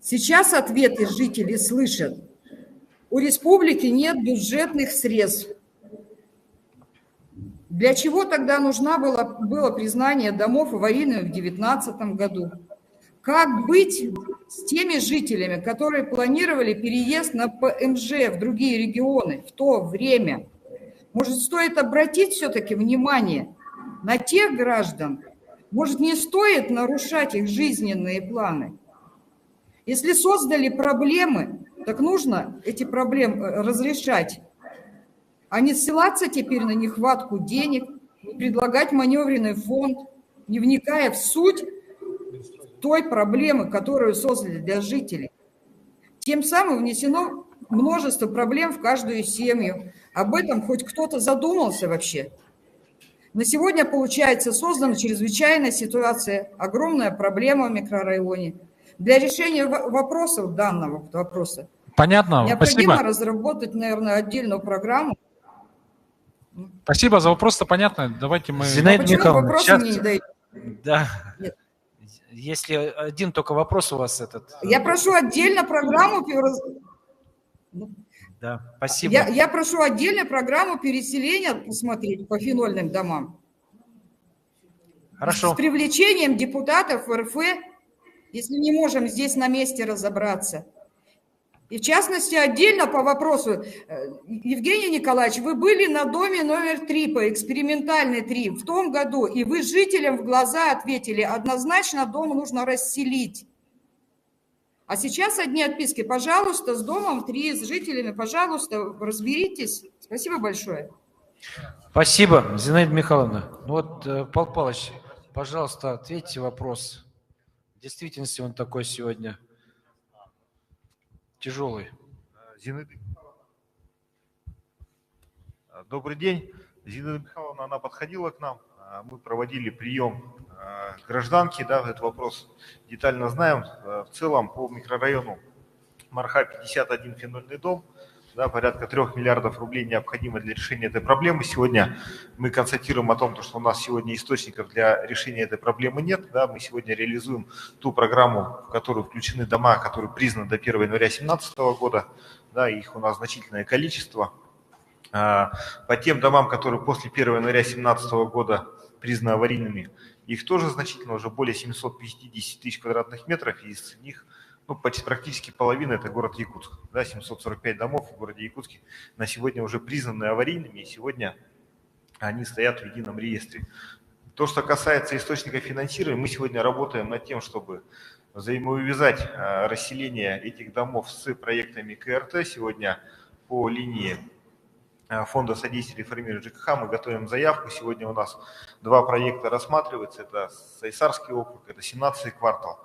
Сейчас ответы жителей слышат. У республики нет бюджетных средств. Для чего тогда нужно было признание домов аварийными в 2019 году? Как быть с теми жителями, которые планировали переезд на ПМЖ в другие регионы в то время? Может, стоит обратить все-таки внимание на тех граждан? Может, не стоит нарушать их жизненные планы? Если создали проблемы, так нужно эти проблемы разрешать, а не ссылаться теперь на нехватку денег, не предлагать маневренный фонд, не вникая в суть той проблемы, которую создали для жителей. Тем самым внесено множество проблем в каждую семью. Об этом хоть кто-то задумался вообще? На сегодня, получается, создана чрезвычайная ситуация, огромная проблема в микрорайоне. Для решения вопросов данного вопроса
Понятно,
необходимо
спасибо.
разработать, наверное, отдельную программу.
Спасибо за вопрос-то понятно. Давайте мы...
Зинаида Михайловна,
вопросы
сейчас...
мне не дают?
Да.
Нет.
Если один только вопрос у вас этот...
Я прошу отдельно программу...
Да, спасибо.
Я прошу отдельно программу переселения посмотреть по фенольным домам.
Хорошо.
С привлечением депутатов РФ, если не можем здесь на месте разобраться. И в частности, отдельно по вопросу, Евгений Николаевич, вы были на доме номер 3, по экспериментальной 3 в том году, и вы жителям в глаза ответили, однозначно дом нужно расселить. А сейчас одни отписки, пожалуйста, с домом 3, с жителями, пожалуйста, разберитесь. Спасибо большое.
Спасибо, Зинаида Михайловна. Ну вот, Павел Павлович, пожалуйста, ответьте вопрос. В действительности он такой сегодня тяжелый.
Зинаида. Добрый день. Зинаида Михайловна, она подходила к нам. Мы проводили прием гражданки, да, этот вопрос детально знаем. В целом по микрорайону Марха 51 фенольный дом, да, порядка 3 миллиардов рублей необходимо для решения этой проблемы. Сегодня мы констатируем о том, что у нас сегодня источников для решения этой проблемы нет. Да, мы сегодня реализуем ту программу, в которую включены дома, которые признаны до 1 января 2017 года. Да, их у нас значительное количество. По тем домам, которые после 1 января 2017 года признаны аварийными, их тоже значительно, уже более 750 тысяч квадратных метров, и из них почти практически половина – это город Якутск. Да, 745 домов в городе Якутске на сегодня уже признаны аварийными, и сегодня они стоят в едином реестре. То, что касается источников финансирования, мы сегодня работаем над тем, чтобы взаимоувязать расселение этих домов с проектами КРТ. Сегодня по линии Фонда содействия реформированию ЖКХ мы готовим заявку. Сегодня у нас 2 проекта рассматриваются. Это Сайсарский округ, это 17-й квартал.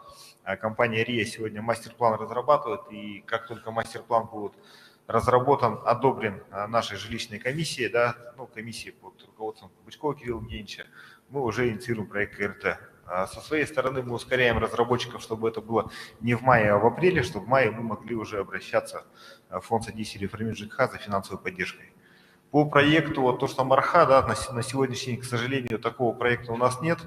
Компания РИА сегодня мастер-план разрабатывает, и как только мастер-план будет разработан, одобрен нашей жилищной комиссией, да, комиссией под руководством Бычкова Кирилла Евгеньевича, мы уже инициируем проект КРТ. Со своей стороны мы ускоряем разработчиков, чтобы это было не в мае, а в апреле, чтобы в мае мы могли уже обращаться в Фонд содействия реформированию ЖКХ за финансовой поддержкой. По проекту, вот то, что Марха, да, на сегодняшний день, к сожалению, такого проекта у нас нет.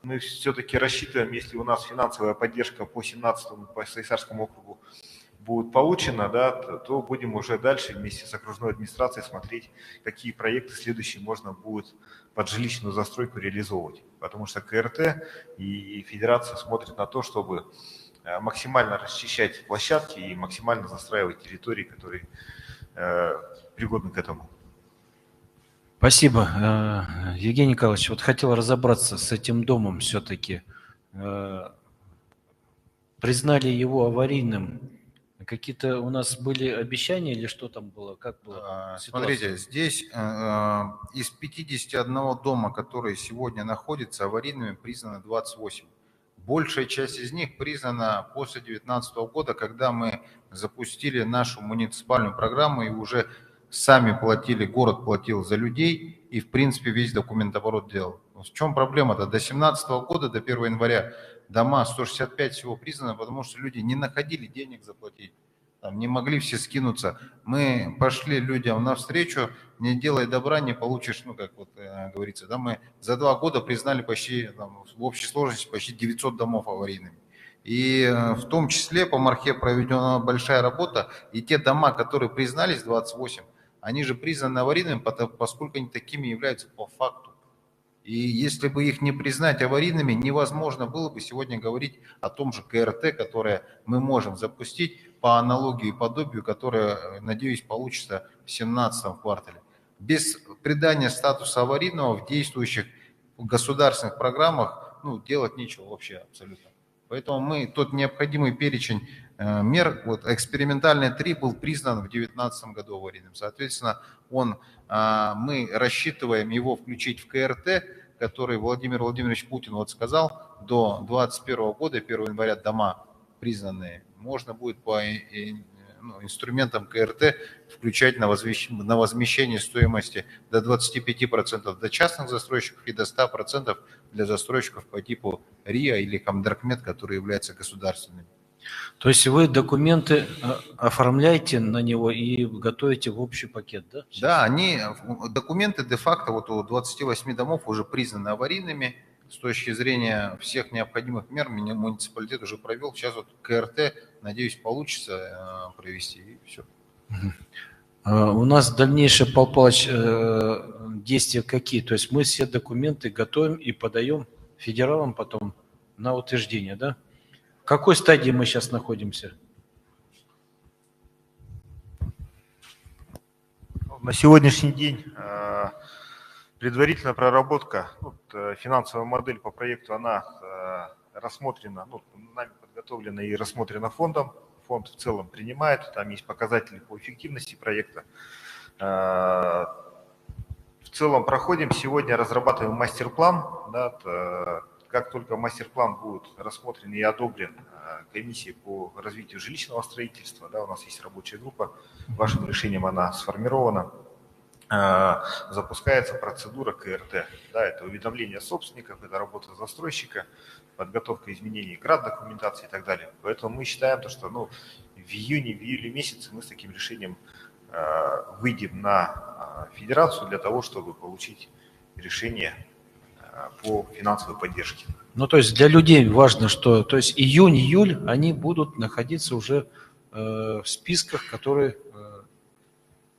Мы все-таки рассчитываем, если у нас финансовая поддержка по 17-му, по Сайсарскому округу будет получена, да, то будем уже дальше вместе с окружной администрацией смотреть, какие проекты следующие можно будет под жилищную застройку реализовывать. Потому что КРТ и Федерация смотрят на то, чтобы максимально расчищать площадки и максимально застраивать территории, которые пригодны к этому.
Спасибо. Евгений Николаевич, вот хотел разобраться с этим домом все-таки. Признали его аварийным. Какие-то у нас были обещания или что там было? Как было?
Смотрите, здесь из 51 дома, которые сегодня находятся, аварийными признано 28. Большая часть из них признана после 2019 года, когда мы запустили нашу муниципальную программу и уже сами платили, город платил за людей и, в принципе, весь документооборот делал. В чем проблема-то? До 2017 года, до 1 января, дома 165 всего признаны, потому что люди не находили денег заплатить, там, не могли все скинуться. Мы пошли людям навстречу, не делай добра, не получишь, как вот говорится. Да, мы за 2 года признали почти, в общей сложности почти 900 домов аварийными. И в том числе по Мархе проведена большая работа, и те дома, которые признались, 28, они же признаны аварийными, поскольку они такими являются по факту. И если бы их не признать аварийными, невозможно было бы сегодня говорить о том же КРТ, которое мы можем запустить по аналогии и подобию, которое, надеюсь, получится в 2017 квартале. Без придания статуса аварийного в действующих государственных программах делать нечего вообще абсолютно. Поэтому мы тот необходимый перечень мер, вот экспериментальный 3 был признан в 2019 году аварийным. Соответственно, мы рассчитываем его включить в КРТ, который Владимир Владимирович Путин сказал, до 2021 года, 1 января дома признанные, можно будет по инструментам КРТ включать на возмещение стоимости до 25% для частных застройщиков и до 100% для застройщиков по типу РИА или Комдаркмет, которые являются государственными.
То есть вы документы оформляете на него и готовите в общий пакет, да?
Да, документы де-факто у 28 домов уже признаны аварийными. С точки зрения всех необходимых мер муниципалитет уже провел. Сейчас КРТ, надеюсь, получится провести, и все.
У нас дальнейшие, Павел Павлович, действия какие? То есть мы все документы готовим и подаем федералам потом на утверждение, да? В какой стадии мы сейчас находимся?
На сегодняшний день предварительная проработка, финансовая модель по проекту, она рассмотрена, нами подготовлена и рассмотрена фондом. Фонд в целом принимает, там есть показатели по эффективности проекта. В целом проходим, сегодня разрабатываем мастер-план. Да, как только мастер-план будет рассмотрен и одобрен комиссией по развитию жилищного строительства, да, у нас есть рабочая группа, вашим решением она сформирована, запускается процедура КРТ. Да, это уведомление собственников, это работа застройщика, подготовка изменений град-документации и так далее. Поэтому мы считаем, что в июле месяце мы с таким решением выйдем на федерацию для того, чтобы получить решение по финансовой поддержке.
Ну, то есть для людей важно, что то есть июнь-июль они будут находиться уже в списках, которые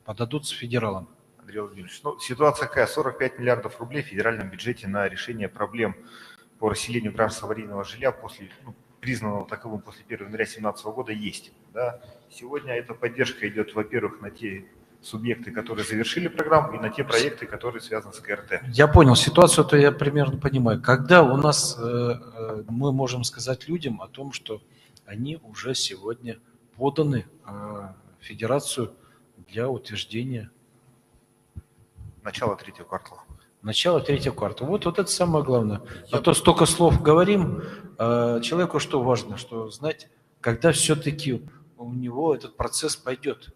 подадутся федералам.
Андрей Владимирович, ситуация какая? 45 миллиардов рублей в федеральном бюджете на решение проблем по расселению граждан аварийного жилья признанного таковым после 1 января 2017 года есть. Да? Сегодня эта поддержка идет, во-первых, на те субъекты, которые завершили программу, и на те проекты, которые связаны с КРТ.
Я понял ситуацию-то, я примерно понимаю. Когда у нас мы можем сказать людям о том, что они уже сегодня поданы в федерацию для утверждения?
Начало третьего квартала.
Начало третьего квартала. Вот это самое главное. А то столько слов говорим, человеку что важно, что знать, когда все-таки у него этот процесс пойдет.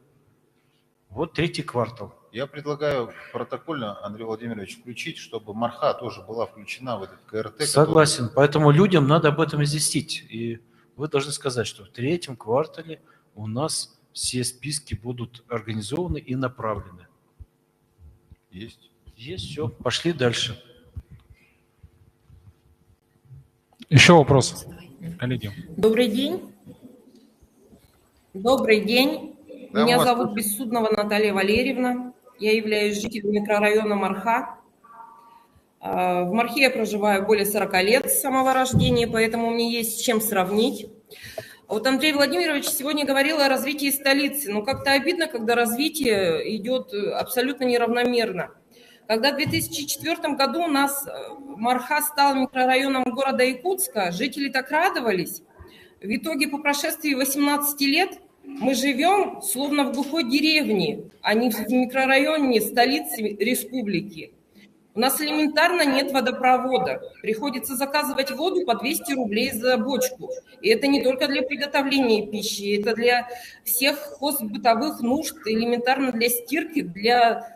Вот третий квартал.
Я предлагаю протокольно, Андрей Владимирович, включить, чтобы Марха тоже была включена в этот КРТ.
Согласен. Поэтому людям надо об этом известить. И вы должны сказать, что в третьем квартале у нас все списки будут организованы и направлены.
Есть.
Есть, все. Пошли дальше.
Еще вопрос, коллеги.
Добрый день. Добрый день. Меня зовут Бессуднова Наталья Валерьевна. Я являюсь жителем микрорайона Марха. В Мархе я проживаю более 40 лет с самого рождения, поэтому мне есть с чем сравнить. Вот Андрей Владимирович сегодня говорил о развитии столицы. Но как-то обидно, когда развитие идет абсолютно неравномерно. Когда в 2004 году у нас Марха стал микрорайоном города Якутска, жители так радовались. В итоге по прошествии 18 лет мы живем словно в глухой деревне, а не в микрорайоне столицы республики. У нас элементарно нет водопровода. Приходится заказывать воду по 200 рублей за бочку. И это не только для приготовления пищи, это для всех хозбытовых нужд, элементарно для стирки,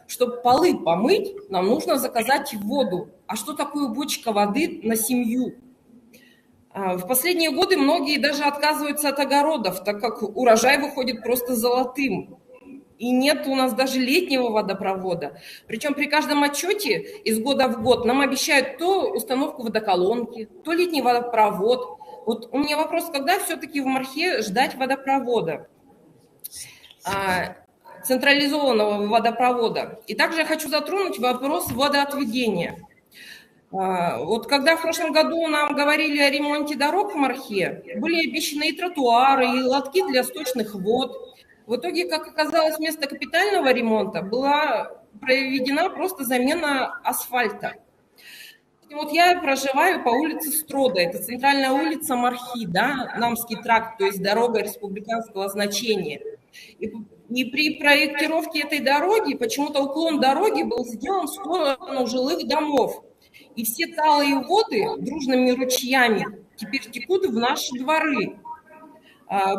чтобы полы помыть, нам нужно заказать воду. А что такое бочка воды на семью? В последние годы многие даже отказываются от огородов, так как урожай выходит просто золотым. И нет у нас даже летнего водопровода. Причем при каждом отчете из года в год нам обещают то установку водоколонки, то летний водопровод. Вот у меня вопрос, когда все-таки в Мархе ждать водопровода, централизованного водопровода. И также я хочу затронуть вопрос водоотведения. Вот когда в прошлом году нам говорили о ремонте дорог в Мархе, были обещаны и тротуары, и лотки для сточных вод. В итоге, как оказалось, вместо капитального ремонта была проведена просто замена асфальта. И вот я проживаю по улице Строда, это центральная улица Мархи, да, Намский тракт, то есть дорога республиканского значения. И при проектировке этой дороги почему-то уклон дороги был сделан в сторону жилых домов. И все талые воды дружными ручьями теперь текут в наши дворы.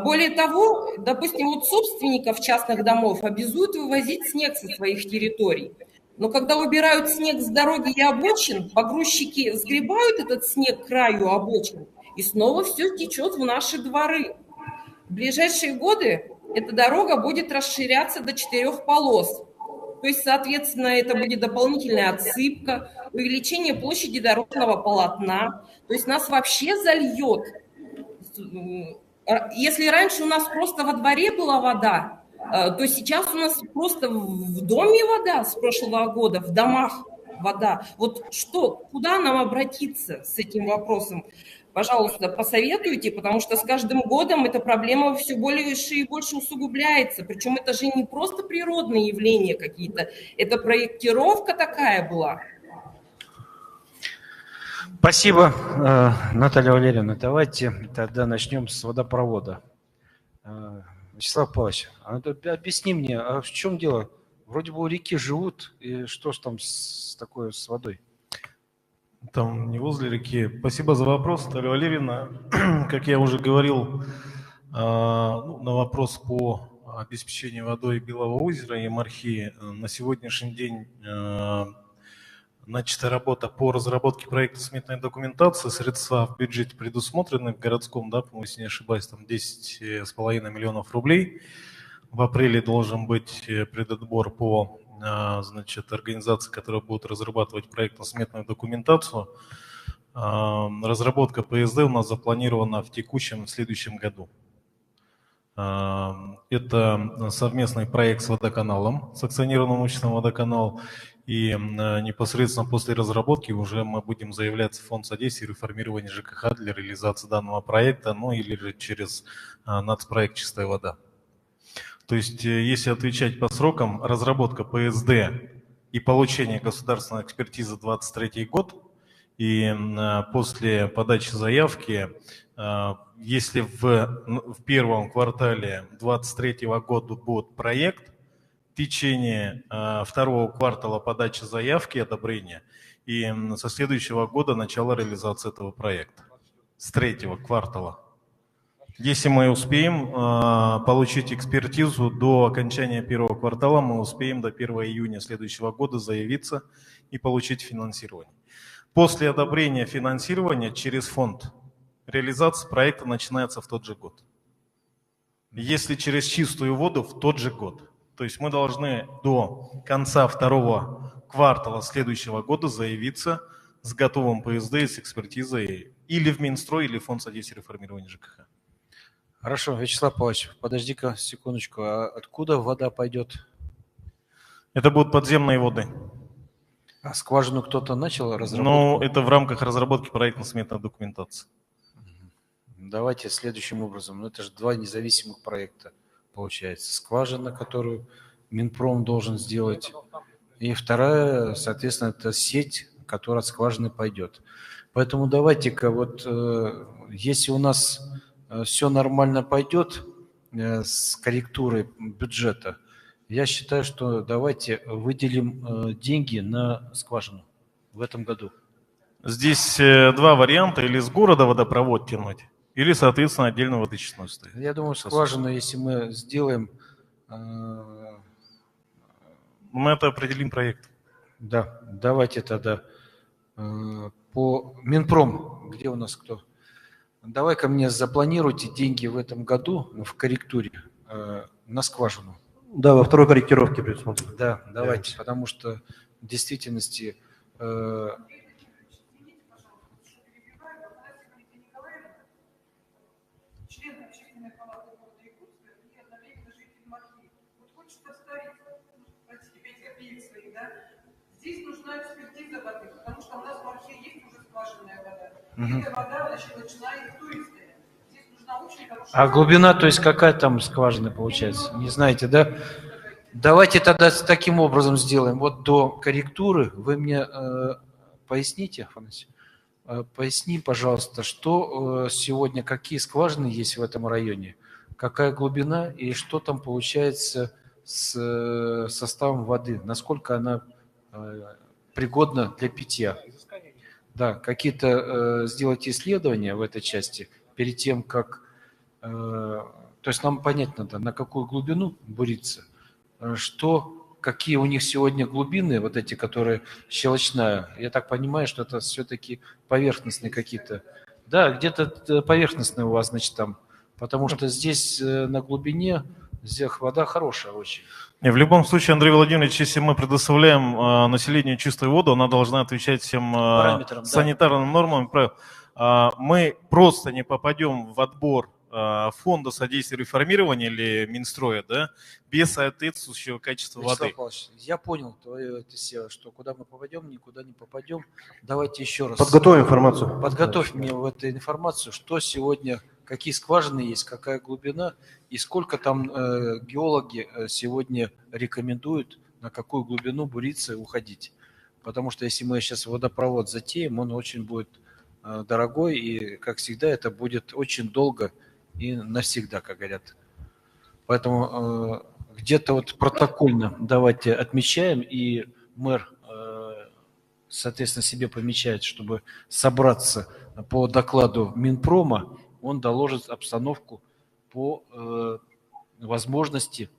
Более того, допустим, вот собственников частных домов обязуют вывозить снег со своих территорий. Но когда убирают снег с дороги и обочин, погрузчики сгребают этот снег к краю обочин, и снова все течет в наши дворы. В ближайшие годы эта дорога будет расширяться до 4 полос. То есть, соответственно, это будет дополнительная отсыпка, увеличение площади дорожного полотна. То есть нас вообще зальет. Если раньше у нас просто во дворе была вода, то сейчас у нас просто в доме вода с прошлого года, в домах вода. Вот что, куда нам обратиться с этим вопросом? Пожалуйста, посоветуйте, потому что с каждым годом эта проблема все больше и больше усугубляется. Причем это же не просто природные явления какие-то, это проектировка такая была.
Спасибо, Наталья Валерьевна. Давайте тогда начнем с водопровода. Вячеслав Павлович, объясни мне, а в чем дело? Вроде бы у реки живут, и что ж там такое с водой?
Там не возле реки. Спасибо за вопрос, Наталья Валерьевна. Как я уже говорил, на вопрос по обеспечению водой Белого озера и Мархи, на сегодняшний день начата работа по разработке проекта сметной документации. Средства в бюджете предусмотрены в городском, да, если не ошибаюсь, там 10,5 миллионов рублей. В апреле должен быть предотбор по, значит, организации, которая будет разрабатывать проектно-сметную документацию. Разработка ПСД у нас запланирована в текущем, в следующем году. Это совместный проект с водоканалом, с акционерным обществом «Водоканал». И непосредственно после разработки уже мы будем заявлять в фонд содействия и реформирования ЖКХ для реализации данного проекта, ну или же через нацпроект «Чистая вода». То есть, если отвечать по срокам, разработка ПСД и получение государственной экспертизы 2023 год, и после подачи заявки, если в первом квартале 2023 года будет проект, в течение второго квартала подачи заявки, одобрения, и со следующего года начало реализации этого проекта, с третьего квартала. Если мы успеем получить экспертизу до окончания первого квартала, мы успеем до 1 июня следующего года заявиться и получить финансирование. После одобрения финансирования через фонд реализация проекта начинается в тот же год. Если через чистую воду, в тот же год. То есть мы должны до конца второго квартала следующего года заявиться с готовым ПСД и с экспертизой или в Минстрой, или в Фонд содействия и реформирования ЖКХ.
Хорошо, Вячеслав Павлович, подожди-ка секундочку. А откуда вода пойдет?
Это будут подземные воды.
А скважину кто-то начал разработку?
Ну, это в рамках разработки проектно-сметной документации.
Давайте следующим образом. Ну, это же два независимых проекта, получается. Скважина, которую Минпром должен сделать. И вторая, соответственно, это сеть, которая от скважины пойдет. Поэтому давайте-ка вот, если у нас все нормально пойдет с корректурой бюджета, я считаю, что давайте выделим деньги на скважину в этом году.
Здесь два варианта. Или с города водопровод тянуть, или, соответственно, отдельно водочистную ставить.
Я думаю, скважину, если мы сделаем...
Мы это определим проект.
Да, давайте тогда по Минпром. Где у нас кто? Давай-ка мне запланируйте деньги в этом году в корректуре на скважину.
Да, во второй корректировке предусмотрено.
Да, давайте, потому что в действительности...
Здесь нужна экспертиза воды, потому что у нас в Мархе есть уже скважинная вода. И эта вода начинает туристы. Здесь нужна очень хорошая...
А глубина, то есть какая там скважина получается? Не знаете, да? Давайте тогда таким образом сделаем. Вот до корректуры вы мне поясните, Афанасий, поясни, пожалуйста, что сегодня, какие скважины есть в этом районе, какая глубина и что там получается с составом воды, насколько она пригодна для питья. Да, какие-то сделать исследования в этой части перед тем, как... То есть нам понять надо, на какую глубину буриться, что, какие у них сегодня глубины, вот эти, которые щелочная. Я так понимаю, что это все-таки поверхностные какие-то. Да, где-то поверхностные у вас, значит, там. Потому что здесь на глубине здесь вода хорошая очень.
В любом случае, Андрей Владимирович, если мы предоставляем населению чистую воду, она должна отвечать всем санитарным нормам. Мы просто не попадем в отбор фонда содействия реформирования или Минстроя, да, без соответствующего качества
Вячеслав
воды.
Павлович, я понял твое, что куда мы попадем, никуда не попадем. Давайте еще раз.
Подготовим информацию.
Подготовь мне в эту информацию, что сегодня, какие скважины есть, какая глубина и сколько там геологи сегодня рекомендуют, на какую глубину буриться и уходить. Потому что если мы сейчас водопровод затеем, он очень будет дорогой, и, как всегда, это будет очень долго и навсегда, как говорят. Поэтому где-то вот протокольно давайте отмечаем, и мэр, соответственно, себе помечает, чтобы собраться по докладу Минпрома, он доложит обстановку по возможности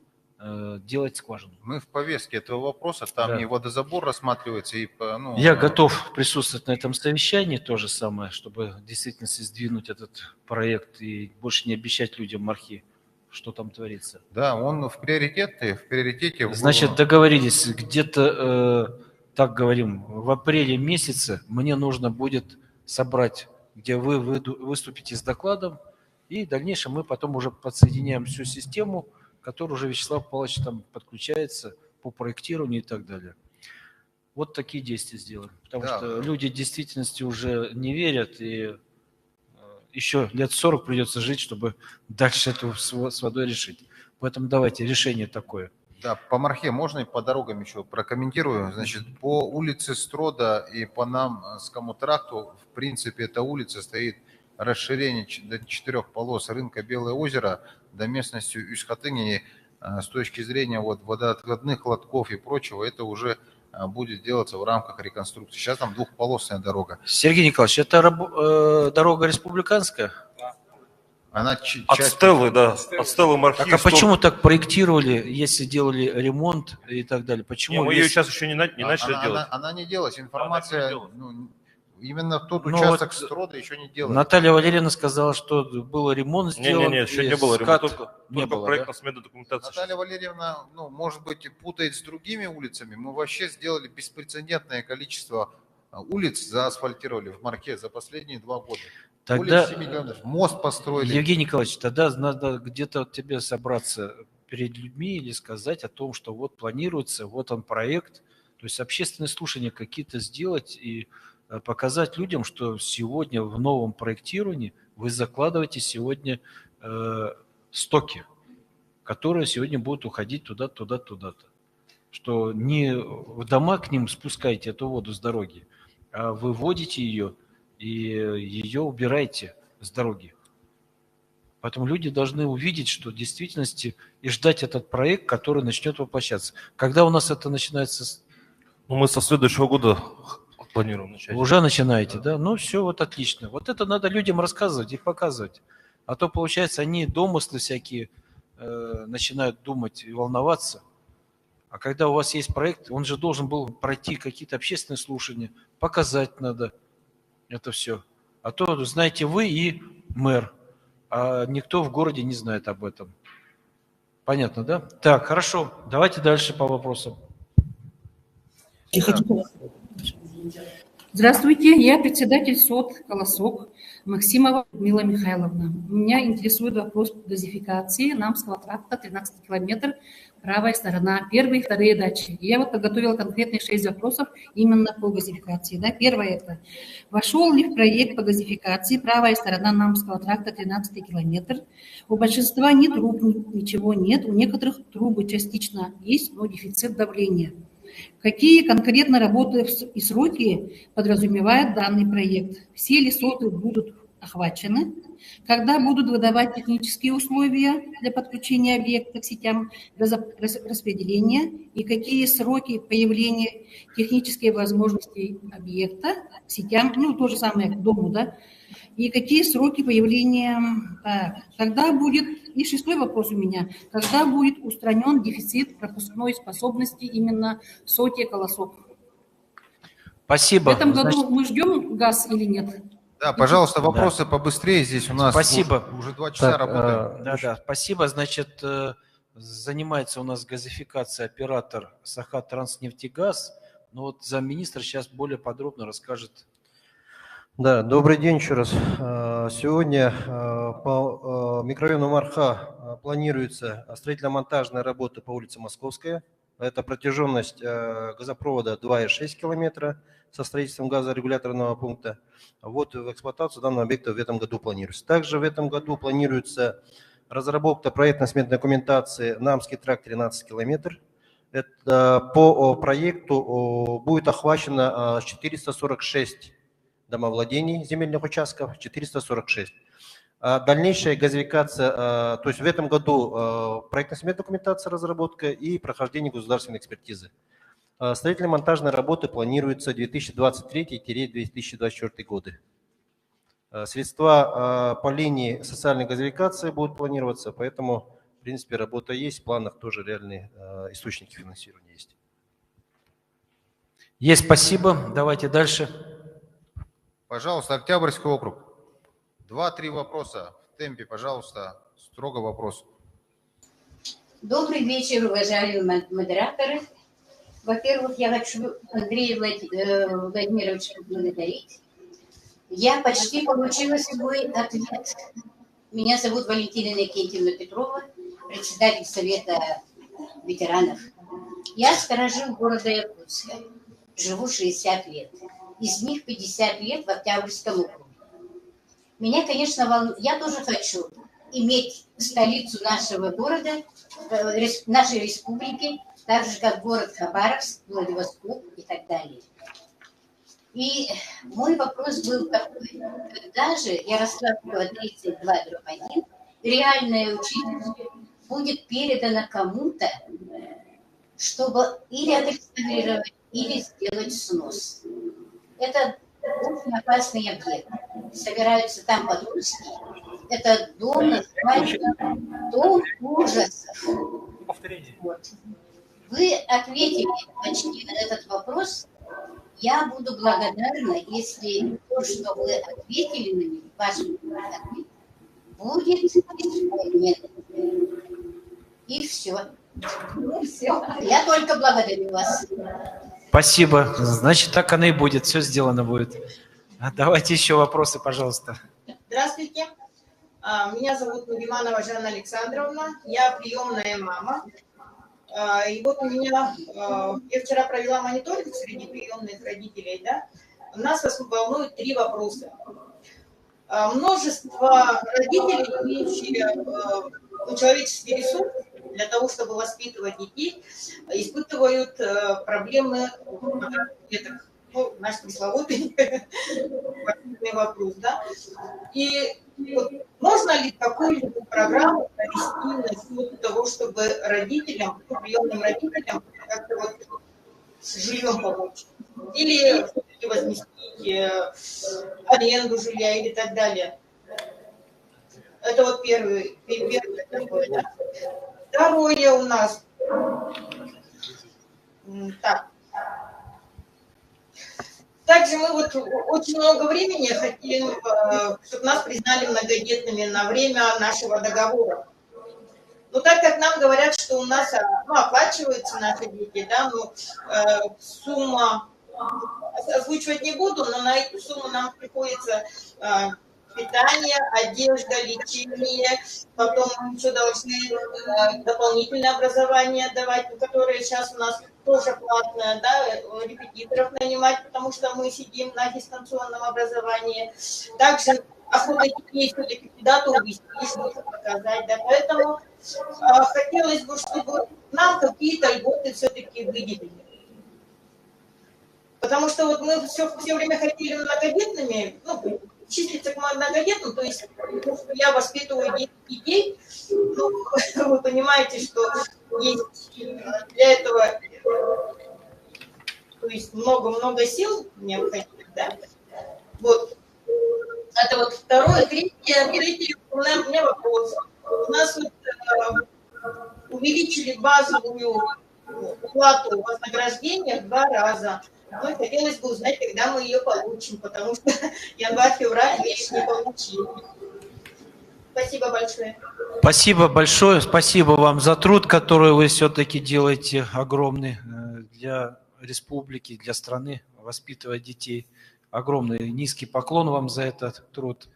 делать скважину.
Мы в повестке этого вопроса, там
Да.
и водозабор рассматривается, и... Ну,
Я готов присутствовать на этом совещании, то же самое, чтобы действительно сдвинуть этот проект и больше не обещать людям Мархи, что там творится.
Да, он в приоритете.
Значит, договорились, где-то, так говорим, в апреле месяце мне нужно будет собрать, где вы выступите с докладом, и в дальнейшем мы потом уже подсоединяем всю систему, который уже Вячеслав Павлович там подключается по проектированию и так далее. Вот такие действия сделаем. Потому
Да.
что люди в действительности уже не верят, и еще лет 40 придется жить, чтобы дальше это с водой решить. Поэтому давайте решение такое.
Да, по Мархе можно и по дорогам еще прокомментирую. Значит, по улице Строда и по Намскому тракту, в принципе, эта улица стоит расширение до 4 полос рынка Белое озеро до местности Юсхатыни. С точки зрения вот водоотводных лотков и прочего, это уже будет делаться в рамках реконструкции. Сейчас там двухполосная дорога.
Сергей Николаевич, это дорога республиканская?
Она
От Стеллы, да, от Стеллы Мархи.
Так а почему так проектировали, если делали ремонт и так далее? Почему?
Не, мы ее
если-
сейчас еще не начали делать.
Она не делалась. Информация, ну, именно тот
Ну
участок
вот
Строда еще не делали.
Наталья Валерьевна сказала, что был ремонт сделан.
Не, еще
и
не было
скат
ремонта,
не
только
было,
проектно-сметная документация.
Наталья Валерьевна, ну, может быть, путает с другими улицами. Мы вообще сделали беспрецедентное количество улиц, заасфальтировали в Марке за последние 2 года.
Тогда,
Более 7 километров. Мост построили.
Евгений Николаевич, тогда надо где-то тебе собраться перед людьми или сказать о том, что вот планируется, вот он проект, то есть общественные слушания какие-то сделать и показать людям, что сегодня в новом проектировании вы закладываете сегодня стоки, которые сегодня будут уходить туда-то. Что не в дома к ним спускаете эту воду с дороги, а выводите ее и ее убираете с дороги. Поэтому люди должны увидеть, что в действительности и ждать этот проект, который начнет воплощаться. Когда у нас это начинается?
Ну, мы со следующего года планируем начать.
Уже начинаете, да? Ну, все, вот отлично. Вот это надо людям рассказывать и показывать. А то, получается, они домыслы всякие начинают думать и волноваться. А когда у вас есть проект, он же должен был пройти какие-то общественные слушания, показать надо это все. А то знаете вы и мэр, а никто в городе не знает об этом. Понятно, да? Так, хорошо. Давайте дальше по вопросам.
Здравствуйте, я председатель СОТ «Колосок» Максимова Людмила Михайловна. Меня интересует вопрос газификации Намского тракта, 13 километр, правая сторона, первые и вторые дачи. Я вот подготовила конкретные 6 вопросов именно по газификации. Да? Первое это, вошел ли в проект по газификации правая сторона Намского тракта, 13 километр? У большинства ни труб, ничего нет, у некоторых трубы частично есть, но дефицит давления. Какие конкретно работы и сроки подразумевает данный проект? Все ли соты будут охвачены? Когда будут выдавать технические условия для подключения объекта к сетям распределения? И какие сроки появления технических возможностей объекта к сетям, ну, то же самое к дому, да? И какие сроки появления... Так, когда будет... И 6-й вопрос у меня. Когда будет устранен дефицит пропускной способности именно в СОТе «Колосок»?
Спасибо.
В этом году
Значит,
мы ждем газ или нет?
Да, пожалуйста, вопросы побыстрее. Здесь у нас
Спасибо.
уже 2 часа
Так,
работаем.
Да, спасибо. Значит, занимается у нас газификацией оператор Сахатранснефтегаз. Но вот замминистра сейчас более подробно расскажет
Да, добрый день еще раз. Сегодня по микрорайону Марха планируется строительно-монтажная работа по улице Московская. Это протяженность газопровода 2,6 километра со строительством газорегуляторного пункта. Вот в эксплуатацию данного объекта в этом году планируется. Также в этом году планируется разработка проектно-сметной документации Намский тракт 13 километр. Это по проекту будет охвачено 446 домовладений земельных участков, 446. Дальнейшая газификация, то есть в этом году проектно-сметная документация, разработка и прохождение государственной экспертизы. Строительно-монтажные работы планируются 2023-2024 годы. Средства по линии социальной газификации будут планироваться, поэтому, в принципе, работа есть, в планах тоже реальные источники финансирования есть.
Есть, спасибо. Давайте дальше.
Пожалуйста, Октябрьский округ. 2-3 вопроса в темпе, пожалуйста, строго вопрос.
Добрый вечер, уважаемые модераторы. Во-первых, я хочу Андрея Владимировича поблагодарить. Я почти получила свой ответ. Меня зовут Валентина Никитина Петрова, председатель Совета ветеранов. Я сторожил города Якутска, живу 60 лет. Из них 50 лет в Октябрьском округе. Меня, конечно, волнует. Я тоже хочу иметь столицу нашего города, нашей республики, так же, как город Хабаровск, Владивосток и так далее. И мой вопрос был такой. Когда же Ярославского 32/1 реальное учительство будет передано кому-то, чтобы или отреставрировать, или сделать снос? Это очень опасный объект. Собираются там подростки. Это дом, называется дом ужасов. Вот. Вы ответили почти на этот вопрос. Я буду благодарна, если то, что вы ответили на него, вашим ответом, будет исполнено. И все. Я только благодарю вас.
Спасибо. Значит, так оно и будет. Все сделано будет. Давайте еще вопросы, пожалуйста.
Здравствуйте. Меня зовут Нугиманова Жанна Александровна. Я приемная мама. И вот у меня, я вчера провела мониторинг среди приемных родителей, да, нас волнует 3 вопроса. Множество родителей, имеющие человеческий ресурс для того, чтобы воспитывать детей, испытывают проблемы деток. Ну, наш пресловутый вопрос, да. И вот, можно ли какую-либо программу провести насчет того, чтобы родителям, приемным родителям как-то вот с жильем помочь? Или возместить аренду жилья или так далее? Это вот первое такое, да. Второе у нас. Так. Также мы вот очень много времени хотим, чтобы нас признали многодетными на время нашего договора. Но так как нам говорят, что у нас оплачиваются наши дети, да, ну, сумма озвучивать не буду, но на эту сумму нам приходится питание, одежда, лечение, потом мы еще должны дополнительное образование давать, которое сейчас у нас тоже платное, да, репетиторов нанимать, потому что мы сидим на дистанционном образовании. Также охота детей все-таки куда-то увезти, что-то показать, да, поэтому хотелось бы, чтобы нам какие-то льготы все-таки выделили. Потому что вот мы все время хотели многодетными, ну, числиться к многодетным, то есть я воспитываю детей, ну, вы понимаете, что есть для этого, то есть много сил необходимо, да. Вот. Это вот второе. Третье, у меня вопрос. У нас вот, увеличили базовую плату вознаграждения в 2 раза. Ну, и хотелось бы узнать, когда мы ее получим, потому что январь-февраль я еще не получила. Спасибо большое.
Спасибо большое. Спасибо вам за труд, который вы все-таки делаете огромный для республики, для страны, воспитывать детей. огромный низкий поклон вам за этот труд.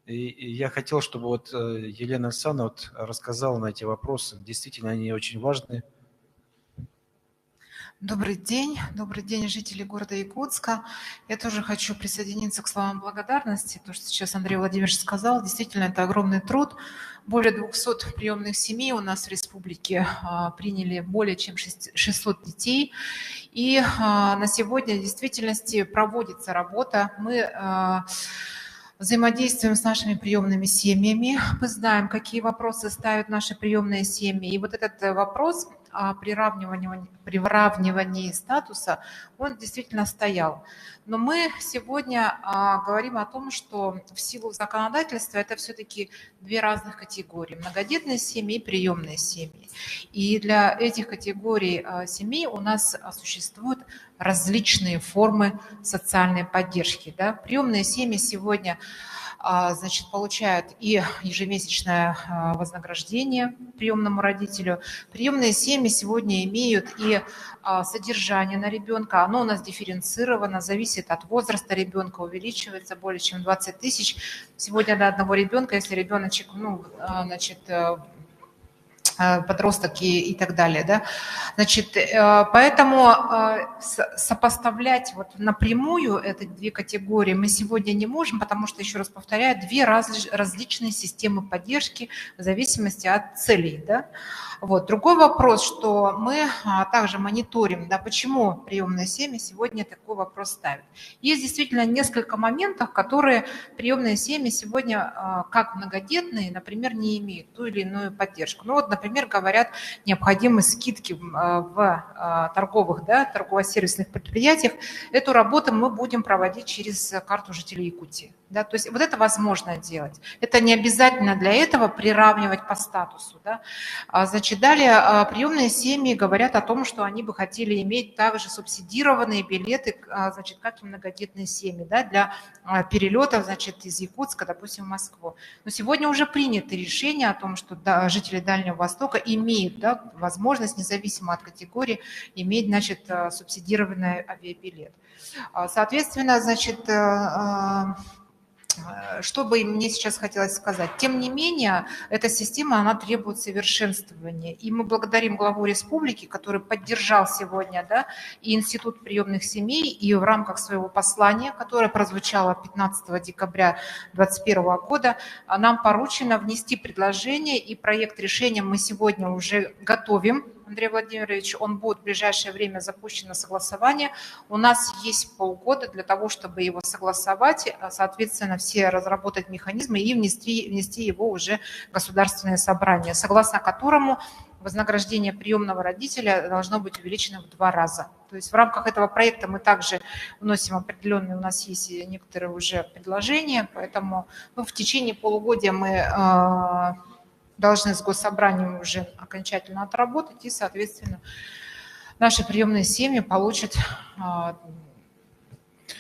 И я хотел, чтобы вот Елена Александровна вот рассказала на эти вопросы. Действительно, они очень важны.
Добрый день, жители города Якутска. Я тоже хочу присоединиться к словам благодарности. То, что сейчас Андрей Владимирович сказал, действительно, это огромный труд. Более 200 приемных семей у нас в республике приняли более чем 600 детей. И на сегодня в действительности проводится работа. Мы взаимодействуем с нашими приемными семьями. Мы знаем, какие вопросы ставят наши приемные семьи. И вот этот вопрос о приравнивании статуса, он действительно стоял. Но мы сегодня говорим о том, что в силу законодательства это все-таки две разных категории. Многодетные семьи и приемные семьи. И для этих категорий семей у нас существуют различные формы социальной поддержки. Да? Приемные семьи сегодня получают и ежемесячное вознаграждение приемному родителю. Приемные семьи сегодня имеют и содержание на ребенка. Оно у нас дифференцировано, зависит от возраста ребенка, увеличивается более чем 20 тысяч. Сегодня на одного ребенка, если ребеночек, подросток и так далее. Да? Поэтому сопоставлять вот напрямую эти две категории мы сегодня не можем, потому что, еще раз повторяю, две различные системы поддержки в зависимости от целей. Да? Вот. Другой вопрос, что мы также мониторим, да, почему приемные семьи сегодня такой вопрос ставят. Есть действительно несколько моментов, которые приемные семьи сегодня, как многодетные, например, не имеют ту или иную поддержку. Ну вот, например, говорят, необходимы скидки в торговых, да, торгово-сервисных предприятиях. Эту работу мы будем проводить через карту жителей Якутии. Да, то есть вот это возможно делать. Это не обязательно для этого приравнивать по статусу. Да. Далее приемные семьи говорят о том, что они бы хотели иметь также субсидированные билеты, как и многодетные семьи, да, для перелетов из Якутска, допустим, в Москву. Но сегодня уже принято решение о том, что жители Дальнего Востока имеют, да, возможность, независимо от категории, иметь субсидированный авиабилет. Соответственно, что бы мне сейчас хотелось сказать? Тем не менее, эта система, она требует совершенствования. И мы благодарим главу республики, который поддержал сегодня, да, и Институт приемных семей, и в рамках своего послания, которое прозвучало 15 декабря 2021 года, нам поручено внести предложение, и проект решения мы сегодня уже готовим. Андрей Владимирович, он будет в ближайшее время запущен на согласование. У нас есть полгода для того, чтобы его согласовать, соответственно, все разработать механизмы и внести его уже в Государственное собрание, согласно которому вознаграждение приемного родителя должно быть увеличено в 2 раза. То есть в рамках этого проекта мы также вносим определенные, у нас есть некоторые уже предложения, поэтому в течение полугодия мы должны с госсобранием уже окончательно отработать, и, соответственно, наши приемные семьи получат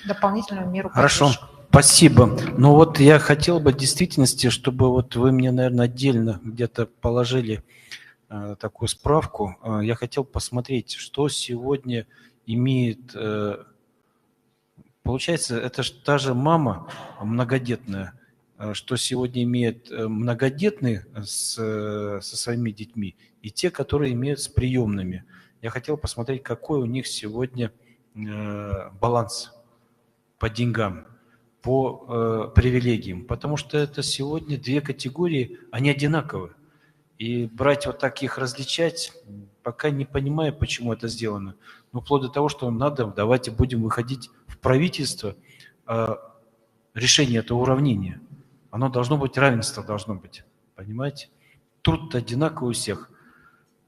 дополнительную меру поддержки.
Хорошо, спасибо. Но вот я хотел бы в действительности, чтобы вот вы мне, наверное, отдельно где-то положили такую справку. Я хотел посмотреть, что сегодня имеет... Получается, это же та же мама многодетная, что сегодня имеют многодетные со своими детьми, и те, которые имеют с приемными. Я хотел посмотреть, какой у них сегодня баланс по деньгам, по привилегиям, потому что это сегодня две категории, они одинаковые. И брать вот так их различать, пока не понимаю, почему это сделано. Но вплоть до того, что надо, давайте будем выходить в правительство, решение этого уравнения. Оно должно быть, равенство должно быть, понимаете? Труд одинаковый у всех,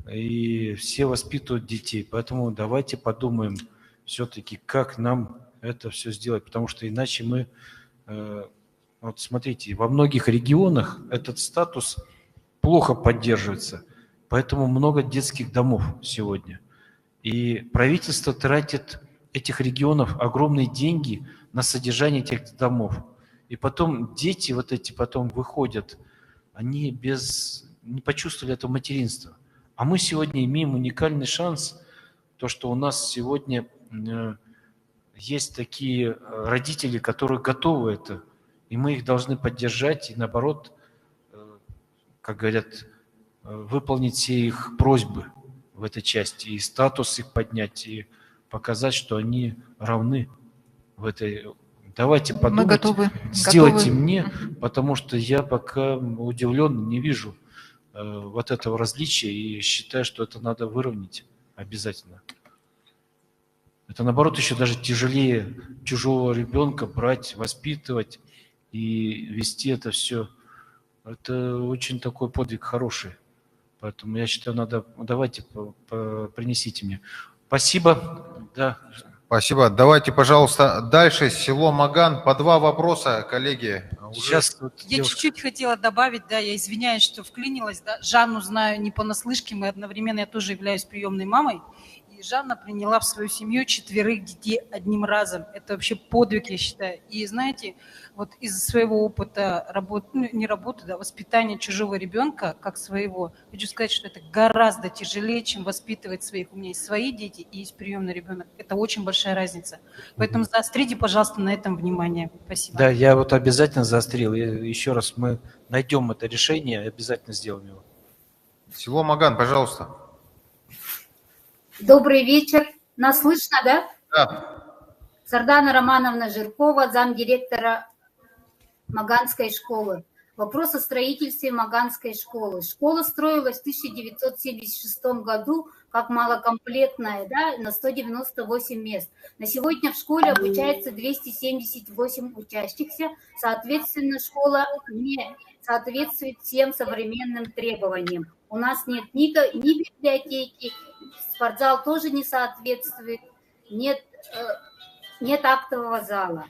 и все воспитывают детей. Поэтому давайте подумаем все-таки, как нам это все сделать, потому что иначе мы... Вот смотрите, во многих регионах этот статус плохо поддерживается, поэтому много детских домов сегодня. И правительство тратит этих регионов огромные деньги на содержание этих домов. И потом дети вот эти потом выходят, они не почувствовали этого материнства. А мы сегодня имеем уникальный шанс, то, что у нас сегодня есть такие родители, которые готовы это, и мы их должны поддержать и, наоборот, как говорят, выполнить все их просьбы в этой части, и статус их поднять, и показать, что они равны в этой... Давайте подумайте,
готовы.
сделайте мне, потому что я пока удивлен, не вижу вот этого различия, и считаю, что это надо выровнять обязательно. Это, наоборот, еще даже тяжелее чужого ребенка брать, воспитывать и вести это все. Это очень такой подвиг хороший. Поэтому я считаю, надо... Давайте, принесите мне. Спасибо. Да.
Спасибо. Давайте, пожалуйста, дальше. Село Маган. По 2 вопроса, коллеги.
Сейчас
Я чуть-чуть хотела добавить, да, я извиняюсь, что вклинилась, да, Жанну знаю не понаслышке, мы одновременно, я тоже являюсь приемной мамой, и Жанна приняла в свою семью 4 детей одним разом. Это вообще подвиг, я считаю. И знаете, вот из своего опыта работы, ну, не работы, да, воспитания чужого ребенка, как своего, хочу сказать, что это гораздо тяжелее, чем воспитывать своих. У меня есть свои дети и есть приемный ребенок. Это очень большая разница. Поэтому заострите, пожалуйста, на этом внимание. Спасибо.
Да, я вот обязательно заострил. Еще раз мы найдем это решение и обязательно сделаем его.
Село Маган, пожалуйста.
Добрый вечер. Нас слышно, да?
Да.
Сардана Романовна Жиркова, замдиректора Маганской школы. Вопрос о строительстве Маганской школы. Школа строилась в 1976 году как малокомплектная, да, на 198 мест. На сегодня в школе обучается 278 учащихся. Соответственно, школа не соответствует всем современным требованиям. У нас нет ни библиотеки, спортзал тоже не соответствует, нет актового зала.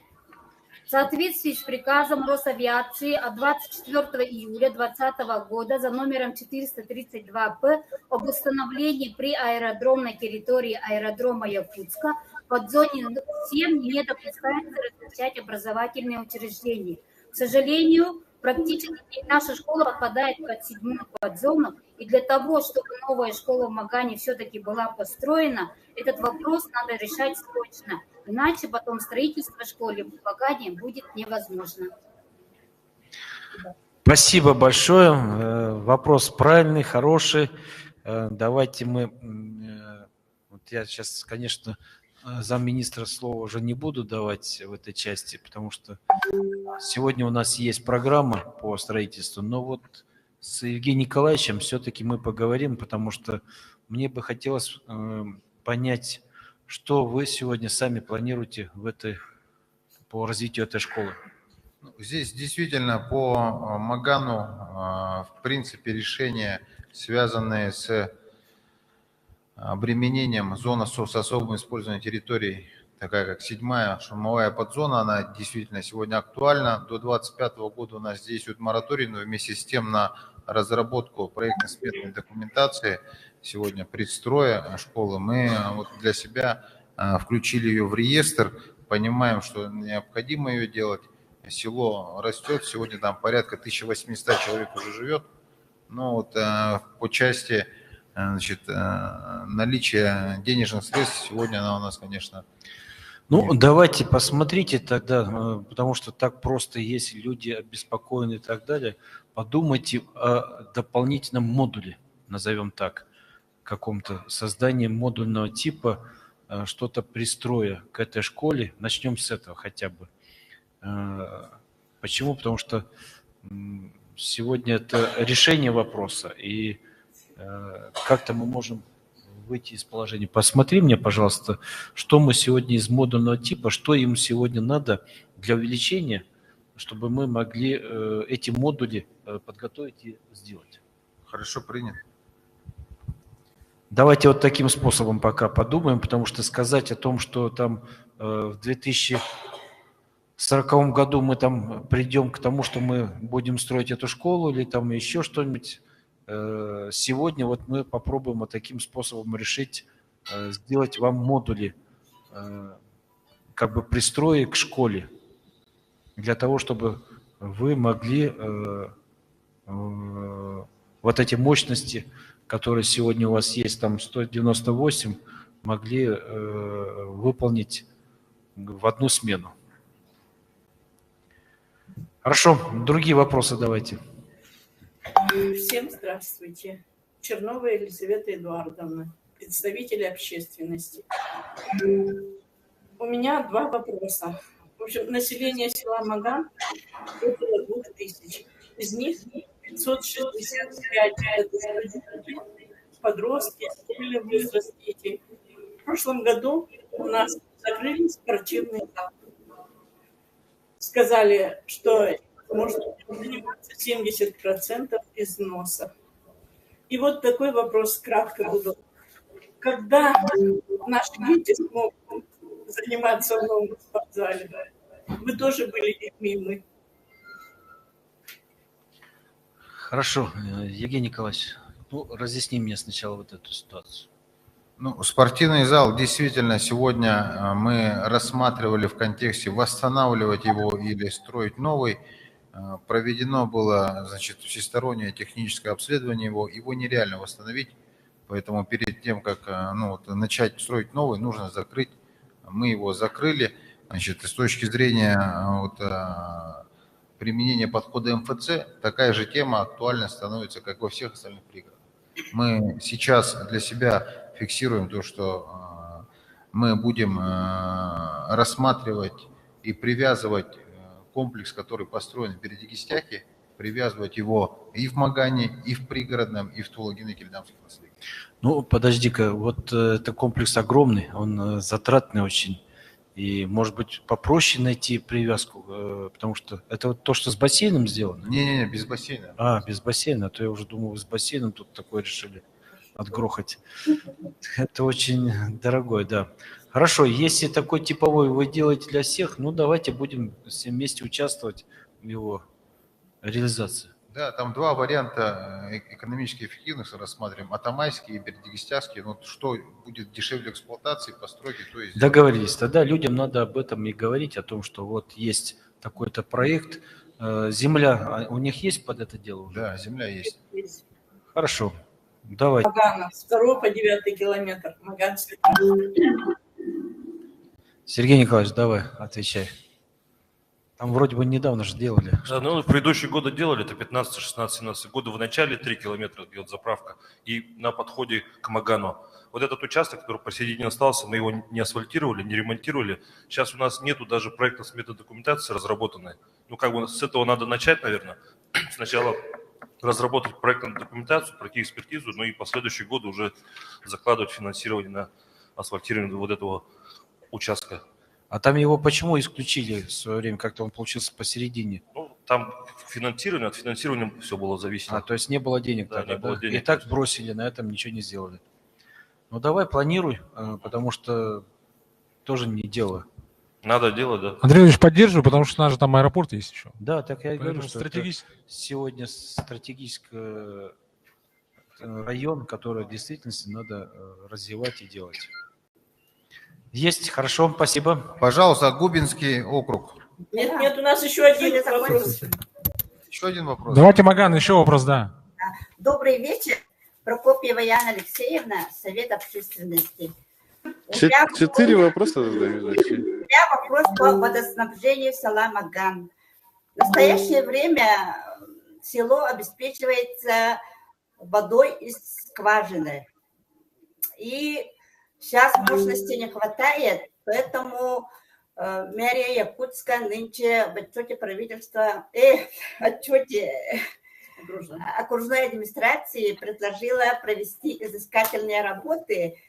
В соответствии с приказом Росавиации от 24 июля 2020 года за номером 432-П об установлении при аэродромной территории аэродрома Якутска под зоне 7 не допускается размещать образовательные учреждения. К сожалению, практически наша школа попадает под 7-ю подзону, и для того, чтобы новая школа в Магане все-таки была построена, этот вопрос надо решать срочно. Иначе потом строительство школы в Магане будет невозможно.
Спасибо большое. Вопрос правильный, хороший. Давайте мы... Вот я сейчас, конечно, замминистра слова уже не буду давать в этой части, потому что сегодня у нас есть программа по строительству, но вот с Евгением Николаевичем все-таки мы поговорим, потому что мне бы хотелось понять, что вы сегодня сами планируете по развитию этой школы.
Здесь действительно по Магану, в принципе, решения, связанные с обременением зоны с особым использованием территорий, такая как 7-я шумовая подзона, она действительно сегодня актуальна. До 2025 года у нас действует мораторий, но вместе с тем на разработку проектно-сметной документации сегодня предстроя школы мы вот для себя включили ее в реестр, понимаем, что необходимо ее делать. Село растет, сегодня там порядка 1800 человек уже живет, но вот по части, значит, наличия денежных средств сегодня она у нас, конечно...
Ну, давайте посмотрите тогда, потому что так просто, если люди обеспокоены и так далее, подумайте о дополнительном модуле, назовем так, каком-то создании модульного типа, что-то пристроя к этой школе. Начнем с этого хотя бы. Почему? Потому что сегодня это решение вопроса, и как-то мы можем выйти из положения. Посмотри мне, пожалуйста, что мы сегодня из модульного типа, что им сегодня надо для увеличения, чтобы мы могли эти модули подготовить и сделать.
Хорошо, принято.
Давайте вот таким способом пока подумаем, потому что сказать о том, что там в 2040 году мы там придем к тому, что мы будем строить эту школу или там еще что-нибудь, сегодня вот мы попробуем вот таким способом решить, сделать вам модули, как бы пристрои к школе, для того, чтобы вы могли вот эти мощности, которые сегодня у вас есть, там 198, могли выполнить в одну смену. Хорошо, другие вопросы давайте.
Всем здравствуйте. Чернова Елизавета Эдуардовна, представители общественности. У меня два вопроса. В общем, население села Маган около 2000. Из них 565 это студенты, подростки, школьного возраста дети. В прошлом году у нас закрыли спортивный зал. Сказали, что можно заниматься 70% износа. И вот такой вопрос, кратко буду. Когда наши дети смогут заниматься в новом спортзале? Вы тоже были детьми, мы.
Хорошо, Евгений Николаевич, разъясни мне сначала вот эту ситуацию.
Ну, спортивный зал действительно сегодня мы рассматривали в контексте восстанавливать его или строить новый. Проведено было, значит, всестороннее техническое обследование его. Его нереально восстановить, поэтому перед тем, как начать строить новый, нужно закрыть. Мы его закрыли. Значит, с точки зрения применения подхода МФЦ, такая же тема актуальна становится, как во всех остальных пригородах. Мы сейчас для себя фиксируем то, что мы будем рассматривать и привязывать комплекс, который построен в Бердикистяхе, привязывать его и в Магане, и в пригородном, и в Тулагино-Кельдамских наследиях.
Ну, подожди-ка, вот это комплекс огромный, он затратный очень. И, может быть, попроще найти привязку, потому что это вот то, что с бассейном сделано?
Не-не-не, без бассейна.
Без бассейна, а то я уже думал, вы с бассейном тут такое решили отгрохать. Это очень дорогой, да. Хорошо, если такой типовой вы делаете для всех, ну давайте будем все вместе участвовать в его реализации.
Да, там два варианта экономически эффективных рассматриваем. Атамайский и Бердикистяхский. Ну, что будет дешевле эксплуатации, постройки, то есть...
Договорились. Тогда людям надо об этом и говорить, о том, что вот есть такой-то проект. Земля у них есть под это дело уже?
Да, земля есть.
Хорошо. Давай.
Магана, с 2 по 9 километр. Маганский.
Сергей Николаевич, давай, отвечай. Там вроде бы недавно же делали.
Да, ну, в предыдущие годы делали, это 15, 16, 17 годы. В начале 3 километра идет заправка и на подходе к Магану. Вот этот участок, который посередине остался, мы его не асфальтировали, не ремонтировали. Сейчас у нас нету даже проекта с методокументацией разработанной. Ну, как бы с этого надо начать, наверное. Сначала разработать проектную документацию, пройти экспертизу, ну и последующие годы уже закладывать финансирование на асфальтирование вот этого участка.
А там его почему исключили в свое время? Как-то он получился посередине.
Ну, там финансирование, от финансирования все было зависимо.
То есть не было денег
Да,
тогда,
не было денег.
И так бросили, на этом ничего не сделали. Ну давай планируй, потому что тоже не дело.
Надо делать, да.
Андрей Ильич, поддерживаю, потому что у нас же там аэропорт есть еще.
Да, так я и говорю,
Поэтому
что
стратегически...
это сегодня стратегический район, который в действительности надо развивать и делать. Есть, хорошо, спасибо.
Пожалуйста, Губинский округ.
Нет, у нас еще один вопрос.
Еще один вопрос.
Давайте, Маган, еще вопрос, да.
Добрый вечер. Прокопьева Яна Алексеевна, Совет общественности.
4 вопроса задаю.
У меня вопрос по водоснабжению села Маган. В настоящее время село обеспечивается водой из скважины. И сейчас мощности не хватает, поэтому мэрия Якутска нынче в отчете правительства, отчете окружной администрации предложила провести изыскательные работы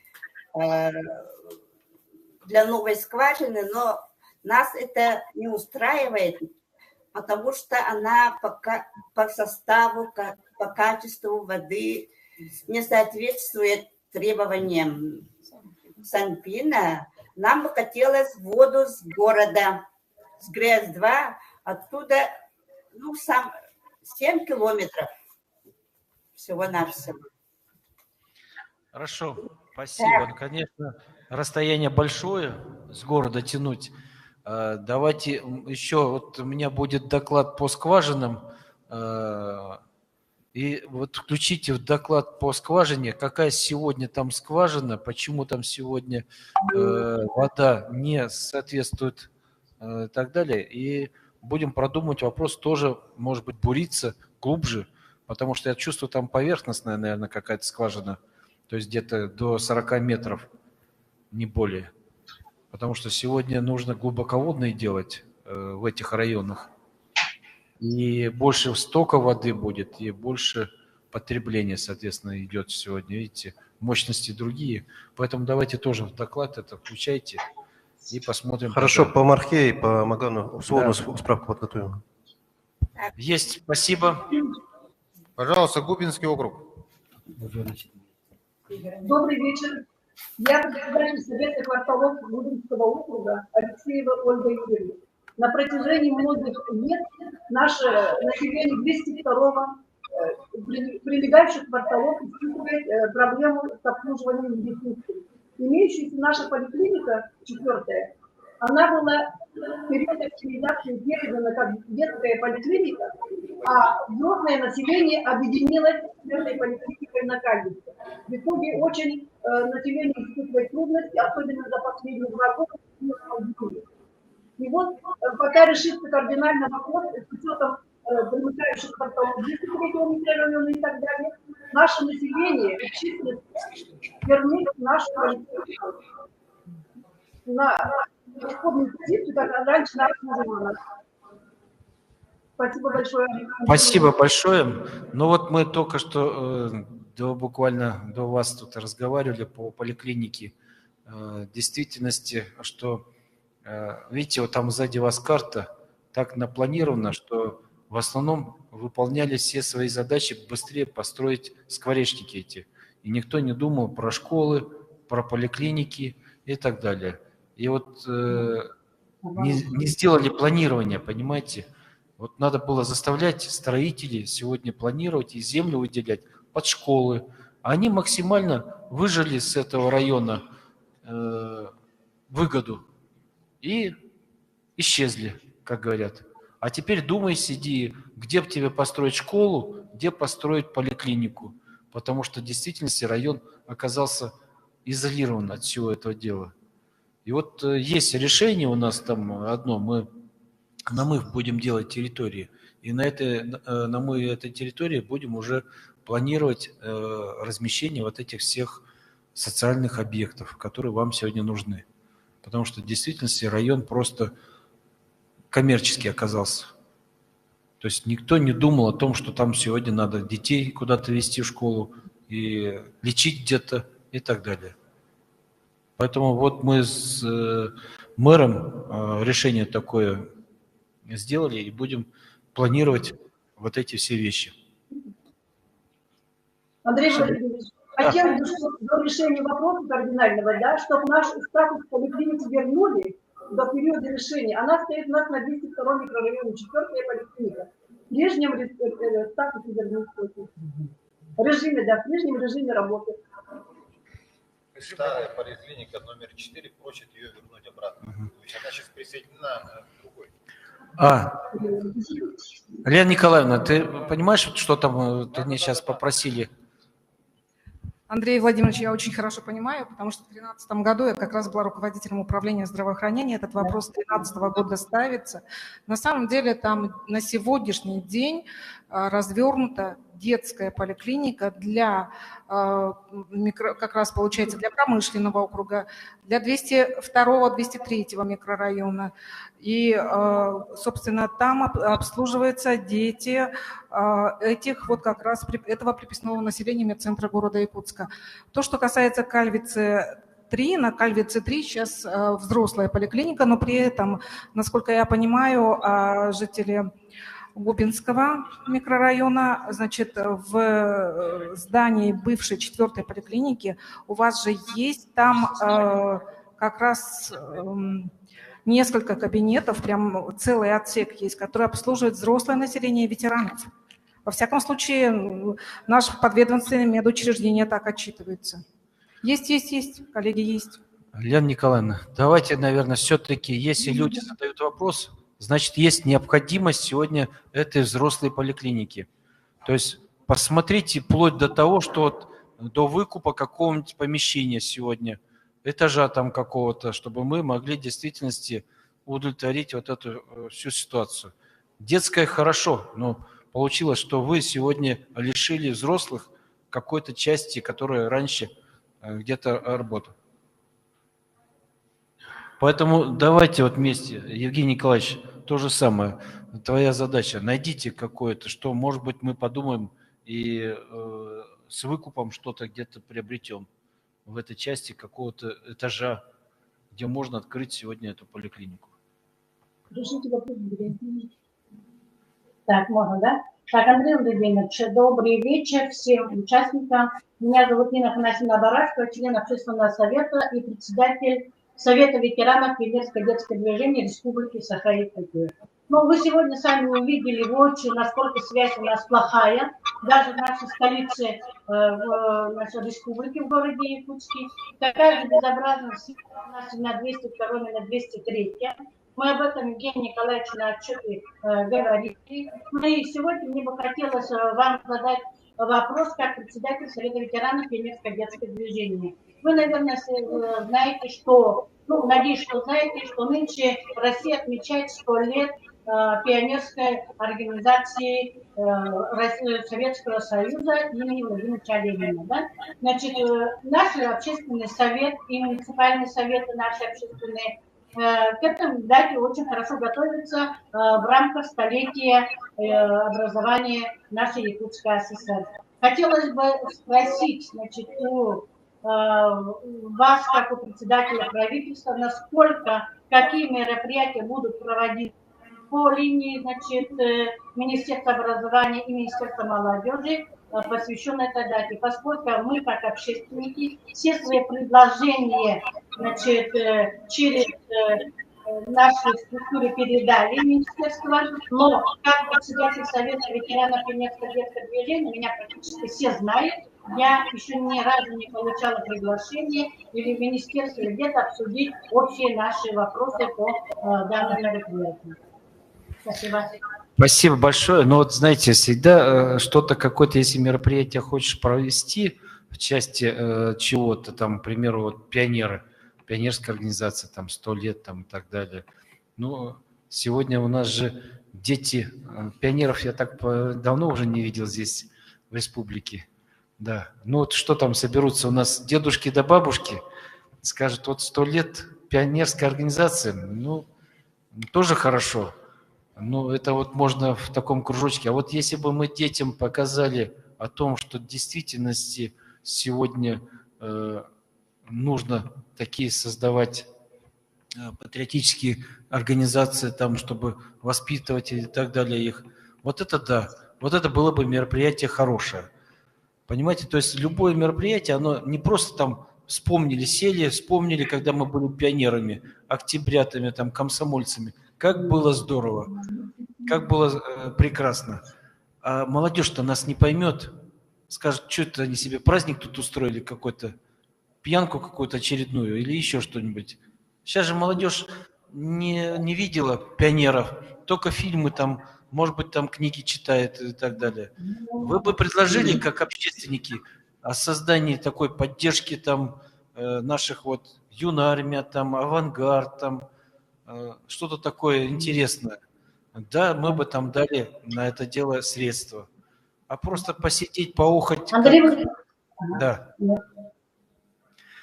для новой скважины, но нас это не устраивает, потому что она по составу, по качеству воды не соответствует требованиям Санпина. Нам бы хотелось воду с города, с ГРЭС-2, оттуда 7 километров всего-навсего.
Хорошо, спасибо. Ну, конечно, расстояние большое с города тянуть. Давайте еще, вот у меня будет доклад по скважинам. И вот включите в доклад по скважине, какая сегодня там скважина, почему там сегодня вода не соответствует и так далее. И будем продумывать вопрос тоже, может быть, буриться глубже, потому что я чувствую, там поверхностная, наверное, какая-то скважина, то есть где-то до 40 метров, не более. Потому что сегодня нужно глубоководные делать в этих районах. И больше стока воды будет, и больше потребления, соответственно, идет сегодня. Видите, мощности другие. Поэтому давайте тоже в доклад это включайте и посмотрим.
Хорошо,
тогда.
по Мархе и по Магану условно справку подготовим.
Есть, спасибо.
Пожалуйста, Губинский округ.
Добрый вечер. Я председатель Совета кварталов Губинского округа Алексеева Ольга Юрьевна. На протяжении многих лет наше население 202 прилегающих кварталов испытывает проблему с обслуживанием медицинским. Имеющаяся наша поликлиника, 4-я, она была в период активизации передана как детская поликлиника, а взрослое население объединилось с этой поликлиникой на Кальвице. В итоге очень население испытывает трудности, особенно за последние 2 года. И вот пока решится кардинальный вопрос с учетом примыкающих кварталов 203-го микрорайона и так далее, наше население и численность вернуть нашу поликлинику на исходную позицию, как раньше нас называла. Спасибо большое.
Спасибо большое. Ну вот мы только что буквально до вас тут разговаривали по поликлинике. В действительности, что, видите, вот там сзади вас карта так напланирована, что в основном выполняли все свои задачи быстрее построить скворечники эти. И никто не думал про школы, про поликлиники и так далее. И вот не сделали планирование, понимаете? Вот надо было заставлять строителей сегодня планировать и землю выделять под школы. Они максимально выжили с этого района выгоду и исчезли, как говорят. А теперь думай, сиди, где бы тебе построить школу, где построить поликлинику. Потому что в действительности район оказался изолирован от всего этого дела. И вот есть решение у нас там одно, мы намыв будем делать территории. И на намыве этой территории будем уже планировать размещение вот этих всех социальных объектов, которые вам сегодня нужны. Потому что в действительности район просто коммерческий оказался. То есть никто не думал о том, что там сегодня надо детей куда-то везти в школу и лечить где-то и так далее. Поэтому вот мы с мэром решение такое сделали и будем планировать вот эти все вещи.
Андрей Владимирович, хотелось бы, чтобы до решения вопроса кардинального, да, чтобы наш статус поликлиники вернули до периода решения. Она стоит у нас на 202 микрорайоне, 4-я поликлиника. В прежнем статусе вернулся. Режиме, да, в прежнем режиме работы.
Старая поликлиника номер 4 просит ее вернуть обратно. То есть она сейчас присоединена к другой.
Лена Николаевна, ты понимаешь, что там ты мне сейчас попросили?
Андрей Владимирович, я очень хорошо понимаю, потому что в 2013 году я как раз была руководителем управления здравоохранения. Этот вопрос с 2013 года ставится. На самом деле там на сегодняшний день развернута детская поликлиника для, как раз получается, для промышленного округа, для 202-203 микрорайона. И, собственно, там обслуживаются дети этих вот как раз этого приписного населения медцентра города Якутска. То, что касается Кальвицы-3, на Кальвице-3 сейчас взрослая поликлиника, но при этом, насколько я понимаю, жители Губинского микрорайона, значит, в здании бывшей 4-й поликлиники у вас же есть там как раз несколько кабинетов, прям целый отсек есть, который обслуживает взрослое население и ветеранов. Во всяком случае, наше подведомственное медучреждение так отчитывается. Есть, коллеги, есть.
Лена Николаевна, давайте, наверное, все-таки, если люди задают вопрос, значит, есть необходимость сегодня этой взрослой поликлиники. То есть посмотрите вплоть до того, что вот до выкупа какого-нибудь помещения сегодня, этажа там какого-то, чтобы мы могли в действительности удовлетворить вот эту всю ситуацию. Детское хорошо, но получилось, что вы сегодня лишили взрослых какой-то части, которая раньше где-то работала. Поэтому давайте вот вместе, Евгений Николаевич, то же самое. Твоя задача, найдите какое-то, что, может быть, мы подумаем и с выкупом что-то где-то приобретем в этой части какого-то этажа, где можно открыть сегодня эту поликлинику.
Так, можно, да? Так, Андрей Владимирович, добрый вечер всем участникам. Меня зовут Нина Афанасьевна Барашкова, член общественного совета и председатель Совета ветеранов пионерского детского движения Республики Саха-Якутия. Ну, вы сегодня сами увидели воочию, насколько связь у нас плохая. Даже в нашей столице, в нашей республике, в городе Якутске, такая же безобразность у нас на 202 и на 203. Мы об этом, Евгений Николаевич, на отчете говорили. Ну и сегодня мне бы хотелось вам задать вопрос как председатель Совета ветеранов пионерского детского движения. Вы, наверное, знаете, что, ну, надеюсь, что знаете, что нынче Россия отмечает 100 лет пионерской организации Советского Союза имени Владимира Ленина. Да? Значит, наш общественный совет и муниципальные советы наши общественные к этому дате очень хорошо готовятся в рамках столетия образования нашей Якутской ССР. Хотелось бы спросить, значит, у вас, как у председателя правительства, насколько, какие мероприятия будут проводить по линии, значит, Министерства образования и Министерства молодежи, посвященной этой дате, поскольку мы, как общественники, все свои предложения, значит, через наши структуры передали министерство, но как председатель Совета ветеранов пионерского детского движения меня практически все знают. Я еще ни разу не получала приглашение или в министерстве где-то обсудить общие наши вопросы по данному мероприятию. Спасибо.
Спасибо большое. Но вот знаете, всегда что-то, какое-то, если мероприятие хочешь провести в части чего-то, там, к примеру, вот пионеры, пионерская организация, там, 100 лет, там, и так далее. Ну, сегодня у нас же дети, пионеров я так давно уже не видел здесь, в республике. Да. Ну, вот что там соберутся у нас дедушки да бабушки, скажут, вот 100 лет пионерской организации, ну, тоже хорошо. Ну, это вот можно в таком кружочке. А вот если бы мы детям показали о том, что в действительности сегодня нужно такие создавать патриотические организации, там, чтобы воспитывать и так далее их, вот это да, вот это было бы мероприятие хорошее. Понимаете, то есть любое мероприятие, оно не просто там вспомнили, сели, вспомнили, когда мы были пионерами, октябрятами, там, комсомольцами. Как было здорово, как было прекрасно. А молодежь-то нас не поймет, скажет, что это они себе праздник тут устроили какой-то, пьянку какую-то очередную или еще что-нибудь. Сейчас же молодежь не видела пионеров, только фильмы там, может быть, там книги читает и так далее. Вы бы предложили, как общественники, о создании такой поддержки там наших вот юнармия, там авангард, там что-то такое интересное. Да, мы бы там дали на это дело средства. А просто посидеть, поохать. Да.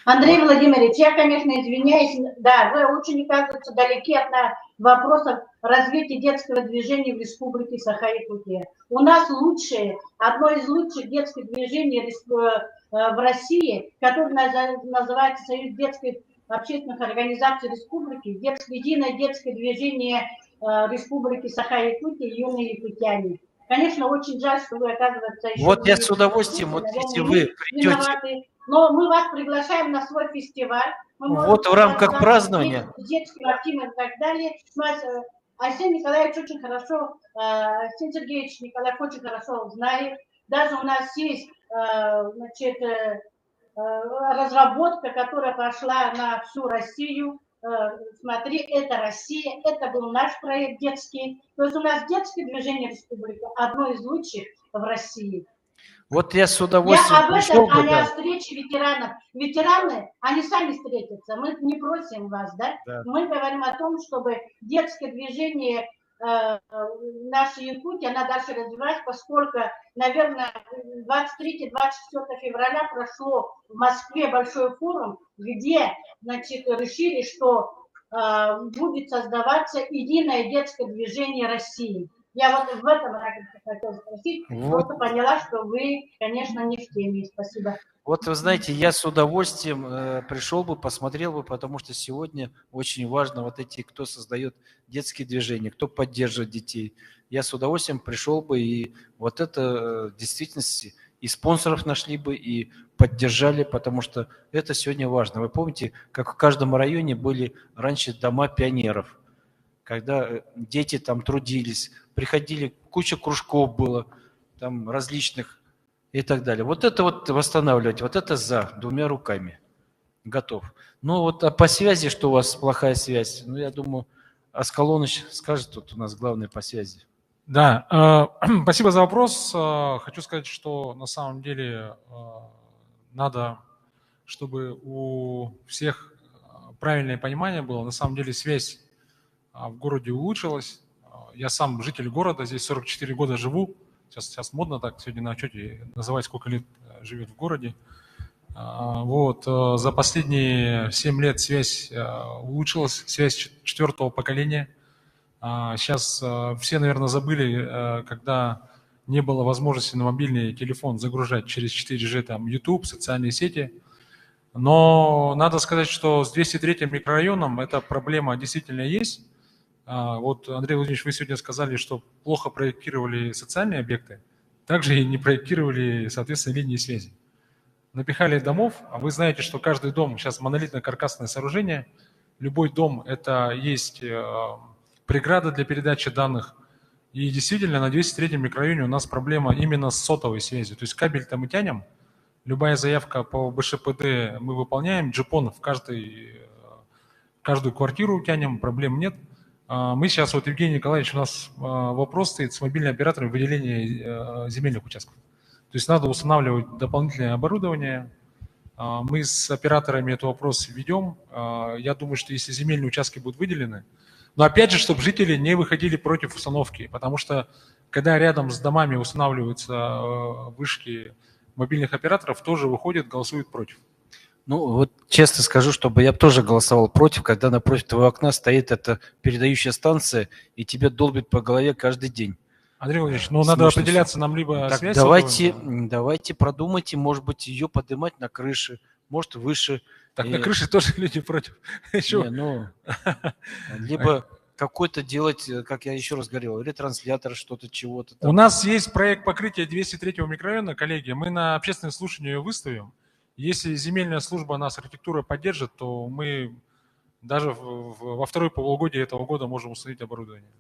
Андрей Владимирович, я, конечно, извиняюсь, да, вы очень, кажется, далеки от вопросов развития детского движения в Республике Саха-Якутия. У нас лучшее, одно из лучших детских движений в России, которое называется Союз детских общественных организаций Республики, единое детское движение Республики Саха-Якутия, юные якутяне. Конечно, очень жаль, что вы, оказывается, еще...
Вот я с удовольствием, вот если вы придете...
Но мы вас приглашаем на свой фестиваль.
Вот в рамках празднования.
Детским активом и так далее. Арсений Николаевич очень хорошо, Арсений Сергеевич Николаев очень хорошо знает. Даже у нас есть, значит, разработка, которая пошла на всю Россию. Смотри, это Россия, это был наш проект детский. То есть у нас детское движение республики одно из лучших в России.
Вот я с
Я
удовольствием
об
пришел
этом,
бы,
а не о
да.
встрече ветеранов. Ветераны, они сами встретятся. Мы не просим вас, да?
Да.
Мы говорим о том, чтобы детское движение нашей Якутии, она дальше развивать, поскольку, наверное, 23-24 февраля прошло в Москве большой форум, где, значит, решили, что будет создаваться единое детское движение России. Я вот в этом ракурсе хотела спросить,
Вот.
просто поняла, что вы, конечно, не в теме. Спасибо.
Вот вы знаете, я с удовольствием пришел бы, посмотрел бы, потому что сегодня очень важно вот эти, кто создает детские движения, кто поддерживает детей. Я с удовольствием пришел бы, и вот это в действительности и спонсоров нашли бы, и поддержали, потому что это сегодня важно. Вы помните, как в каждом районе были раньше дома пионеров, когда дети там трудились, приходили, куча кружков было, там различных, и так далее. Вот это вот восстанавливать, вот это за двумя руками. Готов. Ну вот а по связи, что у вас плохая связь, ну я думаю, Аскалоныч скажет, тут у нас главный по связи.
Да, спасибо за вопрос. Хочу сказать, что на самом деле надо, чтобы у всех правильное понимание было. На самом деле связь в городе улучшилась. Я сам житель города, здесь 44 года живу. Сейчас модно так сегодня на отчете называть, сколько лет живет в городе. Вот. За последние 7 лет связь улучшилась, связь 4-го поколения. Сейчас все, наверное, забыли, когда не было возможности на мобильный телефон загружать через 4G там YouTube, социальные сети. Но надо сказать, что с 203-м микрорайоном эта проблема действительно есть. Вот, Андрей Владимирович, вы сегодня сказали, что плохо проектировали социальные объекты, также и не проектировали, соответственно, линии связи. Напихали домов, а вы знаете, что каждый дом сейчас монолитно-каркасное сооружение. Любой дом – это есть преграда для передачи данных. И действительно, на 203-м микрорайоне у нас проблема именно с сотовой связью. То есть кабель-то мы тянем, любая заявка по БШПД мы выполняем, джипон в каждую квартиру тянем, проблем нет. Мы сейчас, вот Евгений Николаевич, у нас вопрос стоит с мобильными операторами выделения земельных участков. То есть надо устанавливать дополнительное оборудование. Мы с операторами этот вопрос ведем. Я думаю, что если земельные участки будут выделены, но опять же, чтобы жители не выходили против установки, потому что когда рядом с домами устанавливаются вышки мобильных операторов, тоже выходят, голосуют против.
Ну, вот честно скажу, чтобы я тоже голосовал против, когда напротив твоего окна стоит эта передающая станция, и тебе долбит по голове каждый день.
Андрей Владимирович, ну надо определяться нам либо
так
связь.
давайте продумайте, может быть, ее поднимать на крыше, может, выше.
Так на крыше тоже люди против.
Не, ну, либо какой-то делать, как я еще раз говорил, ретранслятор, что-то, чего-то.
У нас есть проект покрытия 203-го микрорайона, коллеги, мы на общественное слушание ее выставим. Если земельная служба нас архитектура поддержит, то мы даже во второй полугодие этого года можем установить оборудование.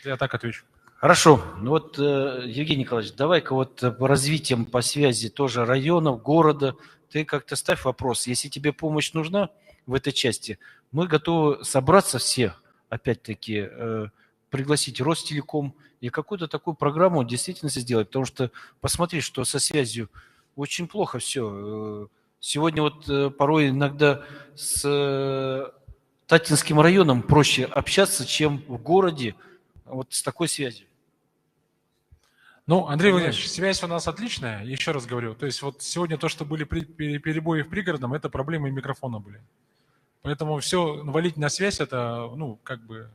Я так отвечу.
Хорошо. Ну вот, Евгений Николаевич, давай-ка вот по развитием по связи тоже районов, города, ты как-то ставь вопрос. Если тебе помощь нужна в этой части, мы готовы собраться все, опять-таки, пригласить Ростелеком и какую-то такую программу действительно сделать. Потому что посмотри, что со связью очень плохо все. Сегодня вот порой иногда с Татинским районом проще общаться, чем в городе вот с такой связью.
Ну, Андрей Владимирович, связь у нас отличная, еще раз говорю. То есть вот сегодня то, что были перебои в пригородном, это проблемы микрофона были. Поэтому все валить на связь, это, ну, как бы...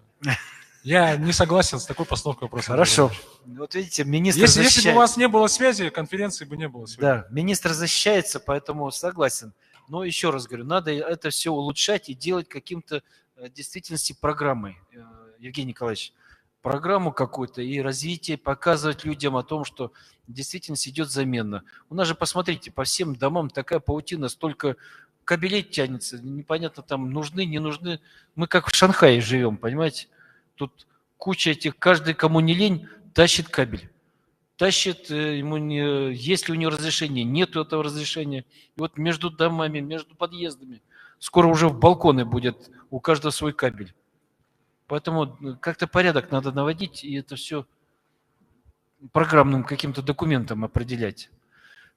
Я не согласен с такой постановкой вопроса.
Хорошо. Вот видите, министр
защищается. Если бы у вас не было связи, конференции бы не было сегодня.
Да, министр защищается, поэтому согласен. Но еще раз говорю, надо это все улучшать и делать каким-то в действительности программой, Евгений Николаевич. Программу какую-то и развитие, показывать людям о том, что в действительности идет замена. У нас же, посмотрите, по всем домам такая паутина, столько кабелей тянется, непонятно там нужны, не нужны. Мы как в Шанхае живем, понимаете? Тут куча этих, каждый, кому не лень, тащит кабель. Тащит, ему не, есть ли у него разрешение, нету этого разрешения. И вот между домами, между подъездами, скоро уже в балконы будет у каждого свой кабель. Поэтому как-то порядок надо наводить, и это все программным каким-то документом определять.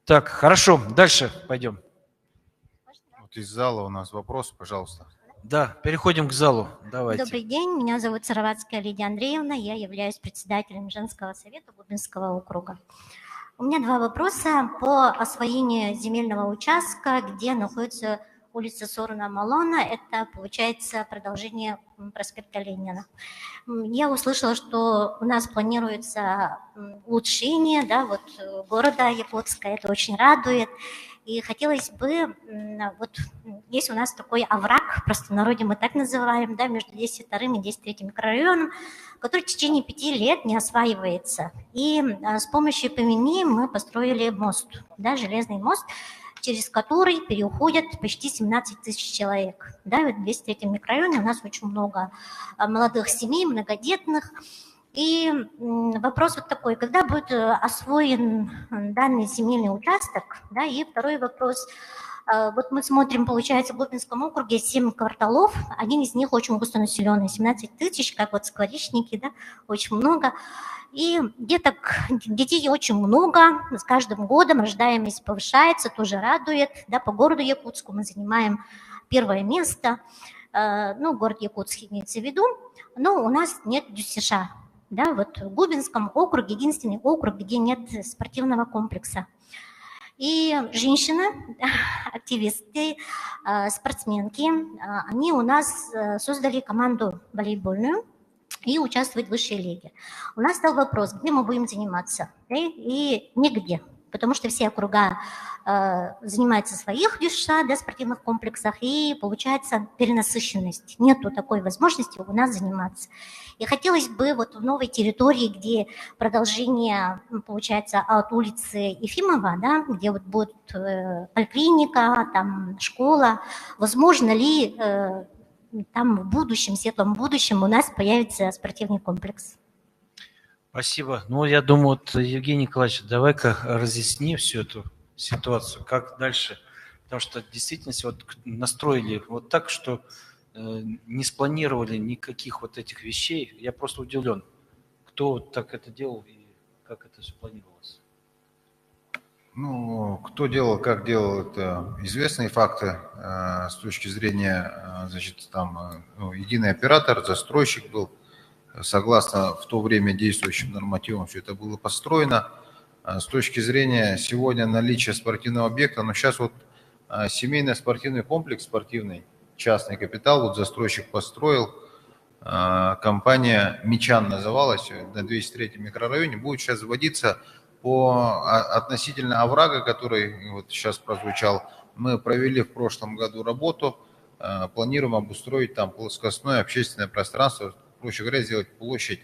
Так, хорошо, дальше пойдем.
Вот из зала у нас вопрос, пожалуйста.
Да, переходим к залу. Давайте.
Добрый день, меня зовут Сыроватская Лидия Андреевна, я являюсь председателем женского совета Губинского округа. У меня два вопроса по освоению земельного участка, где находится улица Сорна Малона, это, получается, продолжение проспекта Ленина. Я услышала, что у нас планируется улучшение, да, вот, города Якутска, это очень радует. И хотелось бы, вот есть у нас такой овраг, в простонародье мы так называем, да, между 10-м и 10-3 микрорайоном, который в течение 5 лет не осваивается. И с помощью ПМИ мы построили мост, да, железный мост, через который переходят почти 17 тысяч человек. Да, вот в 203-м микрорайоне у нас очень много молодых семей, многодетных. И вопрос вот такой, когда будет освоен данный земельный участок, да, и второй вопрос, вот мы смотрим, получается, в Губинском округе 7 кварталов, один из них очень густонаселенный, 17 тысяч, как вот скворечники, да, очень много. И деток, детей очень много, с каждым годом рождаемость повышается, тоже радует, да, по городу Якутску мы занимаем первое место, ну, город Якутск имеется в виду, но у нас нет ДЮСШ. Да, вот в Губинском округе единственный округ, где нет спортивного комплекса. И женщины, активисты, спортсменки, они у нас создали команду волейбольную и участвуют в высшей лиге. У нас стал вопрос, где мы будем заниматься, да, и нигде, потому что все округа занимаются в своих ДЮСШ, да, спортивных комплексах, и получается перенасыщенность. Нету такой возможности у нас заниматься. И хотелось бы вот в новой территории, где продолжение, получается, от улицы Ефимова, да, где вот будет поликлиника, там школа, возможно ли там в будущем, светлом будущем у нас появится спортивный комплекс?
Спасибо. Ну, я думаю, вот, Евгений Николаевич, давай-ка разъясни всю эту ситуацию, как дальше. Потому что в действительности вот настроили вот так, что не спланировали никаких вот этих вещей. Я просто удивлен, кто вот так это делал и как это все планировалось.
Ну, кто делал, как делал, это известные факты с точки зрения, значит, там единый оператор, застройщик был, согласно в то время действующим нормативам, все это было построено. С точки зрения сегодня наличия спортивного объекта, но сейчас вот семейный спортивный комплекс, спортивный, частный капитал, вот застройщик построил, компания «Мичан» называлась, на 203-м микрорайоне, будет сейчас вводиться по относительно оврага, который вот сейчас прозвучал. Мы провели в прошлом году работу, планируем обустроить там плоскостное общественное пространство, проще говоря, сделать площадь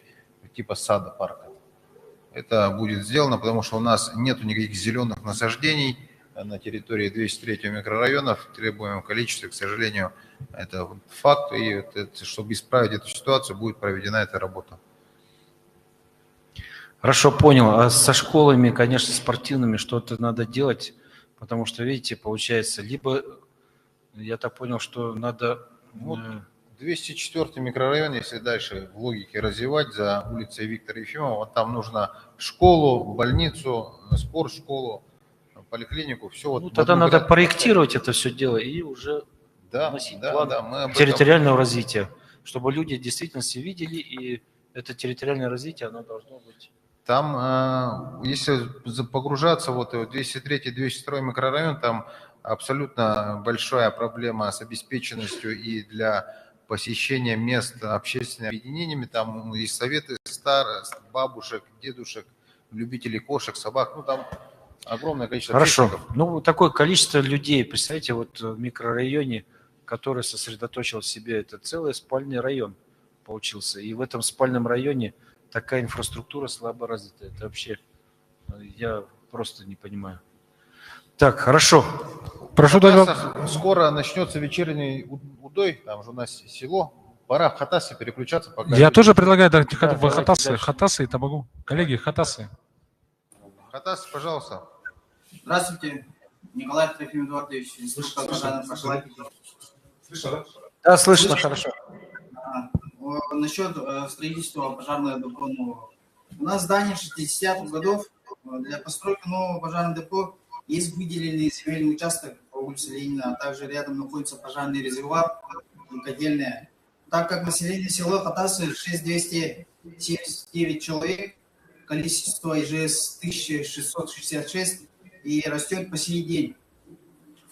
типа сада, парка. Это будет сделано, потому что у нас нет никаких зеленых насаждений на территории 203 микрорайона в требуемом количестве, к сожалению, это факт, и это, чтобы исправить эту ситуацию, будет проведена эта работа.
Хорошо, понял. А со школами, конечно, спортивными что-то надо делать, потому что, видите, получается, либо, я так понял, что надо...
Вот 204 микрорайон, если дальше в логике развивать, за улицей Виктора Ефимова, вот там нужно школу, больницу, спортшколу, поликлинику, все.
Ну,
вот
тогда надо проектировать это все дело и уже вносить план территориального развития, чтобы люди в действительности видели, и это территориальное развитие, оно должно быть...
Там, если погружаться вот в 203-202 микрорайон, там абсолютно большая проблема с обеспеченностью и для посещения мест общественными объединениями. Там есть советы старост, бабушек, дедушек, любителей кошек, собак. Ну, там огромное количество.
Хорошо.
общественников.
Ну, такое количество людей, представьте, вот в микрорайоне, который сосредоточил в себе, это целый спальный район получился. И в этом спальном районе такая инфраструктура слабо развита. Это вообще, я просто не понимаю. Так, хорошо.
Прошу скоро начнется вечерний удой, там же у нас село. Пора в Хатасе переключаться. Пока
Я тоже предлагаю в Хатасы и Табагу. Коллеги, Хатасы.
Хатас, пожалуйста.
Здравствуйте, Николай Трофим Эдуардович, инструктор пожарной профилактики.
Слышно, да? Да, слышно, хорошо.
Насчет строительства пожарного балконного У нас здание 60-х годов. Для постройки нового пожарного депо есть выделенный земельный участок по улице Ленина, а также рядом находится пожарный резервуар и котельная. Так как население села Хатасы 6279 человек, количество ИЖС 1666 и растет по сей день.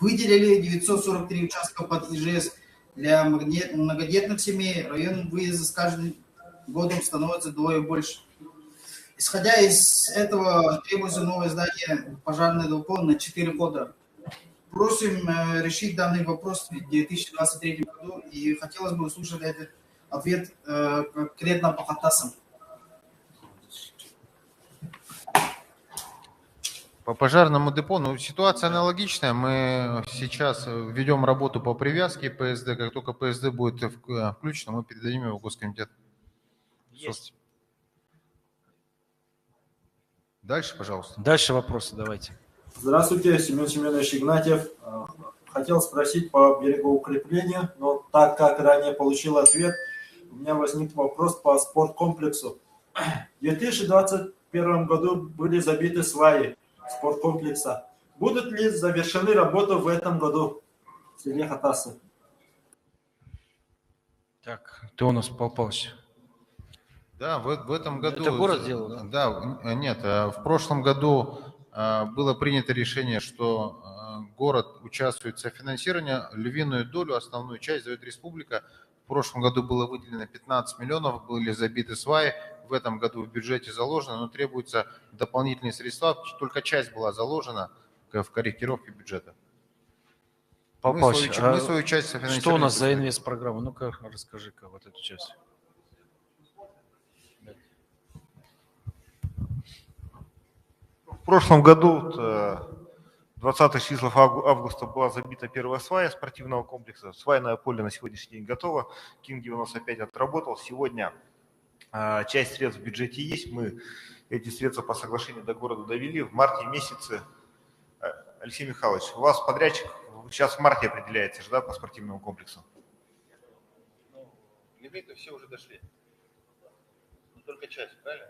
Выделили 943 участка под ИЖС для многодетных семей. Район выезда с каждым годом становится вдвое больше. Исходя из этого, требуется новое здание пожарное депо на 4 года. Просим решить данный вопрос в 2023 году, и хотелось бы услышать этот ответ конкретно по Хатасам.
По пожарному депо, ну, ситуация аналогичная. Мы сейчас ведем работу по привязке ПСД. Как только ПСД будет включено, мы передадим его в Госкомитет.
Есть.
Дальше, пожалуйста.
Дальше вопросы давайте.
Здравствуйте, Семен Семенович Игнатьев. Хотел спросить по берегоукреплению, но так как ранее получил ответ, у меня возник вопрос по спорткомплексу. В 2021 году были забиты сваи спорткомплекса. Будут ли завершены работы в этом году в селе Хатасы?
Так, кто у нас, Павел Павлович?
Да, в этом году...
Это город делал, да?
Да, нет, в прошлом году было принято решение, что город участвует в софинансировании, львиную долю, основную часть дает республика. В прошлом году было выделено 15 миллионов, были забиты сваи. В этом году в бюджете заложено, но требуются дополнительные средства. Только часть была заложена в корректировке бюджета.
Павел Павлович,
мы свою часть софинансировали.
Что у нас за инвестпрограмма? Ну-ка, расскажи-ка вот эту часть.
В прошлом году, 20 числах августа, была забита первая свая спортивного комплекса. Свайное поле на сегодняшний день готово. Ким-95 отработал. Сегодня часть средств в бюджете есть. Мы эти средства по соглашению до города довели. В марте месяце, Алексей Михайлович, у вас подрядчик сейчас в марте определяется же, да, по спортивному комплексу?
Лимиты все уже дошли. Но только часть, правильно?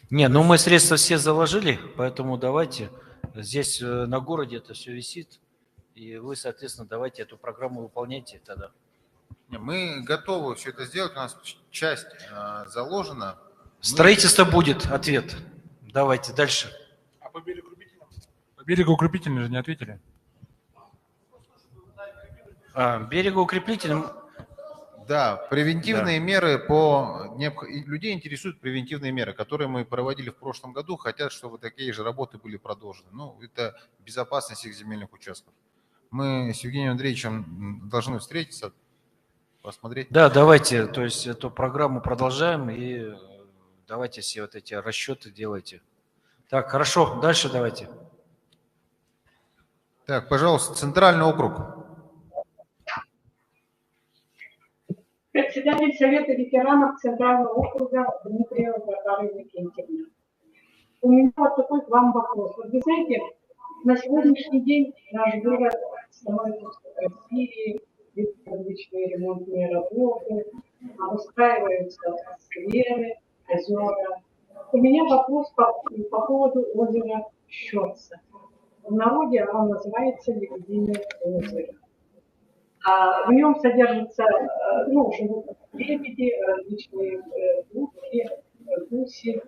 Не, ну мы средства все заложили, поэтому давайте. Здесь на городе это все висит, и вы, соответственно, давайте эту программу выполняйте тогда.
Мы готовы все это сделать, у нас часть заложена.
Строительство будет, ответ. Давайте дальше.
А по берегоукрепительным? По берегоукрепительным же не ответили.
Берегоукрепительным...
Да, превентивные меры людей интересуют превентивные меры, которые мы проводили в прошлом году, хотят, чтобы такие же работы были продолжены. Ну, это безопасность их земельных участков. Мы с Евгением Андреевичем должны встретиться, посмотреть.
Да, давайте, то есть эту программу продолжаем и давайте все вот эти расчеты делайте. Так, хорошо, дальше давайте.
Так, пожалуйста, Центральный округ.
Председатель Совета ветеранов Центрального округа Дмитриева Варвара Иннокентьевна. У меня вот такой к вам вопрос. Вот вы знаете, на сегодняшний день наш город становится красивее, ведь различные ремонтные работы, устраиваются скверы, озера. У меня вопрос по поводу озера Щорса. В народе оно называется Лебединое озеро. В нем содержатся, живут лебеди, различные утки, гуси.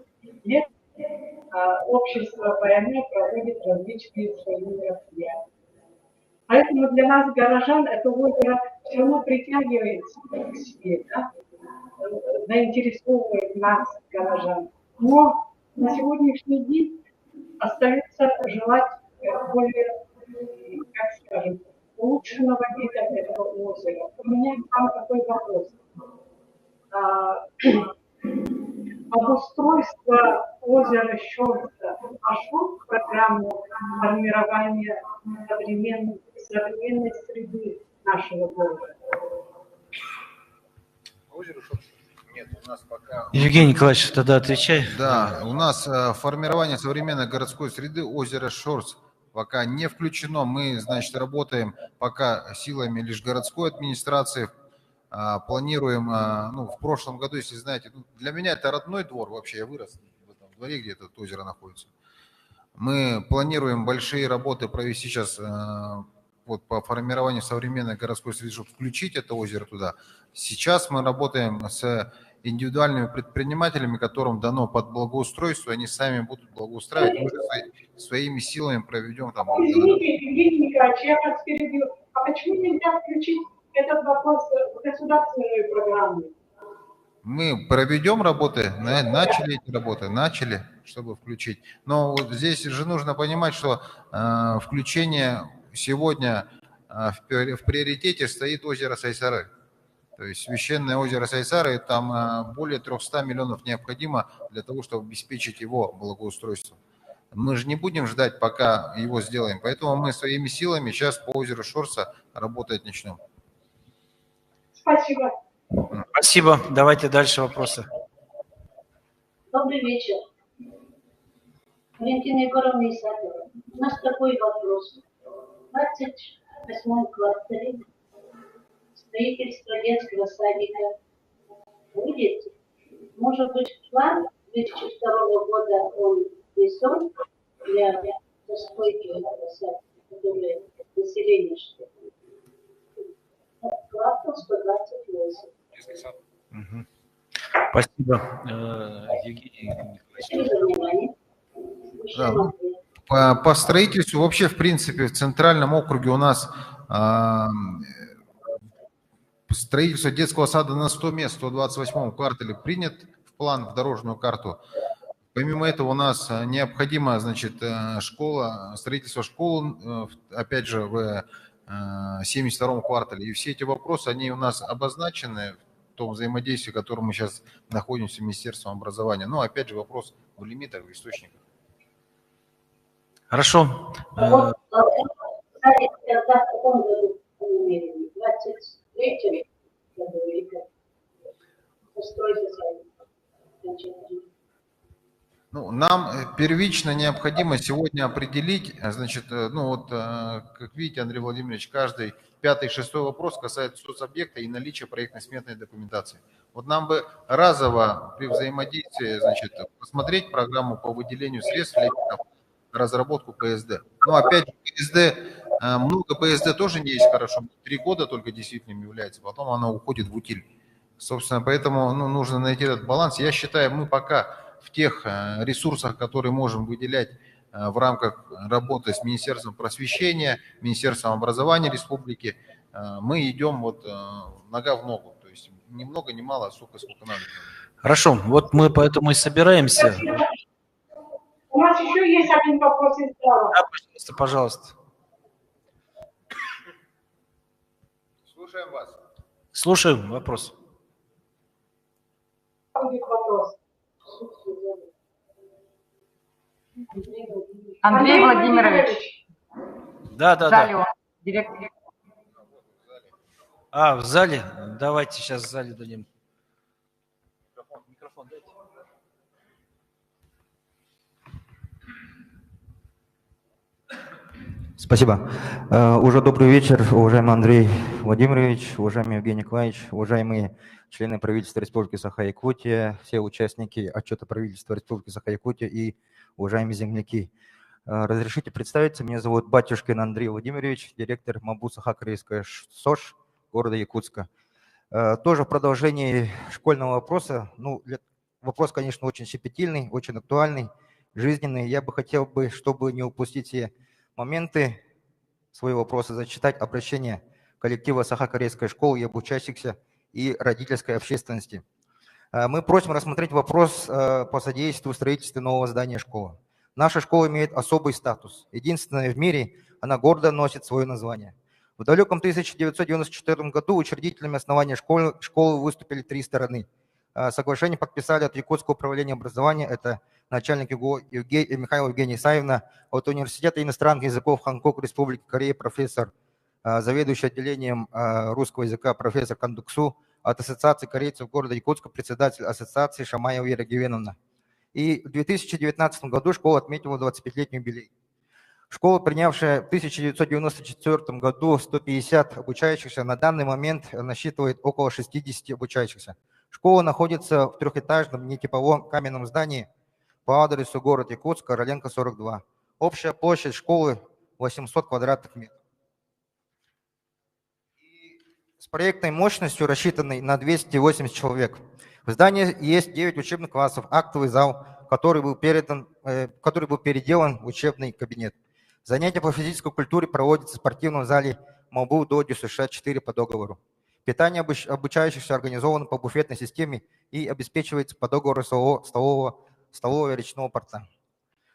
Общество ПМ проводит различные свои мероприятия. Поэтому для нас, горожан, это озеро все равно притягивает к себе, да? Заинтересовывает нас, горожан. Но на сегодняшний день остается желать более, как скажем, улучшенного вида этого озера. У меня к вам такой вопрос. Обустройство озера Щорса вошло в программу формирования современной среды нашего города?
Озеро Щорса? Нет, у нас пока...
Евгений Николаевич, тогда отвечай.
Да, у нас формирование современной городской среды озера Щорс пока не включено. Мы, значит, работаем пока силами лишь городской администрации. планируем, ну, в прошлом году, если знаете, ну, для меня это родной двор, вообще я вырос в этом дворе, где это озеро находится. Мы планируем большие работы провести сейчас вот по формированию современной городской среды, чтобы включить это озеро туда. Сейчас мы работаем с индивидуальными предпринимателями, которым дано под благоустройство, они сами будут благоустраивать, мы же своими силами проведем там.
Извините, Евгений Николаевич, я вас перебью. А почему нельзя включить этот вопрос в государственную программу?
Мы проведем работы, начали эти работы, чтобы включить. Но вот здесь же нужно понимать, что включение сегодня в приоритете стоит озеро Сайсары. То есть священное озеро Сайсары, там более 300 миллионов необходимо для того, чтобы обеспечить его благоустройство. Мы же не будем ждать, пока его сделаем. Поэтому мы своими силами сейчас по озеру Шорса работать начнем.
Спасибо.
Спасибо. Давайте дальше вопросы.
Добрый вечер. Валентина Егоровна Исакова. У нас такой вопрос. В 28-м квартале строительство детского садика будет. Может быть, план 2002 года он весен для застройки садика, который население что квартал 128.
Спасибо, Евгений Николаевич.
Да, по строительству вообще, в принципе, в Центральном округе у нас строительство детского сада на 100 мест в 128-м квартале принят в план, в дорожную карту. Помимо этого у нас необходимо, значит, строительство школы, опять же, в 72-м квартале. И все эти вопросы, они у нас обозначены в том взаимодействии, в котором мы сейчас находимся с Министерством образования. Но, опять же, вопрос в лимитах, в источниках.
Хорошо.
Ну, нам первично необходимо сегодня определить, значит, ну вот, как видите, Андрей Владимирович, каждый 5-6 вопрос касается соцобъекта и наличия проектно-сметной документации. Вот нам бы разово при взаимодействии, значит, посмотреть программу по выделению средств на разработку ПСД. Но опять же, ПСД, много ПСД тоже не есть хорошо, 3 года только действительно является, потом она уходит в утиль. Собственно, поэтому нужно найти этот баланс. Я считаю, мы пока в тех ресурсах, которые можем выделять в рамках работы с Министерством просвещения, Министерством образования республики, мы идем вот нога в ногу. То есть ни много, ни мало, а сколько надо.
Хорошо, вот мы поэтому и собираемся.
У нас еще есть один вопрос из зала.
Да, пожалуйста.
Слушаем вас.
Слушаем вопрос.
Вопрос.
Андрей Владимирович.
Да.
Директор.
В зале? Давайте сейчас в зале дадим. Микрофон дайте.
Спасибо. Уже добрый вечер, уважаемый Андрей Владимирович, уважаемый Евгений Николаевич, уважаемые члены правительства Республики Саха-Якутия, все участники отчета правительства Республики Саха-Якутия и уважаемые земляки. Разрешите представиться, меня зовут Батюшкин Андрей Владимирович, директор МАБУ Саха-Корейская СОЖ города Якутска. Тоже в продолжении школьного вопроса, вопрос, конечно, очень щепетильный, очень актуальный, жизненный. Я бы хотел, чтобы не упустить все моменты своего вопроса, зачитать обращение коллектива Саха-Корейской школы и обучающихся и родительской общественности. Мы просим рассмотреть вопрос по содействию строительству нового здания школы. Наша школа имеет особый статус. Единственная в мире, она гордо носит свое название. В далеком 1994 году учредителями основания школы выступили 3 стороны. Соглашение подписали от Якутского управления образования, это начальник Михаил Евгений Исаевна, от Университета иностранных языков Ханкок Республики Корея профессор, заведующий отделением русского языка профессор Кандуксу, от Ассоциации корейцев города Якутска председатель Ассоциации Шамаева Вера Гевеновна. И в 2019 году школа отметила 25-летний юбилей. Школа, принявшая в 1994 году 150 обучающихся, на данный момент насчитывает около 60 обучающихся. Школа находится в трехэтажном нетиповом каменном здании по адресу город Якутск, Короленко, 42. Общая площадь школы 800 квадратных метров. С проектной мощностью, рассчитанной на 280 человек. В здании есть 9 учебных классов, актовый зал, который был переделан в учебный кабинет. Занятия по физической культуре проводятся в спортивном зале МОБУ ДОДИ США-4 по договору. Питание обучающихся организовано по буфетной системе и обеспечивается по договору столового речного порта.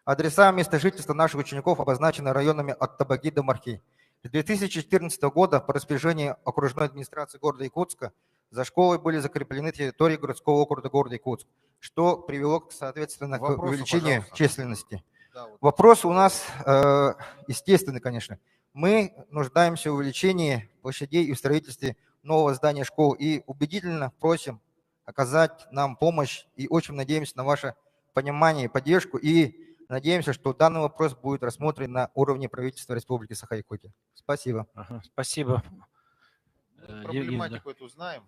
Адреса места жительства наших учеников обозначены районами от Табаги до Мархи. С 2014 года по распоряжению окружной администрации города Якутска за школой были закреплены территории городского округа города Якутск, что привело, соответственно, к увеличению численности. Да, вот. Вопрос у нас естественный, конечно. Мы нуждаемся в увеличении площадей и в строительстве нового здания школы и убедительно просим оказать нам помощь и очень надеемся на ваше понимание и поддержку и надеемся, что данный вопрос будет рассмотрен на уровне правительства Республики Саха-Якутия. Спасибо.
Спасибо.
Проблематику эту знаем.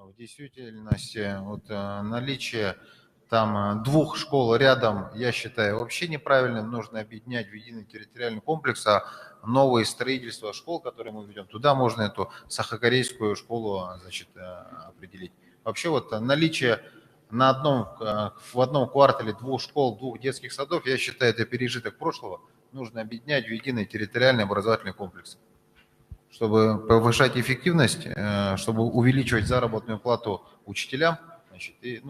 В действительности вот, наличие там 2 школ рядом, я считаю, вообще неправильным. Нужно объединять в единый территориальный комплекс, а новые строительства школ, которые мы ведем, туда можно эту сахакорейскую школу, значит, определить. Вообще вот наличие в одном квартале 2 школ, 2 детских садов, я считаю, это пережиток прошлого. Нужно объединять в единый территориальный образовательный комплекс, чтобы повышать эффективность, чтобы увеличивать заработную плату учителям. Значит, и,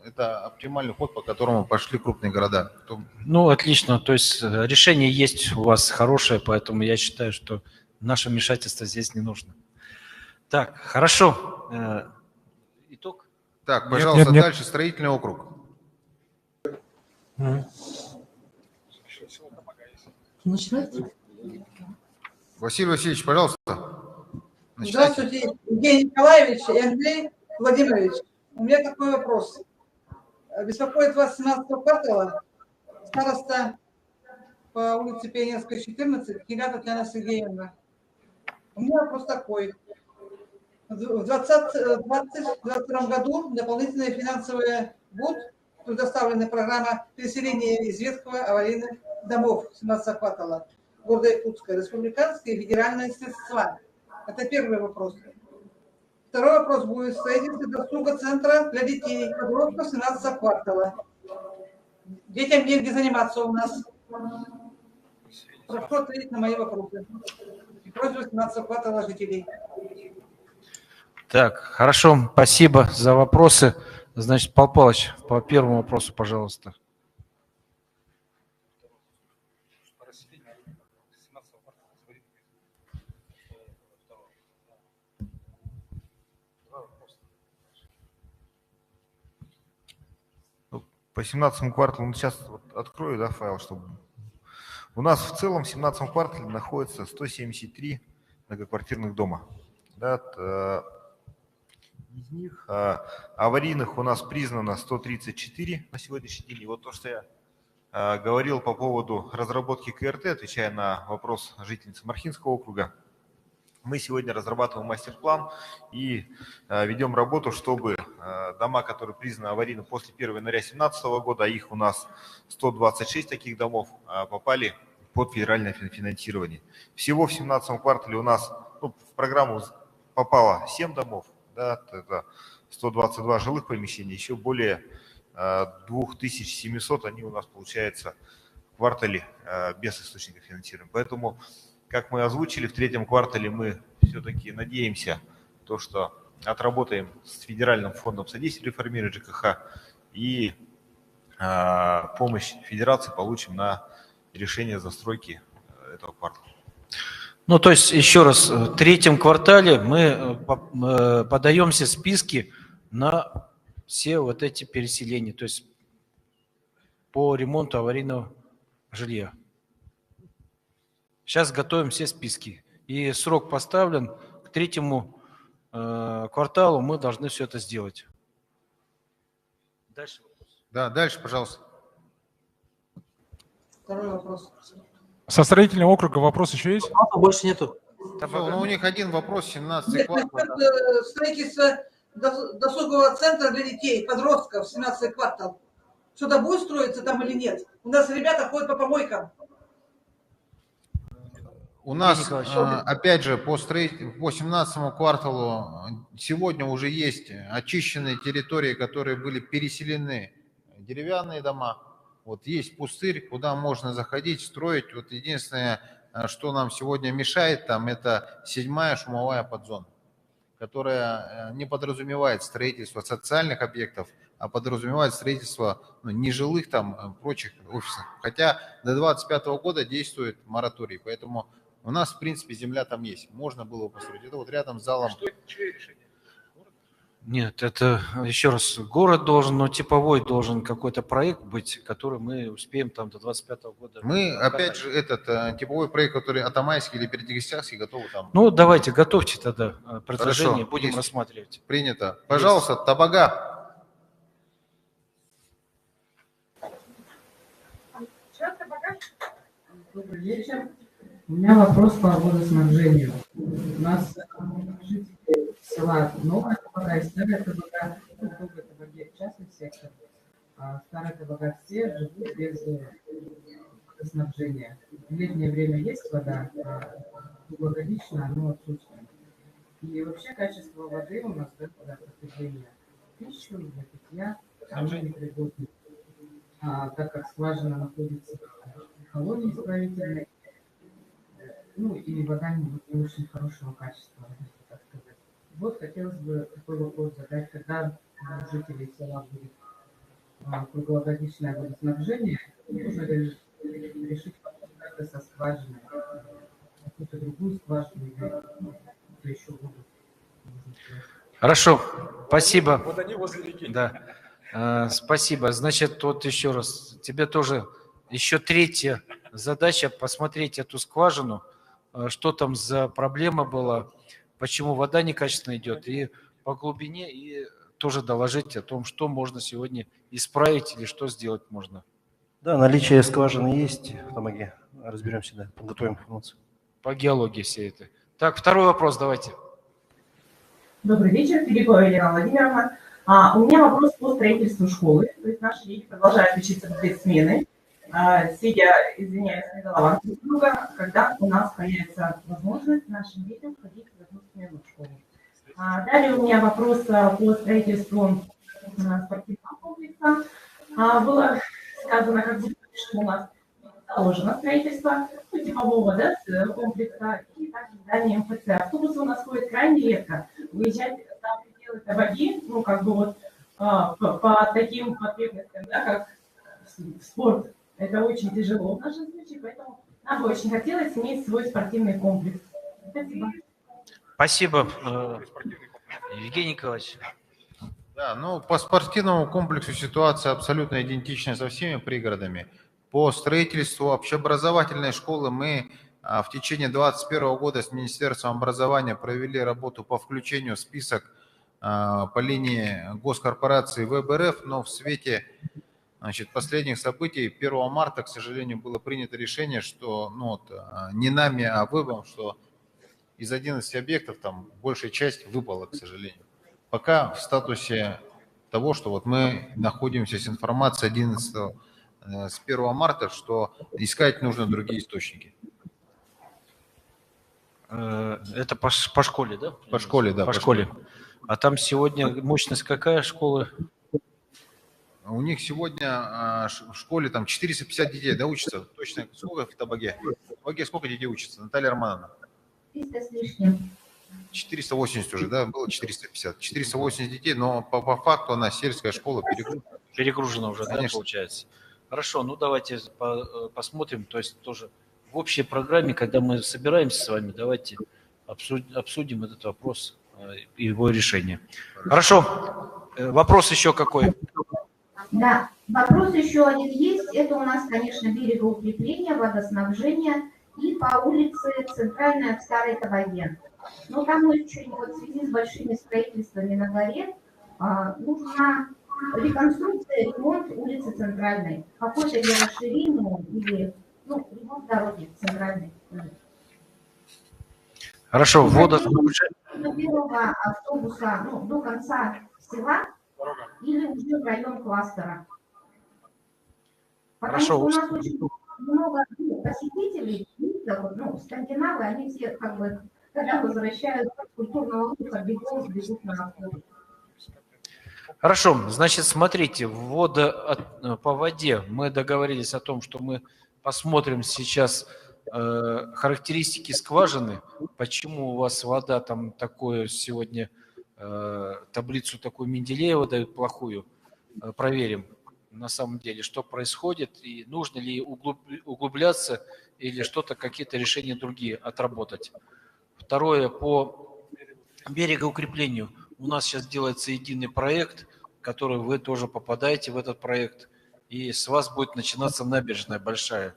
это оптимальный ход, по которому пошли крупные города.
Ну, отлично. То есть решение есть у вас хорошее, поэтому я считаю, что наше вмешательство здесь не нужно. Так, хорошо. Итог?
Так, пожалуйста, дальше строительный округ.
Начинайте.
Василий Васильевич, пожалуйста.
Начинайте. Здравствуйте, Евгений Николаевич и Андрей Владимирович. У меня такой вопрос. Беспокоит вас 17-го квартала староста по улице Пионерская, 14, Киля Татьяна Сергеевна. У меня вопрос такой. В 2022 году дополнительные финансовые будут предоставлены программа переселения из ветхого аварийных домов 17 квартала города Якутска, республиканские и федеральные средства. Это первый вопрос. Второй вопрос будет строительство досуга центра для детей, подростков 17 квартала. Детям негде заниматься у нас. Прошу ответить на мои вопросы. И просьбу 17 квартала жителей.
Так, хорошо, спасибо за вопросы. Значит, Павел Павлович, по первому вопросу, пожалуйста.
По 17 кварталу, сейчас вот открою, да, файл, чтобы... У нас в целом в 17 квартале находится 173 многоквартирных дома. Да, из них аварийных у нас признано 134 на сегодняшний день. И вот то, что я говорил по поводу разработки КРТ, отвечая на вопрос жительницы Мархинского округа, мы сегодня разрабатываем мастер-план и ведем работу, чтобы дома, которые признаны аварийными после 1 января 2017 года, а их у нас 126 таких домов, попали под федеральное финансирование. Всего в 2017 квартале у нас в программу попало 7 домов, да, это 122 жилых помещения, еще более 2700 они у нас, получается, в квартале без источника финансирования. Поэтому, как мы озвучили, в 3-м квартале мы все-таки надеемся, то, что отработаем с Федеральным фондом содействия реформирования ЖКХ и помощь Федерации получим на решение застройки этого квартала.
Ну, то есть, еще раз, в 3-м квартале мы подаем все списки на все вот эти переселения, то есть по ремонту аварийного жилья. Сейчас готовим все списки. И срок поставлен, к 3-му кварталу мы должны все это сделать. Дальше вопрос.
Да, дальше, пожалуйста.
Второй вопрос.
Со строительного округа вопрос еще есть?
Больше нету.
Всё, ну, у них один вопрос, 17
Нет,
квартал.
насчет строительства досугового центра для детей, подростков, 17 квартал. Что-то будет строиться там или нет? У нас ребята ходят по помойкам.
У нас, опять же, по 17 кварталу сегодня уже есть очищенные территории, которые были переселены, деревянные дома. Вот есть пустырь, куда можно заходить, строить. Вот единственное, что нам сегодня мешает там, это 7-я шумовая подзона, которая не подразумевает строительство социальных объектов, а подразумевает строительство нежилых там прочих офисов. Хотя до 2025 года действует мораторий, поэтому у нас, в принципе, земля там есть. Можно было бы построить. Это вот рядом с залом.
Нет, это, еще раз, город должен, но типовой должен какой-то проект быть, который мы успеем там до 25 года.
Мы, опять же, этот типовой проект, который Атамайский или Передегистянский, готовы там.
Ну, давайте, готовьте тогда предложение,
Хорошо,
будем
есть.
рассматривать.
Принято. Пожалуйста, Табага.
Добрый вечер. У меня вопрос по водоснабжению. У нас жители села Новая Табага и Старая Табага, Долгая Табаге, частный сектор. Старая Табага все живут без водоснабжения. В летнее время есть вода, круглогодично оно отсутствует. И вообще качество воды у нас, да, водопотребления, пищу, для питья, оно непригодно. Так как скважина находится в колонии исправительной, ну и вода не очень хорошего качества, так сказать. Вот хотелось бы такой вопрос задать, когда у жителей села будет круглогодичное водоснабжение, нужно ли решить как-то со скважиной, какую-то другую скважину или еще воду.
Хорошо, спасибо.
Вот они возле реки.
Да. Спасибо. Значит, вот еще раз, тебе тоже еще третья задача посмотреть эту скважину, что там за проблема была, почему вода некачественно идет, и по глубине, и тоже доложить о том, что можно сегодня исправить или что сделать можно.
Да, наличие скважины есть в Табаге. Разберемся, да, подготовим информацию.
По геологии все это. Так, второй вопрос давайте.
Добрый вечер, Филиппова Елена Владимировна. У меня вопрос по строительству школы. То есть наши дети продолжают учиться в 2 смены, сидя, извиняюсь, на головах друг друга, когда у нас появится возможность нашим детям ходить в 1 смену в школу. Далее у меня вопрос по строительству спортивного комплекса. Было сказано, как будто у нас заложено строительство типового, да, комплекса и также здание МФЦ. Автобусы у нас ходят крайне редко. Выезжать за пределы Табаги, ну, как бы вот по таким потребностям, да, как спорт, это очень тяжело в нашем случае, поэтому нам бы очень хотелось иметь свой спортивный комплекс. Спасибо.
Спасибо, Евгений Николаевич.
Да, ну, по спортивному комплексу ситуация абсолютно идентичная со всеми пригородами. По строительству общеобразовательной школы мы в течение 2021 года с Министерством образования провели работу по включению в список по линии госкорпорации ВБРФ, но в свете, значит, последних событий 1 марта, к сожалению, было принято решение, что не нами, а ВЭБом, что из 11 объектов там большая часть выпала, к сожалению. Пока в статусе того, что вот мы находимся с информацией с 1 марта, что искать нужно другие источники.
Это по школе, да?
По школе, да.
По школе. А там сегодня мощность какая школы?
У них сегодня в школе там 450 детей, да, учатся? Точно сколько в Табаге? В Табаге сколько детей учатся? Наталья Романовна?
300 с лишним.
480 уже, да? Было 450. 480 детей, но по факту она сельская школа перегружена.
Перегружена уже,
конечно,
да, получается. Хорошо, ну давайте посмотрим, то есть тоже в общей программе, когда мы собираемся с вами, давайте обсудим этот вопрос и его решение. Хорошо, вопрос еще какой?
Да, вопрос еще один есть. Это у нас, конечно, берегоукрепление, водоснабжение и по улице Центральная в Старой Табаге. Но там очень, вот в связи с большими строительствами на горе, нужна реконструкция, ремонт улицы Центральной. Какой-то для расширения или ну, ремонт дороги центральной.
Хорошо, ввода...
До первого автобуса, ну, до конца села или уже в район кластера. Потому
Хорошо.
что у нас очень много посетителей, ну, скандинавы, они все как бы, когда возвращаются с культурного отдыха, бегут на автобус.
Хорошо, значит, смотрите, по воде мы договорились о том, что мы посмотрим сейчас характеристики скважины, почему у вас вода там такое сегодня, таблицу такую Менделеева дают плохую, проверим на самом деле, что происходит, и нужно ли углубляться или что-то, какие-то решения другие отработать. Второе, по берегоукреплению. У нас сейчас делается единый проект, который вы тоже попадаете в этот проект, и с вас будет начинаться набережная большая.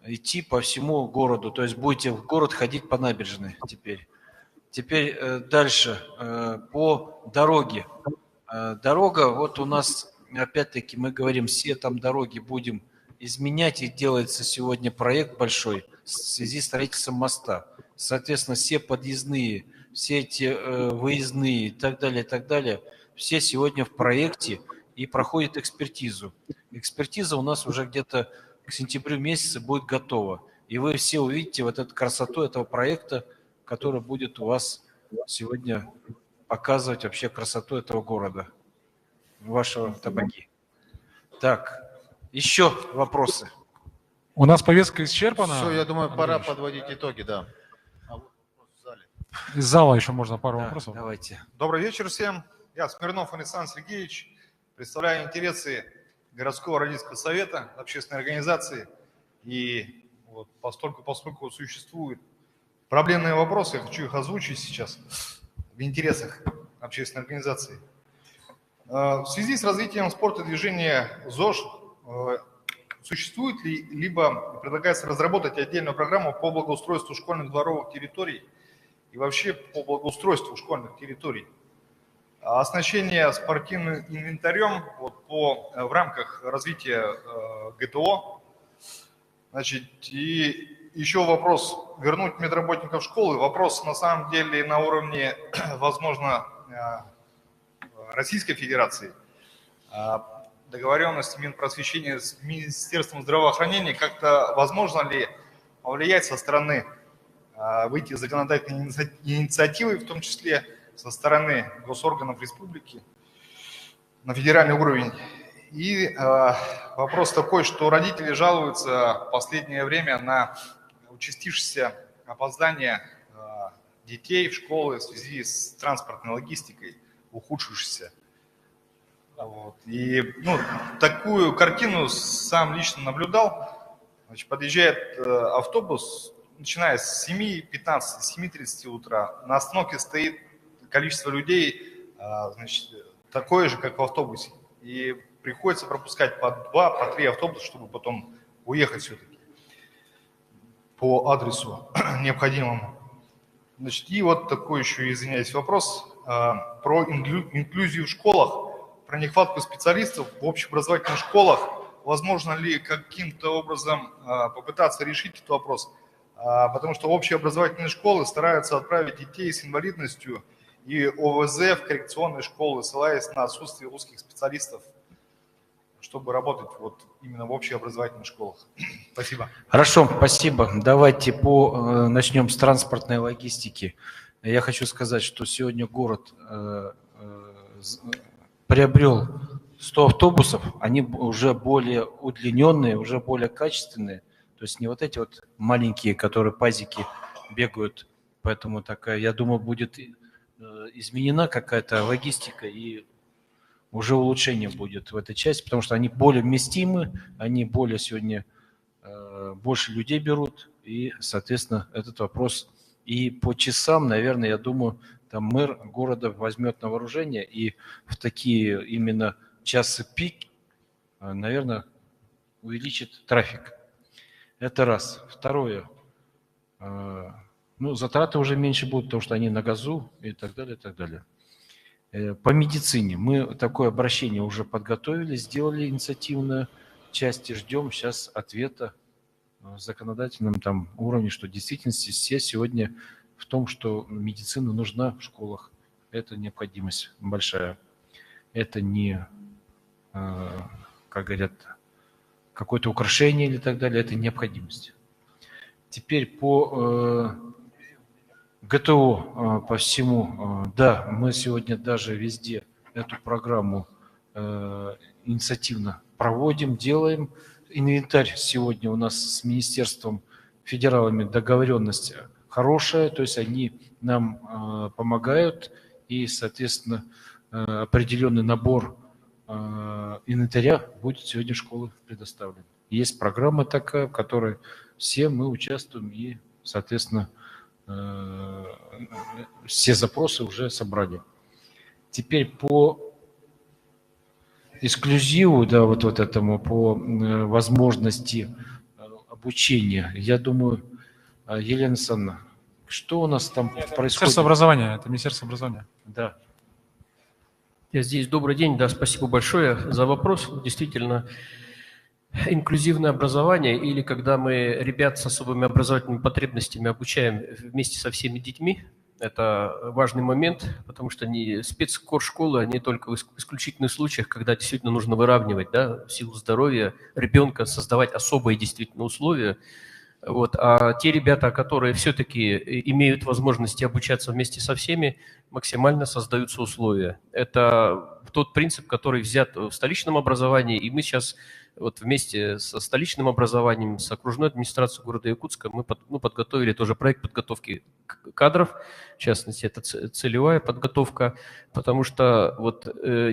Идти по всему городу, то есть будете в город ходить по набережной теперь. Теперь дальше, по дороге. Дорога, вот у нас, опять-таки, мы говорим, все там дороги будем изменять, и делается сегодня проект большой в связи с строительством моста. Соответственно, все подъездные, все эти выездные и так далее, все сегодня в проекте и проходят экспертизу. Экспертиза у нас уже где-то к сентябрю месяце будет готова. И вы все увидите вот эту красоту этого проекта, который будет у вас сегодня показывать вообще красоту этого города, вашего Табаги. Так, еще вопросы?
У нас повестка исчерпана.
Все, я думаю, пора
Андреевич.
подводить итоги, да.
Из зала еще можно пару вопросов.
Давайте.
Добрый вечер всем. Я Смирнов Александр Сергеевич. Представляю интересы городского родительского совета, общественной организации. И вот поскольку существуют проблемные вопросы, я хочу их озвучить сейчас в интересах общественной организации. В связи с развитием спорта движения ЗОЖ существует ли, либо предлагается разработать отдельную программу по благоустройству школьных дворовых территорий и вообще по благоустройству школьных территорий. Оснащение спортивным инвентарем в рамках развития ГТО. Значит, и еще вопрос, вернуть медработников школы. Вопрос на самом деле на уровне, возможно, Российской Федерации. Договоренности Минпросвещения с Министерством здравоохранения, как-то возможно ли повлиять со стороны, выйти законодательной инициативой, в том числе со стороны госорганов республики на федеральный уровень. И вопрос такой, что родители жалуются в последнее время на участившееся опоздание детей в школы в связи с транспортной логистикой, ухудшившейся. Вот. И такую картину сам лично наблюдал. Значит, подъезжает автобус, начиная с 7:15, 7:30 утра. На остановке стоит количество людей, значит, такое же, как в автобусе. И приходится пропускать по 2, по 3 автобуса, чтобы потом уехать все-таки по адресу необходимому. Значит, и вот такой еще, извиняюсь, вопрос про инклюзию в школах, про нехватку специалистов в общеобразовательных школах. Возможно ли каким-то образом попытаться решить этот вопрос? Потому что общеобразовательные школы стараются отправить детей с инвалидностью и ОВЗ в коррекционные школы, ссылаясь на отсутствие узких специалистов, чтобы работать вот именно в общеобразовательных школах. Спасибо.
Хорошо, спасибо. Давайте начнем с транспортной логистики. Я хочу сказать, что сегодня город приобрел 100 автобусов, они уже более удлиненные, уже более качественные, то есть не вот эти вот маленькие, которые пазики бегают, поэтому такая, я думаю, будет изменена какая-то логистика и уже улучшение будет в этой части, потому что они более вместимы, они более сегодня, больше людей берут, и, соответственно, этот вопрос и по часам, наверное, я думаю, там мэр города возьмет на вооружение и в такие именно часы пик, наверное, увеличит трафик. Это раз. Второе. Затраты уже меньше будут, потому что они на газу и так далее, и так далее. По медицине мы такое обращение уже подготовили, сделали инициативное. части ждем сейчас ответа в законодательном там уровне, что в действительности все сегодня в том, что медицина нужна в школах. Это необходимость большая. Это не, как говорят, какое-то украшение или так далее, это необходимость. Теперь по ГТО, по всему, да, мы сегодня даже везде эту программу инициативно проводим, делаем. Инвентарь сегодня у нас с министерством, федералами договоренность хорошая, то есть они нам помогают, и, соответственно, определенный набор инвентаря будет сегодня в школах предоставлен. Есть программа такая, в которой все мы участвуем и, соответственно, все запросы уже собрали. Теперь по эксклюзиву, да, вот этому, по возможности обучения, я думаю, Елена Александровна, что у нас там происходит?
Министерство образования, это Министерство образования.
Да.
Я здесь. Добрый день, да, спасибо большое за вопрос. Действительно, инклюзивное образование, или когда мы ребят с особыми образовательными потребностями обучаем вместе со всеми детьми, это важный момент, потому что спецкор-школы, они только в исключительных случаях, когда действительно нужно выравнивать, да, в силу здоровья ребенка, создавать особые действительно условия. Вот. А те ребята, которые все-таки имеют возможности обучаться вместе со всеми, максимально создаются условия. Это тот принцип, который взят в столичном образовании, и мы сейчас вот вместе со столичным образованием, с окружной администрацией города Якутска мы подготовили тоже проект подготовки кадров, в частности, это целевая подготовка, потому что вот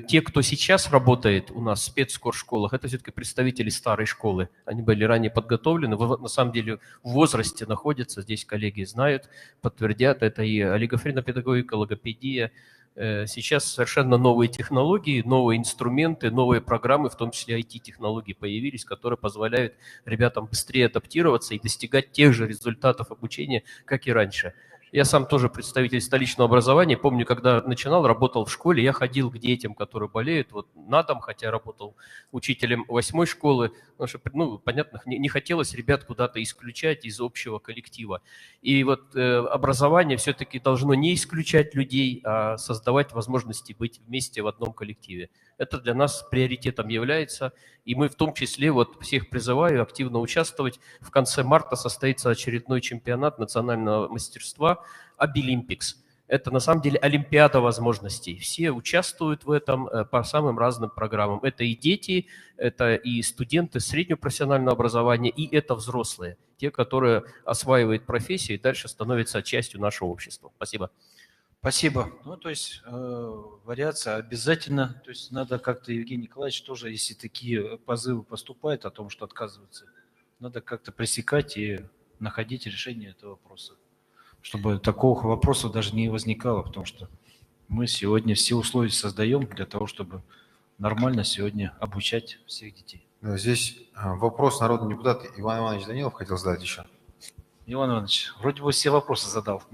те, кто сейчас работает у нас в спецкор-школах, это все-таки представители старой школы. Они были ранее подготовлены, на самом деле в возрасте находятся, здесь коллеги знают, подтвердят, это и олигофренопедагогика, логопедия. Сейчас совершенно новые технологии, новые инструменты, новые программы, в том числе IT-технологии появились, которые позволяют ребятам быстрее адаптироваться и достигать тех же результатов обучения, как и раньше. Я сам тоже представитель столичного образования. Помню, когда начинал, работал в школе, я ходил к детям, которые болеют, вот на дом, хотя работал учителем 8-й школы, потому что, понятно, не хотелось ребят куда-то исключать из общего коллектива. И вот образование все-таки должно не исключать людей, а создавать возможности быть вместе в одном коллективе. Это для нас приоритетом является, и мы в том числе вот всех призываю активно участвовать. В конце марта состоится очередной чемпионат национального мастерства Abilimpics. Это на самом деле олимпиада возможностей. Все участвуют в этом по самым разным программам. Это и дети, это и студенты среднего профессионального образования, и это взрослые, те, которые осваивают профессию и дальше становятся частью нашего общества. Спасибо.
Спасибо. То есть вариация обязательно, то есть надо как-то, Евгений Николаевич, тоже, если такие позывы поступают о том, что отказываются, надо как-то пресекать и находить решение этого вопроса, чтобы такого вопроса даже не возникало, потому что мы сегодня все условия создаем для того, чтобы нормально сегодня обучать всех детей.
Здесь вопрос народный депутат Иван Иванович Данилов хотел задать еще.
Иван Иванович, вроде бы все вопросы задал.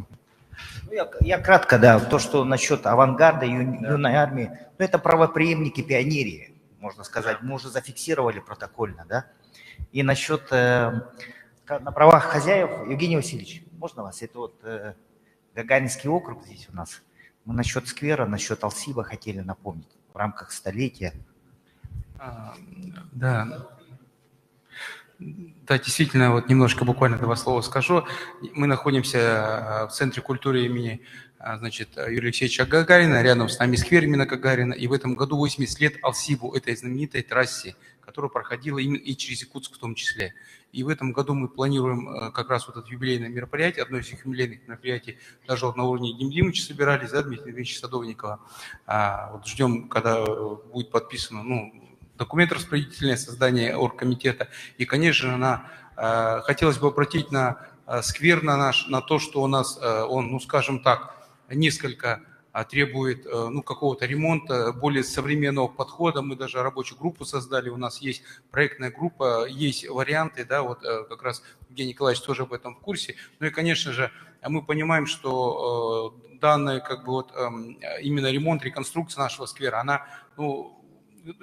Я кратко, да, то, что насчет авангарда, юной армии, это правопреемники пионерии, можно сказать, мы уже зафиксировали протокольно, да. И насчет, на правах хозяев, Евгений Васильевич, можно вас, это вот Гагаринский округ здесь у нас, мы насчет сквера, насчет Алсиба хотели напомнить в рамках столетия.
Да. Да, действительно, вот немножко буквально два слова скажу. Мы находимся в Центре культуры имени Юрия Алексеевича Гагарина, рядом с нами сквер имени Гагарина, и в этом году 80 лет Алсибу, этой знаменитой трассе, которая проходила именно и через Якутск в том числе. И в этом году мы планируем как раз вот это юбилейное мероприятие, одно из этих юбилейных мероприятий, даже вот на уровне Димдимыча собирались, да, Дмитрия Ильича Садовникова. Вот ждем, когда будет подписано, документ распорядительное создание оргкомитета. И, конечно, хотелось бы обратить на сквер на то, что у нас он, скажем так, несколько требует какого-то ремонта, более современного подхода. Мы даже рабочую группу создали, у нас есть проектная группа, есть варианты, да, вот как раз Евгений Николаевич тоже об этом в курсе. Ну и, конечно же, мы понимаем, что данная именно ремонт, реконструкция нашего сквера, она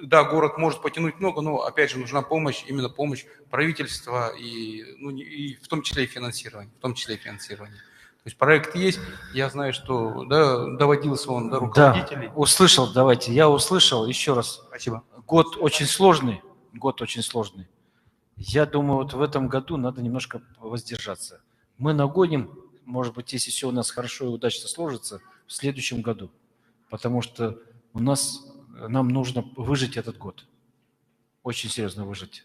да, город может потянуть много, но опять же нужна помощь, именно помощь правительства и, ну, и в том числе и финансирование, То есть проект есть, я знаю, что да, доводился он до руководителей.
Да, услышал, давайте, я услышал, еще раз.
Спасибо.
Год очень сложный. Я думаю, вот в этом году надо немножко воздержаться. Мы нагоним, может быть, если все у нас хорошо и удачно сложится, в следующем году. Потому что нам нужно выжить этот год. Очень серьезно выжить.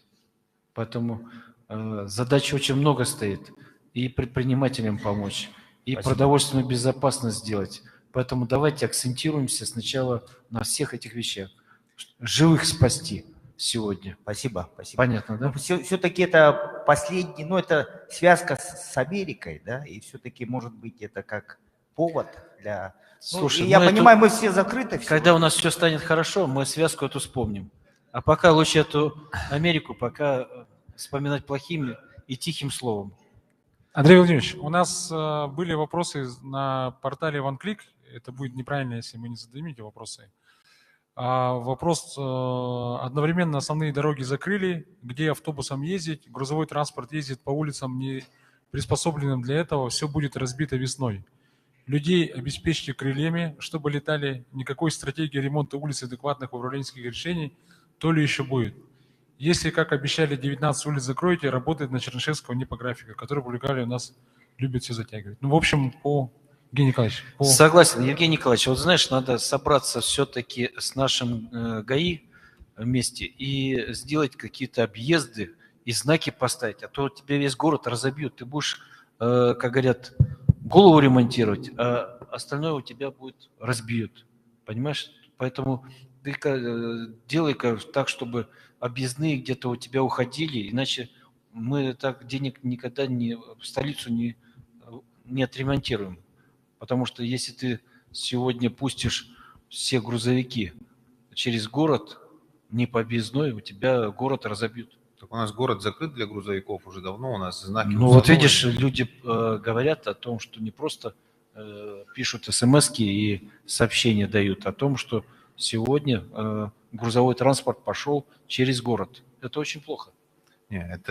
Поэтому задач очень много стоит. И предпринимателям помочь, и
Спасибо.
продовольственную безопасность сделать. Поэтому давайте акцентируемся сначала на всех этих вещах. Живых спасти сегодня.
Спасибо.
Понятно, да?
Все-таки это последний, ну, это связка с Америкой, да, и все-таки, может быть, это как повод для...
Слушай,
ну, я
мы
понимаю, мы все закрыты.
Когда у нас все станет хорошо, мы связку эту вспомним. А пока лучше эту Америку пока вспоминать плохим и тихим словом.
Андрей Владимирович, у нас были вопросы на портале OneClick. Это будет неправильно, если мы не зададим эти вопросы. Вопрос, одновременно основные дороги закрыли, где автобусом ездить, грузовой транспорт ездит по улицам, не приспособленным для этого, все будет разбито весной. Людей обеспечьте крыльями, чтобы летали, никакой стратегии ремонта улиц и адекватных управленческих решений, то ли еще будет. Если, как обещали, 19 улиц закроете, работает на Чернышевского не по графику, который публиковали у нас, любят все затягивать. Ну, в общем, Евгений Николаевич.
Согласен, Евгений Николаевич, вот знаешь, надо собраться все-таки с нашим ГАИ вместе и сделать какие-то объезды и знаки поставить, а то тебе весь город разобьют, ты будешь, как говорят, голову ремонтировать, а остальное у тебя будет разбьют, понимаешь? Поэтому ты делай так, чтобы объездные где-то у тебя уходили, иначе мы так денег никогда в столицу не отремонтируем. Потому что если ты сегодня пустишь все грузовики через город, не по объездной, у тебя город разобьют.
Так у нас город закрыт для грузовиков уже давно, у нас знаки...
Ну вот видишь, люди говорят о том, что не просто пишут смс-ки и сообщения дают, о том, что сегодня грузовой транспорт пошел через город. Это очень плохо.
Нет,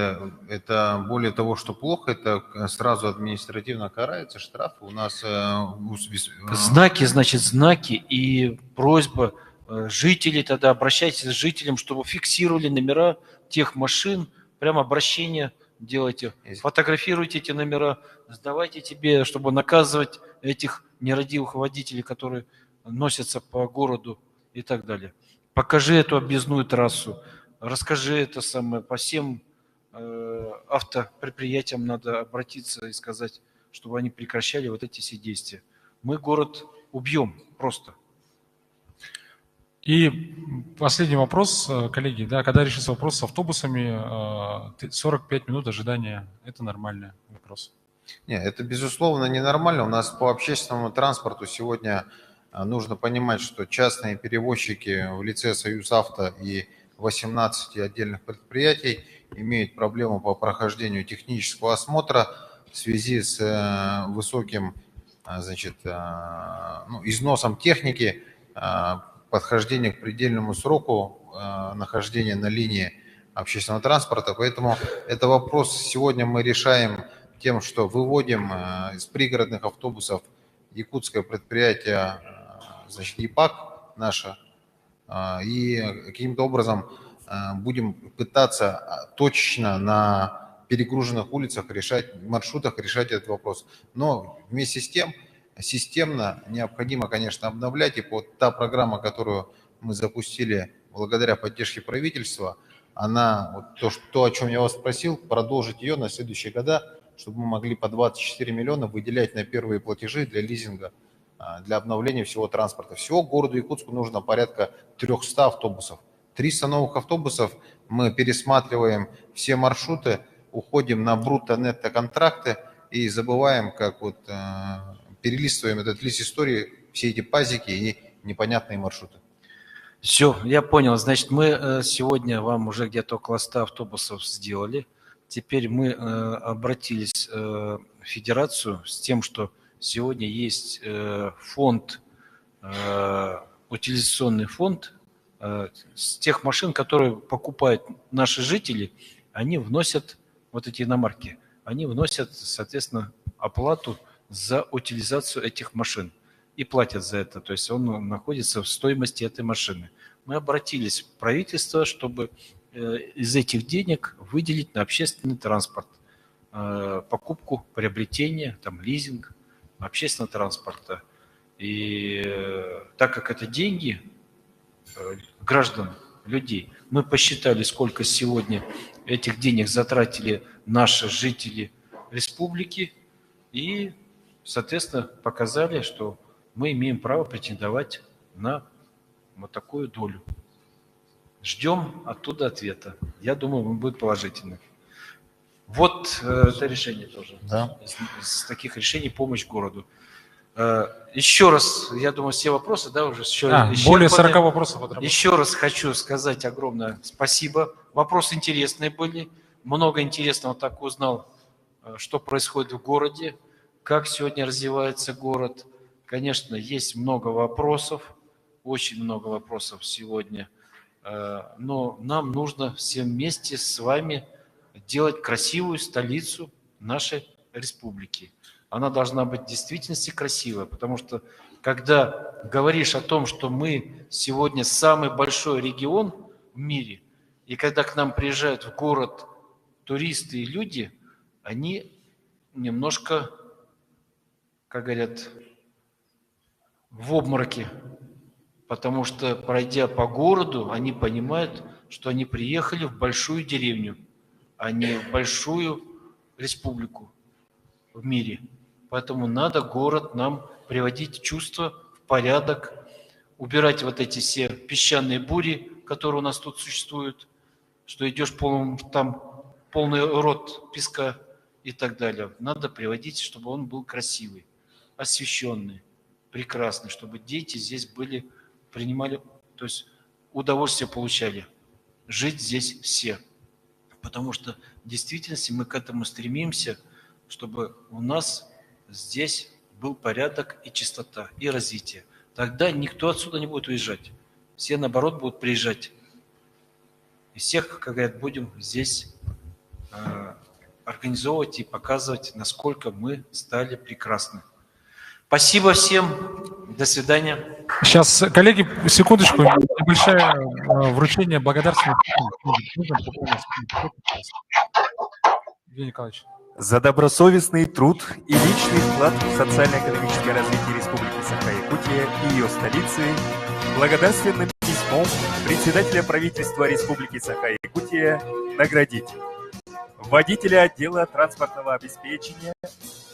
это более того, что плохо, это сразу административно карается, штрафы. У нас...
Знаки, значит, знаки и просьба жителей тогда, обращайтесь с жителям, чтобы фиксировали номера тех машин, прямо обращение делайте, фотографируйте эти номера, сдавайте тебе, чтобы наказывать этих нерадивых водителей, которые носятся по городу и так далее. Покажи эту объездную трассу, расскажи это самое, по всем автопредприятиям надо обратиться и сказать, чтобы они прекращали вот эти все действия. Мы город убьем просто.
И последний вопрос, коллеги, да, когда решится вопрос с автобусами, 45 минут ожидания, это нормальный вопрос?
Нет, это безусловно ненормально. У нас по общественному транспорту сегодня нужно понимать, что частные перевозчики в лице «Союзавто» и 18 отдельных предприятий имеют проблему по прохождению технического осмотра в связи с высоким, значит, износом техники, подхождение к предельному сроку нахождения на линии общественного транспорта. Поэтому это вопрос сегодня мы решаем тем, что выводим из пригородных автобусов якутское предприятие, значит, ЕПАК наше, и каким-то образом будем пытаться точечно на перегруженных улицах маршрутах решать этот вопрос. Но вместе с тем системно необходимо, конечно, обновлять. И вот та программа, которую мы запустили благодаря поддержке правительства, она, вот то, о чем я вас спросил, продолжить ее на следующие года, чтобы мы могли по 24 миллиона выделять на первые платежи для лизинга, для обновления всего транспорта. Всего городу Якутску нужно порядка 300 автобусов. 300 новых автобусов, мы пересматриваем все маршруты, уходим на брутто-нетто-контракты и забываем, как вот перелистываем этот лист истории, все эти пазики и непонятные маршруты.
Все, я понял. Значит, мы сегодня вам уже где-то около 100 автобусов сделали. Теперь мы обратились в федерацию с тем, что сегодня есть фонд, утилизационный фонд с тех машин, которые покупают наши жители, они вносят вот эти иномарки, они вносят, соответственно, оплату за утилизацию этих машин и платят за это. То есть он находится в стоимости этой машины. Мы обратились в правительство, чтобы из этих денег выделить на общественный транспорт, покупку, приобретение, там, лизинг общественного транспорта. И так как это деньги граждан, людей, мы посчитали, сколько сегодня этих денег затратили наши жители республики и, соответственно, показали, что мы имеем право претендовать на вот такую долю. Ждем оттуда ответа. Я думаю, он будет положительный. Вот это решение тоже.
Да.
Из таких решений помощь городу. Еще раз, я думаю, все вопросы, да, уже
более 40 вопросов отработали.
Еще раз хочу сказать огромное спасибо. Вопросы интересные были. Много интересного так узнал, что происходит в городе, как сегодня развивается город. Конечно, есть много вопросов, очень много вопросов сегодня. Но нам нужно всем вместе с вами делать красивую столицу нашей республики. Она должна быть в действительности красивая, потому что когда говоришь о том, что мы сегодня самый большой регион в мире, и когда к нам приезжают в город туристы и люди, они немножко, как говорят, в обмороке, потому что, пройдя по городу, они понимают, что они приехали в большую деревню, а не в большую республику в мире. Поэтому надо город нам приводить в чувство, в порядок, убирать вот эти все песчаные бури, которые у нас тут существуют, что идешь там полный рот песка и так далее. Надо приводить, чтобы он был красивый, освещенный, прекрасный, чтобы дети здесь были, принимали, то есть удовольствие получали, жить здесь все. Потому что в действительности мы к этому стремимся, чтобы у нас здесь был порядок и чистота, и развитие. Тогда никто отсюда не будет уезжать. Все, наоборот, будут приезжать. И всех, как говорят, будем здесь организовывать и показывать, насколько мы стали прекрасны. Спасибо всем. До свидания.
Сейчас, коллеги, секундочку, небольшое вручение благодарственных. Евгений Николаевич.
За добросовестный труд и личный вклад в социально-экономическое развитие Республики Саха-Якутия и ее столицы благодарственным письмом председателя правительства Республики Саха-Якутия наградить водителя отдела транспортного обеспечения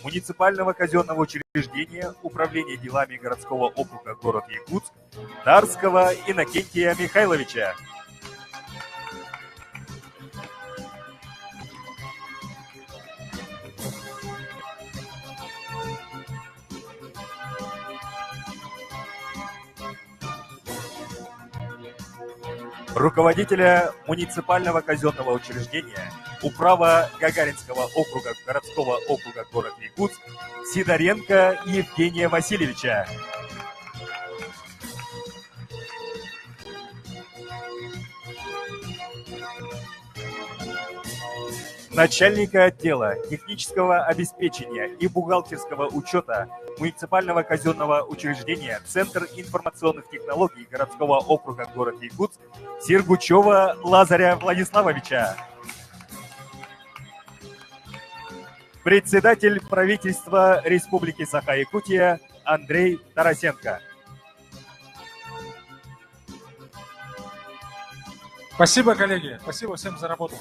муниципального казенного учреждения Управления делами городского округа город Якутск Тарского Иннокентия Михайловича. Руководителя муниципального казенного учреждения Управа Гагаринского округа городского округа город Якутск Сидоренко Евгения Васильевича. Начальника отдела технического обеспечения и бухгалтерского учета муниципального казенного учреждения Центр информационных технологий городского округа город Якутск Сергучева Лазаря Владиславовича. Председатель правительства Республики Саха-Якутия Андрей Тарасенко.
Спасибо, коллеги. Спасибо всем за работу.